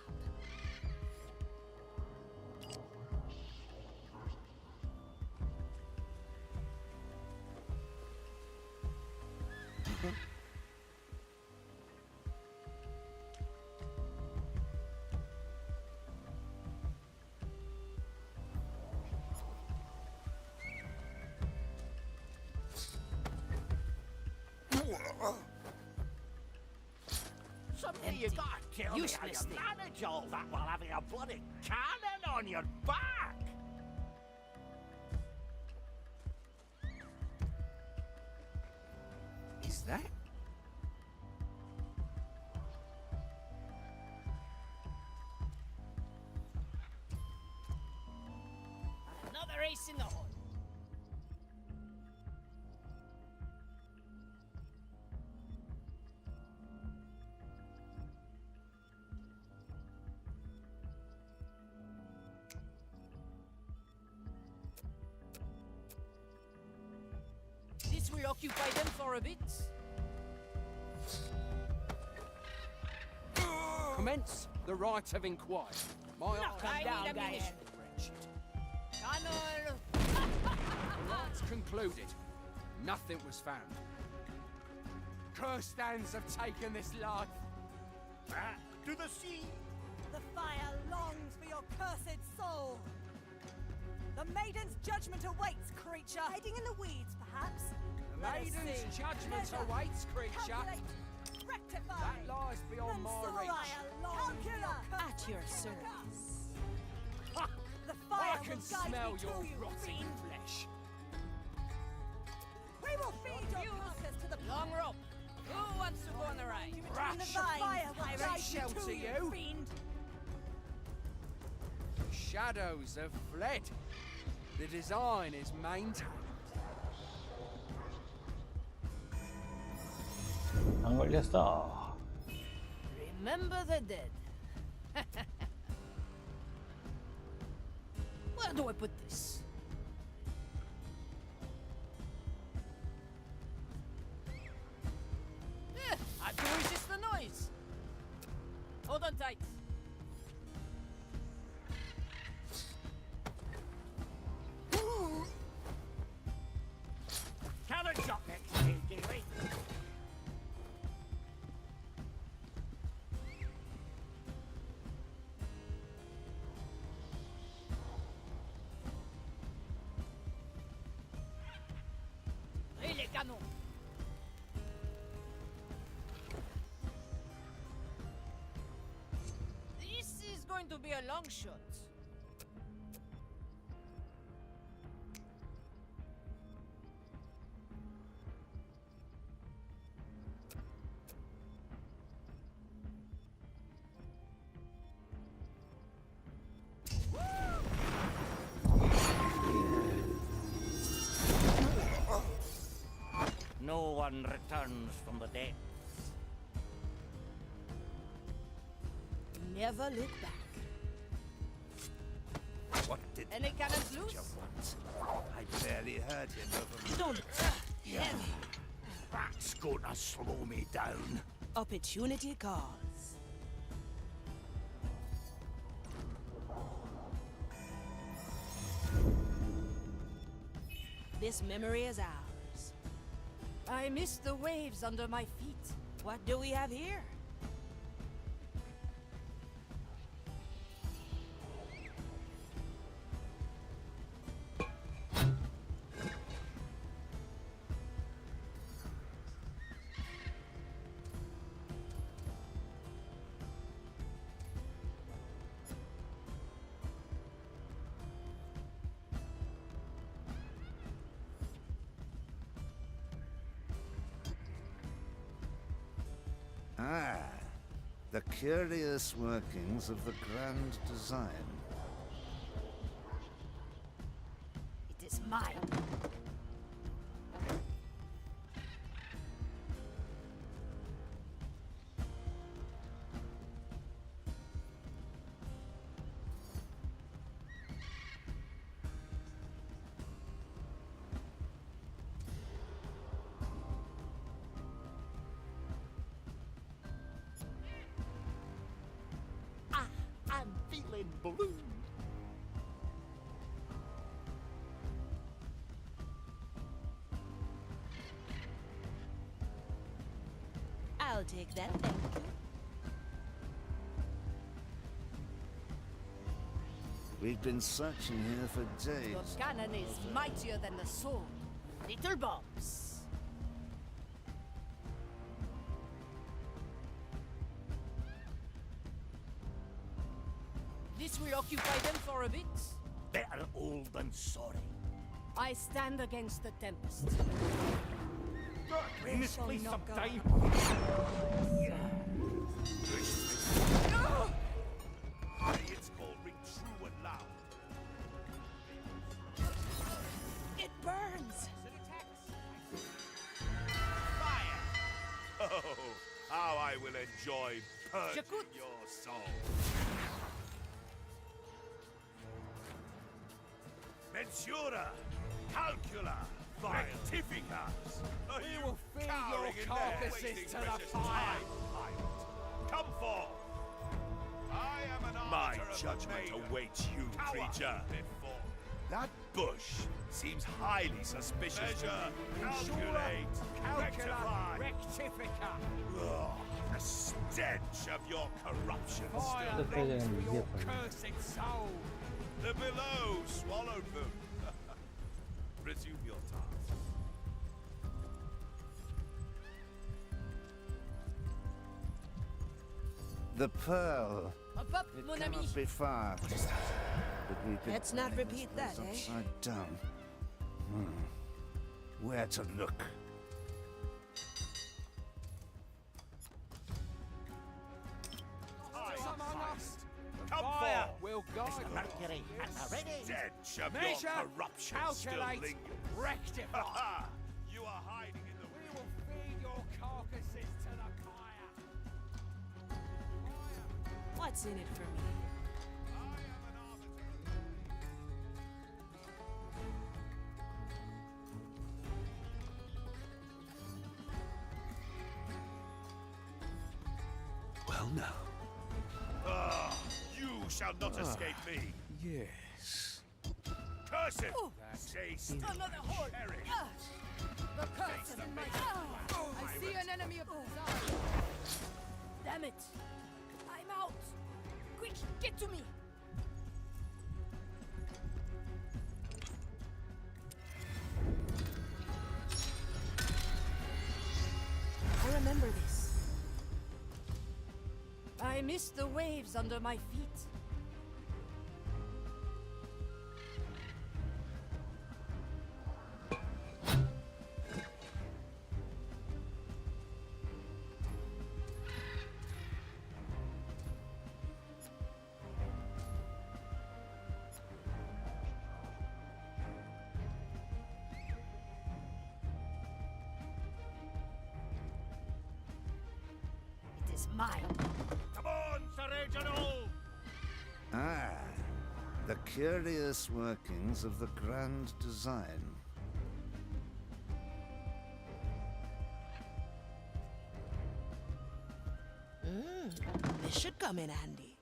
Someday you gotta tell me how you Useless thing. manage all that while having a bloody cannon on your back. that? Another ace in the hole. This will occupy them for a bit. Commence the right of inquiry. My Knock eyes 'em down, guys. Tunnel. Right's concluded. Nothing was found. Cursed hands have taken this life. Back to the sea. The fire longs for your cursed soul. The maiden's judgment awaits, creature. Hiding in the weeds, perhaps. The Let us maiden's see. judgment Measure. awaits, creature. Calculate. Rectify. That lies beyond my reach. At your service. The fire I can will guide smell me to your you, rotting fiend. flesh. We will feed your carcass to the long rope. Who wants to go on the ride? Rash. The fire will Pirate guide shelter to you. fiend. Shadows have fled. The design is maintained. 안 걸렸어. Remember the dead. Where do I put this? I have to resist the noise. Hold on tight. Cannon shot next, Gilly. Et les canons. This is going to be a long shot. No one returns from the dead. Never look back. What did Any cannons loose? you want? I barely heard him over. Don't heavy. That's gonna slow me down. Opportunity calls. This memory is ours. I miss the waves under my feet. What do we have here? Ah, the curious workings of the grand design. It is mine. I'm feeling blue. I'll take that, thank you. We've been searching here for days. Your cannon is mightier than the sword. Little bombs. This will occupy them for a bit. Better old than sorry. I stand against the tempest. That misplaced sometime. May its call ring true and loud. It burns! Fire! Oh, how I will enjoy purging your soul. Mensura! Calcula! Rectificas! We will feed your carcasses to the fire! Come forth! I am an My judgment awaits you, creature. That bush seems highly suspicious. Measure, calculate, rectify. Rectifica. Ugh, the stench of your corruption still 뜻하지 않은 이게 보여. Cursed soul. The below swallowed them. Resume your task. The pearl. Up, It mon cannot ami! be far. What is that? But we could Let's not find repeat it that, eh? upside down. Where to look? Come Fire forth! will guide Mr. you. Mercury at the ready. Stench of Measure, your corruption still calculate, lingers. rectify. Ha! You are hiding in the We will feed your carcasses to the fire. What's in it for me? Well now. Ah, you shall not escape me. Yes. Curse it! Taste Another horde! Eric. The curse is in my... I see an enemy of desire! Damn it! I'm out! Quick, get to me! I remember this. I miss the waves under my feet. It is mine. Come on, Sir Reginald! Ah, the curious workings of the grand design. This should come in handy.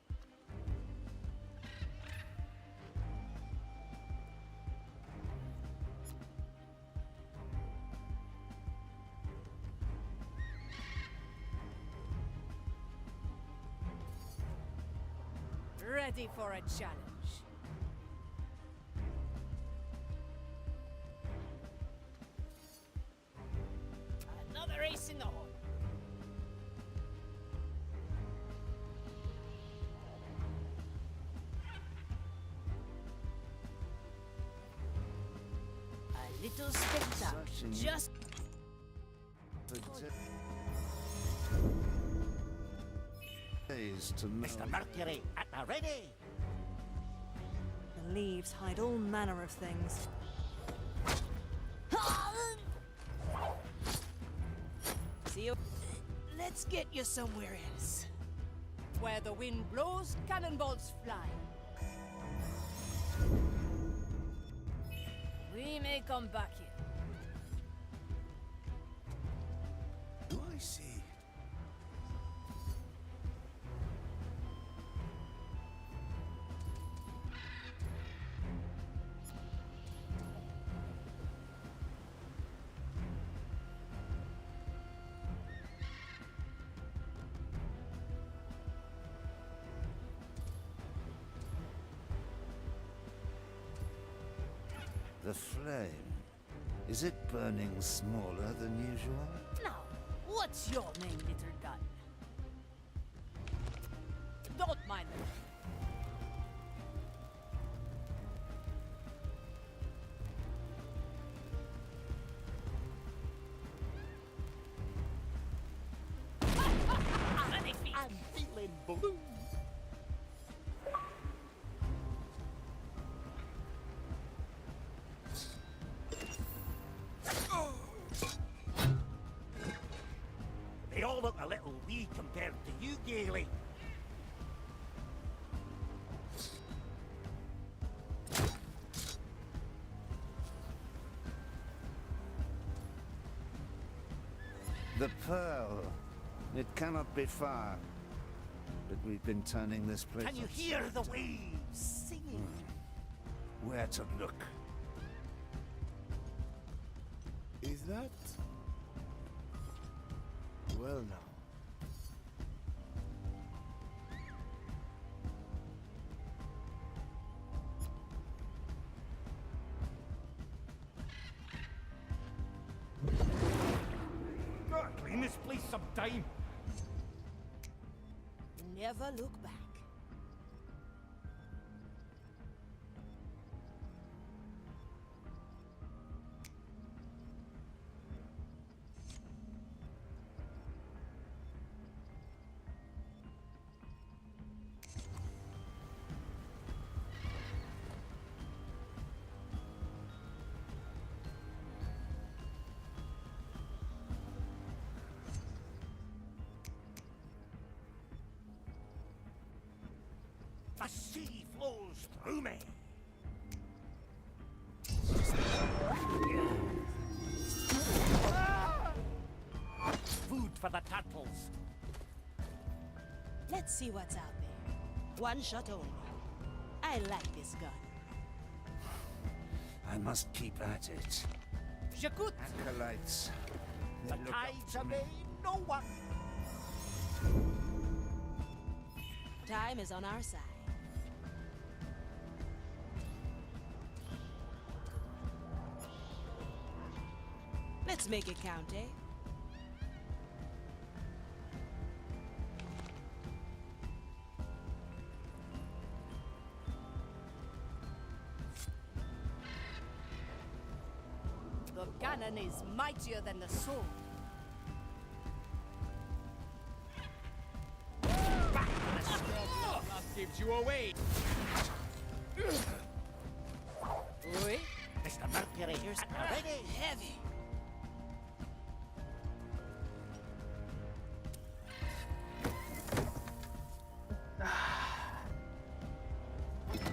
Ready for a challenge. Another ace in the hole. A little spectacle. Searching. Just Days to know. Mr. Mercury at the ready. the leaves hide all manner of things. See you. Let's get you somewhere else. Where the wind blows, cannonballs fly. We may come back here. Do I see? The flame. Is it burning smaller than usual? Now, what's your name, little gun? Don't mind me. The pearl. It cannot be far. But we've been turning this place. Can you hear the waves singing? Where to look? Is that... Well now. Gotta clean this place some time. Never look back. The sea flows through me. Food for the turtles. Let's see what's out there. One shot only. I like this gun. I must keep at it. Jakut. Acolytes. The tides obey no one. Time is on our side. Let's make it count, eh? The cannon is mightier than the sword. Back to the That gives you away. Oi, Mr. Mercury, here's already Heavy.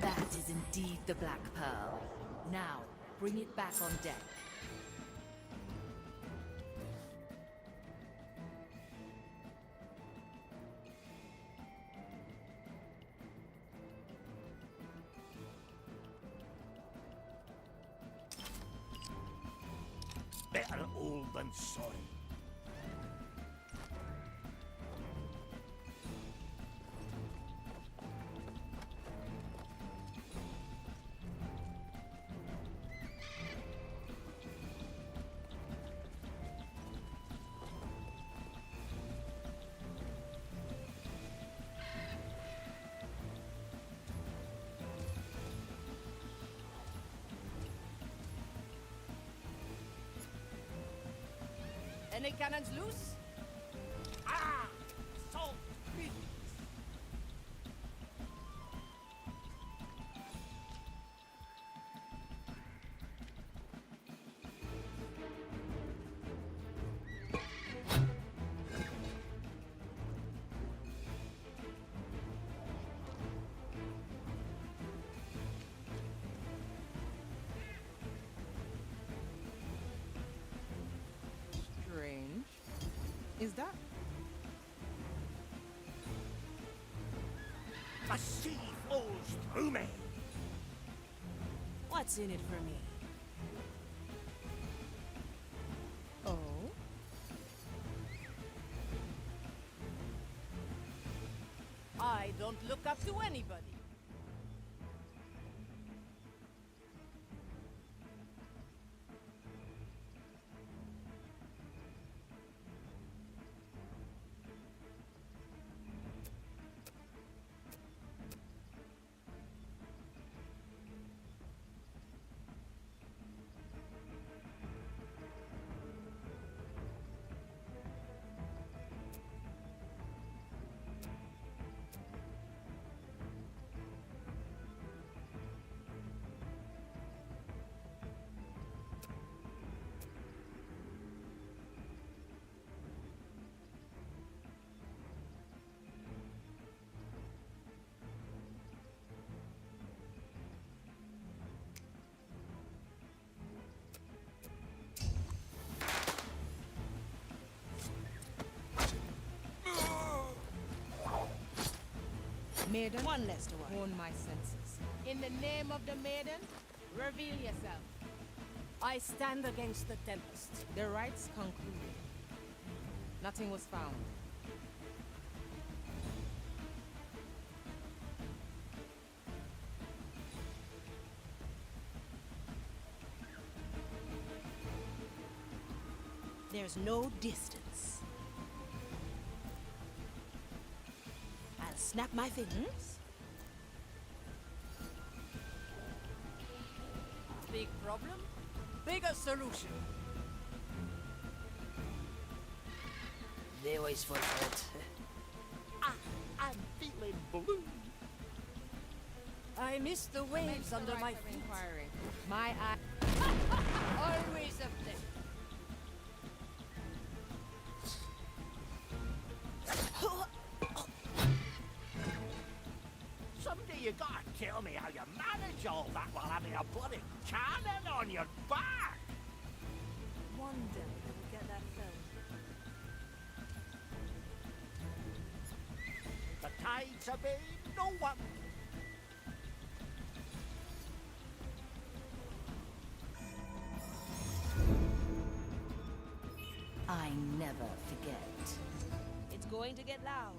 That is indeed the Black Pearl. Now, bring it back on deck. better old than sorry. Any cannons loose? Ah! Salt fish! Strange. Is that? The sea flows through me. What's in it for me? Oh? I don't look up to anybody. Maiden, One less to worry. hone my senses. In the name of the maiden, reveal yourself. I stand against the Tempest. The rites concluded. Nothing was found. There's no distance. I'll snap my fingers. Big problem? Bigger solution. They always forget. I'm feeling blue. I miss the waves under my feet. Inquiry. My eye. Always a flip. Someday you gotta tell me how you manage all that while having a bloody cannon on your back. One day we'll get that film. The tides obey no one. I never forget. It's going to get loud.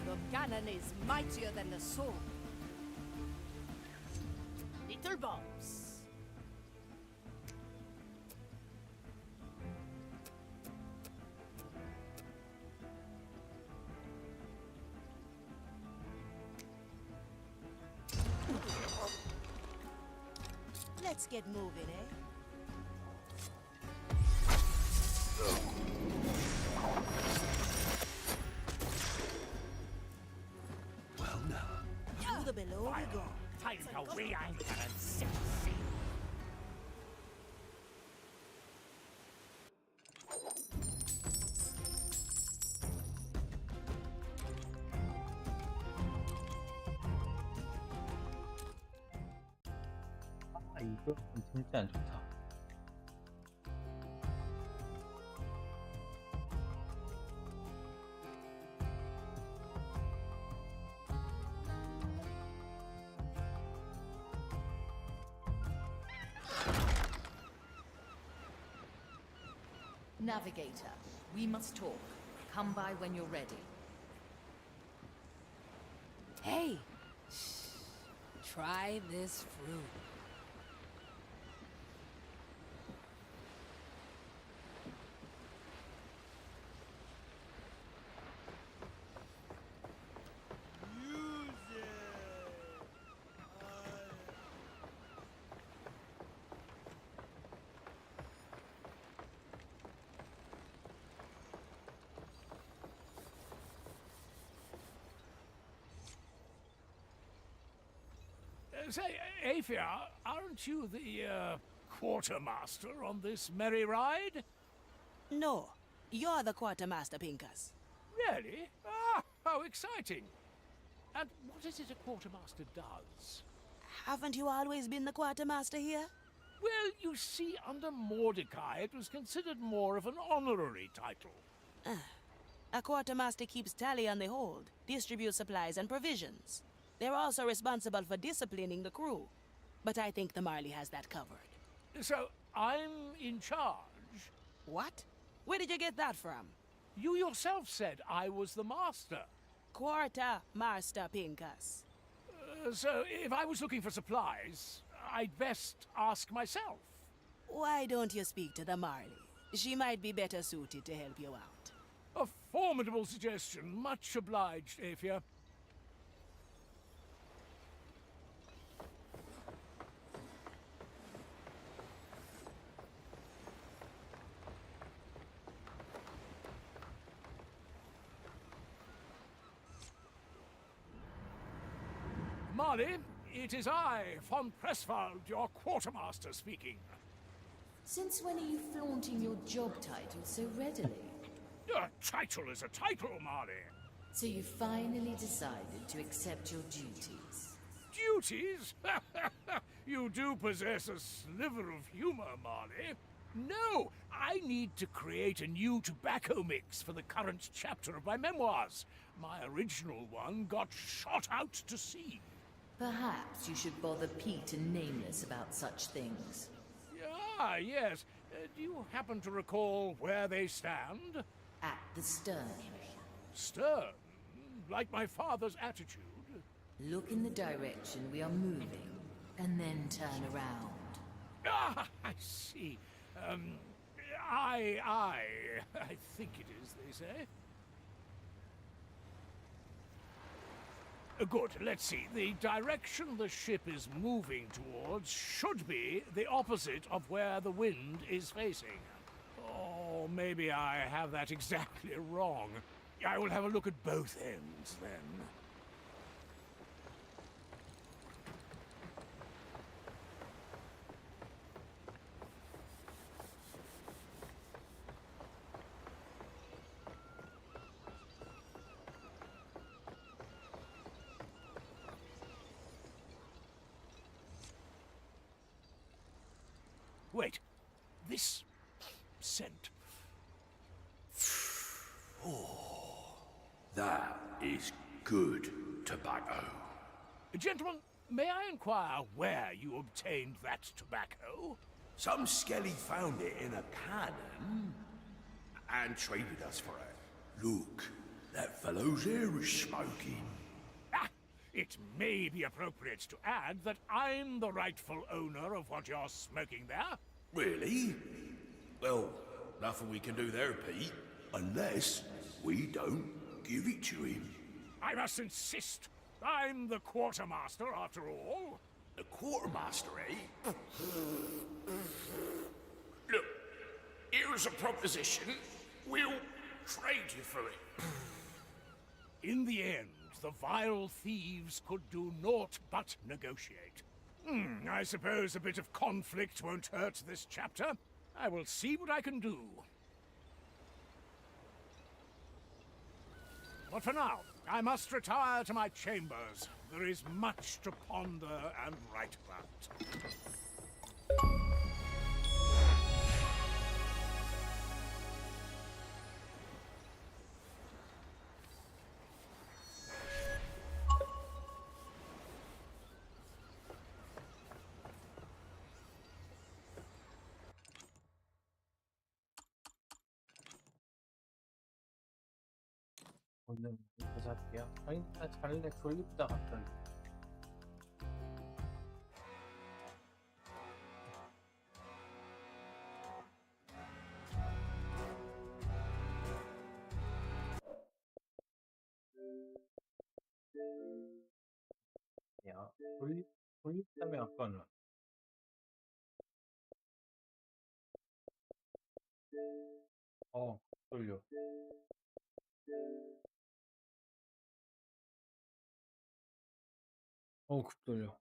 The cannon is mightier than the sword. Little bombs. Let's get moving, eh? Well now. To the below we go. Time to re-anchor and set sail. 아, 이거 진짜 안 좋다. Navigator, we must talk. Come by when you're ready. Hey! Try this fruit. Say, Aphia, aren't you the quartermaster on this merry ride? No, you're the quartermaster, Pinkus. Really? Ah, how exciting! And what is it a quartermaster does? Haven't you always been the quartermaster here? Well, you see, under Mordecai, it was considered more of an honorary title. A quartermaster keeps tally on the hold, distributes supplies and provisions. They're also responsible for disciplining the crew. But I think the Marley has that covered. So, I'm in charge? What? Where did you get that from? You yourself said I was the master. Quartermaster, Pinkus. So, if I was looking for supplies, I'd best ask myself. Why don't you speak to the Marley? She might be better suited to help you out. A formidable suggestion. Much obliged, Aphia. Marley, it is I, von Presswald, your quartermaster, speaking. Since when are you flaunting your job title so readily? A title is a title, Marley. So you finally decided to accept your duties. Duties? You do possess a sliver of humor, Marley. No, I need to create a new tobacco mix for the current chapter of my memoirs. My original one got shot out to sea. Perhaps you should bother Pete and Nameless about such things. Ah, yes. Do you happen to recall where they stand? At the stern. Stern? Like my father's attitude? Look in the direction we are moving, and then turn around. Ah, I see. I think it is, they say. Good, let's see. The direction the ship is moving towards should be the opposite of where the wind is facing. Oh, maybe I have that exactly wrong. I will have a look at both ends, then. Wait, this scent. Oh, that is good tobacco. Gentlemen, may I inquire where you obtained that tobacco? Some skelly found it in a cannon and traded us for it. Look, that fellow's here is smoking. Ah, it may be appropriate to add that I'm the rightful owner of what you're smoking there. Really? Well, nothing we can do there, Pete, unless we don't give it to him. I must insist. I'm the quartermaster, after all. The quartermaster, eh? Look, here's a proposition. We'll trade you for it. In the end, the vile thieves could do naught but negotiate. I suppose a bit of conflict won't hurt this chapter. I will see what I can do. But for now, I must retire to my chambers. There is much to ponder and write about. 오늘 여기서 할게요. 일단 잘래 졸립다 갑자기. 야, 졸립다며 아까는. 졸려. 급 졸려.